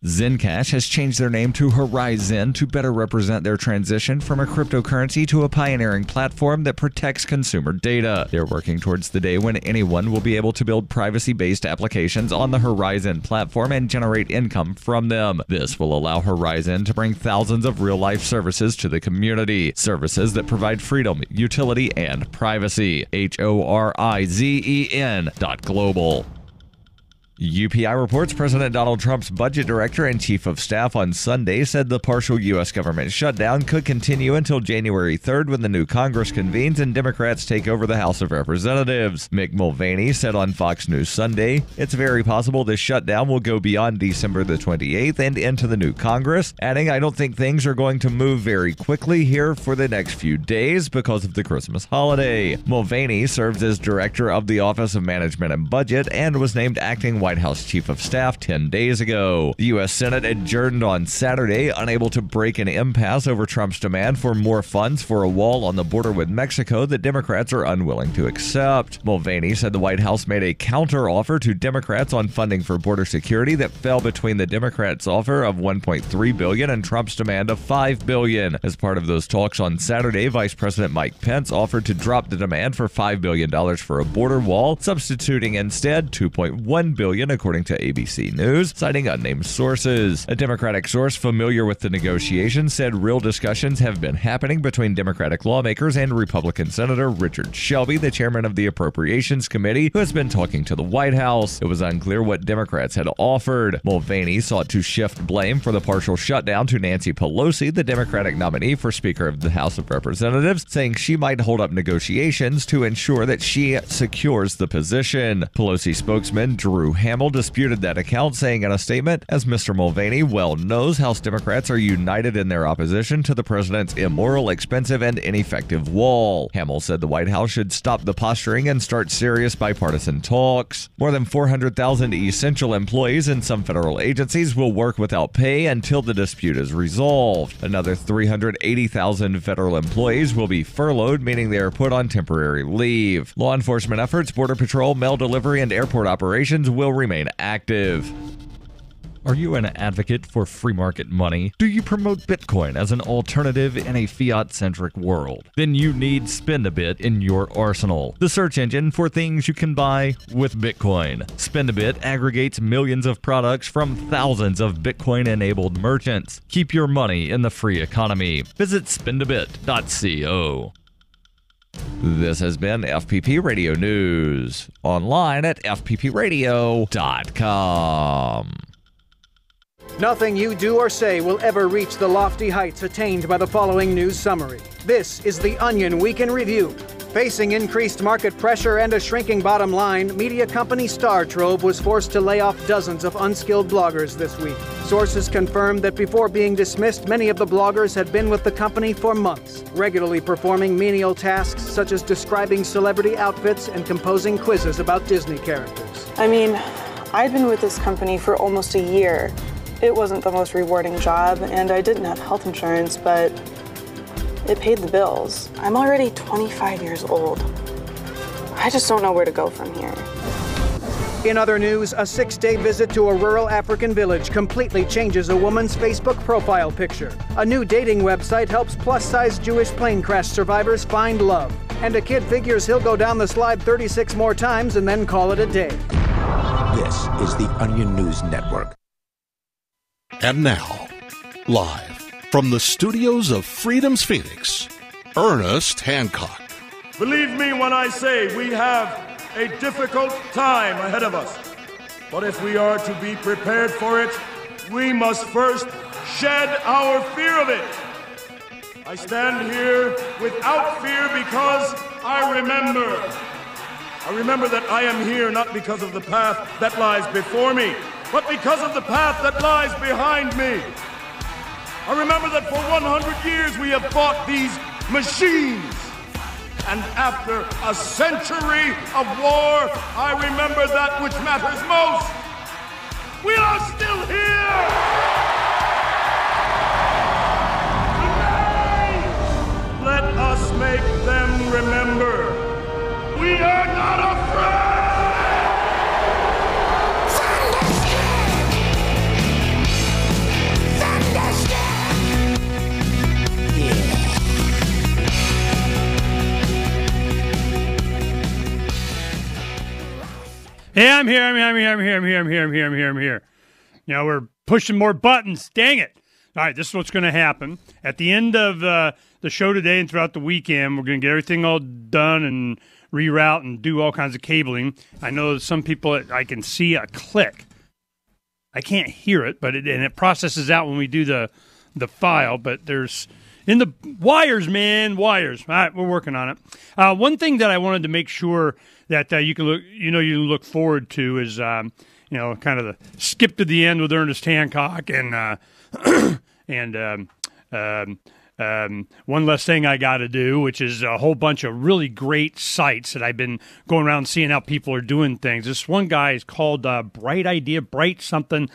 Zencash has changed their name to Horizon to better represent their transition from a cryptocurrency to a pioneering platform that protects consumer data. They're working towards the day when anyone will be able to build privacy-based applications on the Horizon platform and generate income from them. This will allow Horizon to bring thousands of real-life services to the community. Services that provide freedom, utility, and privacy. HORIZEN.global. UPI reports President Donald Trump's budget director and chief of staff on Sunday said the partial U.S. government shutdown could continue until January 3rd when the new Congress convenes and Democrats take over the House of Representatives. Mick Mulvaney said on Fox News Sunday, "It's very possible this shutdown will go beyond December the 28th and into the new Congress," adding, "I don't think things are going to move very quickly here for the next few days because of the Christmas holiday." Mulvaney serves as director of the Office of Management and Budget and was named acting White House Chief of Staff 10 days ago. The U.S. Senate adjourned on Saturday, unable to break an impasse over Trump's demand for more funds for a wall on the border with Mexico that Democrats are unwilling to accept. Mulvaney said the White House made a counter-offer to Democrats on funding for border security that fell between the Democrats' offer of $1.3 billion and Trump's demand of $5 billion. As part of those talks on Saturday, Vice President Mike Pence offered to drop the demand for $5 billion for a border wall, substituting instead $2.1 billion, according to ABC News, citing unnamed sources. A Democratic source familiar with the negotiations said real discussions have been happening between Democratic lawmakers and Republican Senator Richard Shelby, the chairman of the Appropriations Committee, who has been talking to the White House. It was unclear what Democrats had offered. Mulvaney sought to shift blame for the partial shutdown to Nancy Pelosi, the Democratic nominee for Speaker of the House of Representatives, saying she might hold up negotiations to ensure that she secures the position. Pelosi spokesman Drew Hamill disputed that account, saying in a statement, "As Mr. Mulvaney well knows, House Democrats are united in their opposition to the president's immoral, expensive, and ineffective wall." Hamill said the White House should stop the posturing and start serious bipartisan talks. More than 400,000 essential employees in some federal agencies will work without pay until the dispute is resolved. Another 380,000 federal employees will be furloughed, meaning they are put on temporary leave. Law enforcement efforts, Border Patrol, mail delivery, and airport operations will remain active. Are you an advocate for free market money? Do you promote Bitcoin as an alternative in a fiat-centric world? Then you need Spendabit in your arsenal, the search engine for things you can buy with Bitcoin. Spendabit aggregates millions of products from thousands of Bitcoin-enabled merchants. Keep your money in the free economy. Visit spendabit.co. This has been FPP Radio News, online at fppradio.com. Nothing you do or say will ever reach the lofty heights attained by the following news summary. This is the Onion Week in Review. Facing increased market pressure and a shrinking bottom line, media company Star Trove was forced to lay off dozens of unskilled bloggers this week. Sources confirmed that before being dismissed, many of the bloggers had been with the company for months, regularly performing menial tasks such as describing celebrity outfits and composing quizzes about Disney characters. I mean, I'd been with this company for almost a year. It wasn't the most rewarding job, and I didn't have health insurance, but it paid the bills. I'm already 25 years old. I just don't know where to go from here. In other news, a 6-day visit to a rural African village completely changes a woman's Facebook profile picture. A new dating website helps plus-size Jewish plane crash survivors find love. And a kid figures he'll go down the slide 36 more times and then call it a day. This is the Onion News Network. And now, live from the studios of Freedom's Phoenix, Ernest Hancock. Believe me when I say we have a difficult time ahead of us. But if we are to be prepared for it, we must first shed our fear of it. I stand here without fear because I remember that I am here not because of the path that lies before me, but because of the path that lies behind me. I remember that for 100 years we have fought these machines. And after a century of war, I remember that which matters most. We are still here! Today, let us make them remember. We are not afraid! Hey, I'm here. You know, we're pushing more buttons. Dang it. All right, this is what's going to happen. At the end of the show today and throughout the weekend, we're going to get everything all done and reroute and do all kinds of cabling. I know some people, I can see a click. I can't hear it, but it processes out when we do the file, but there's... in the wires, man, wires. All right, we're working on it. One thing that I wanted to make sure that you can look forward to is, kind of the skip to the end with Ernest Hancock and one less thing I got to do, which is a whole bunch of really great sites that I've been going around seeing how people are doing things. This one guy is called Bright Idea, Bright something.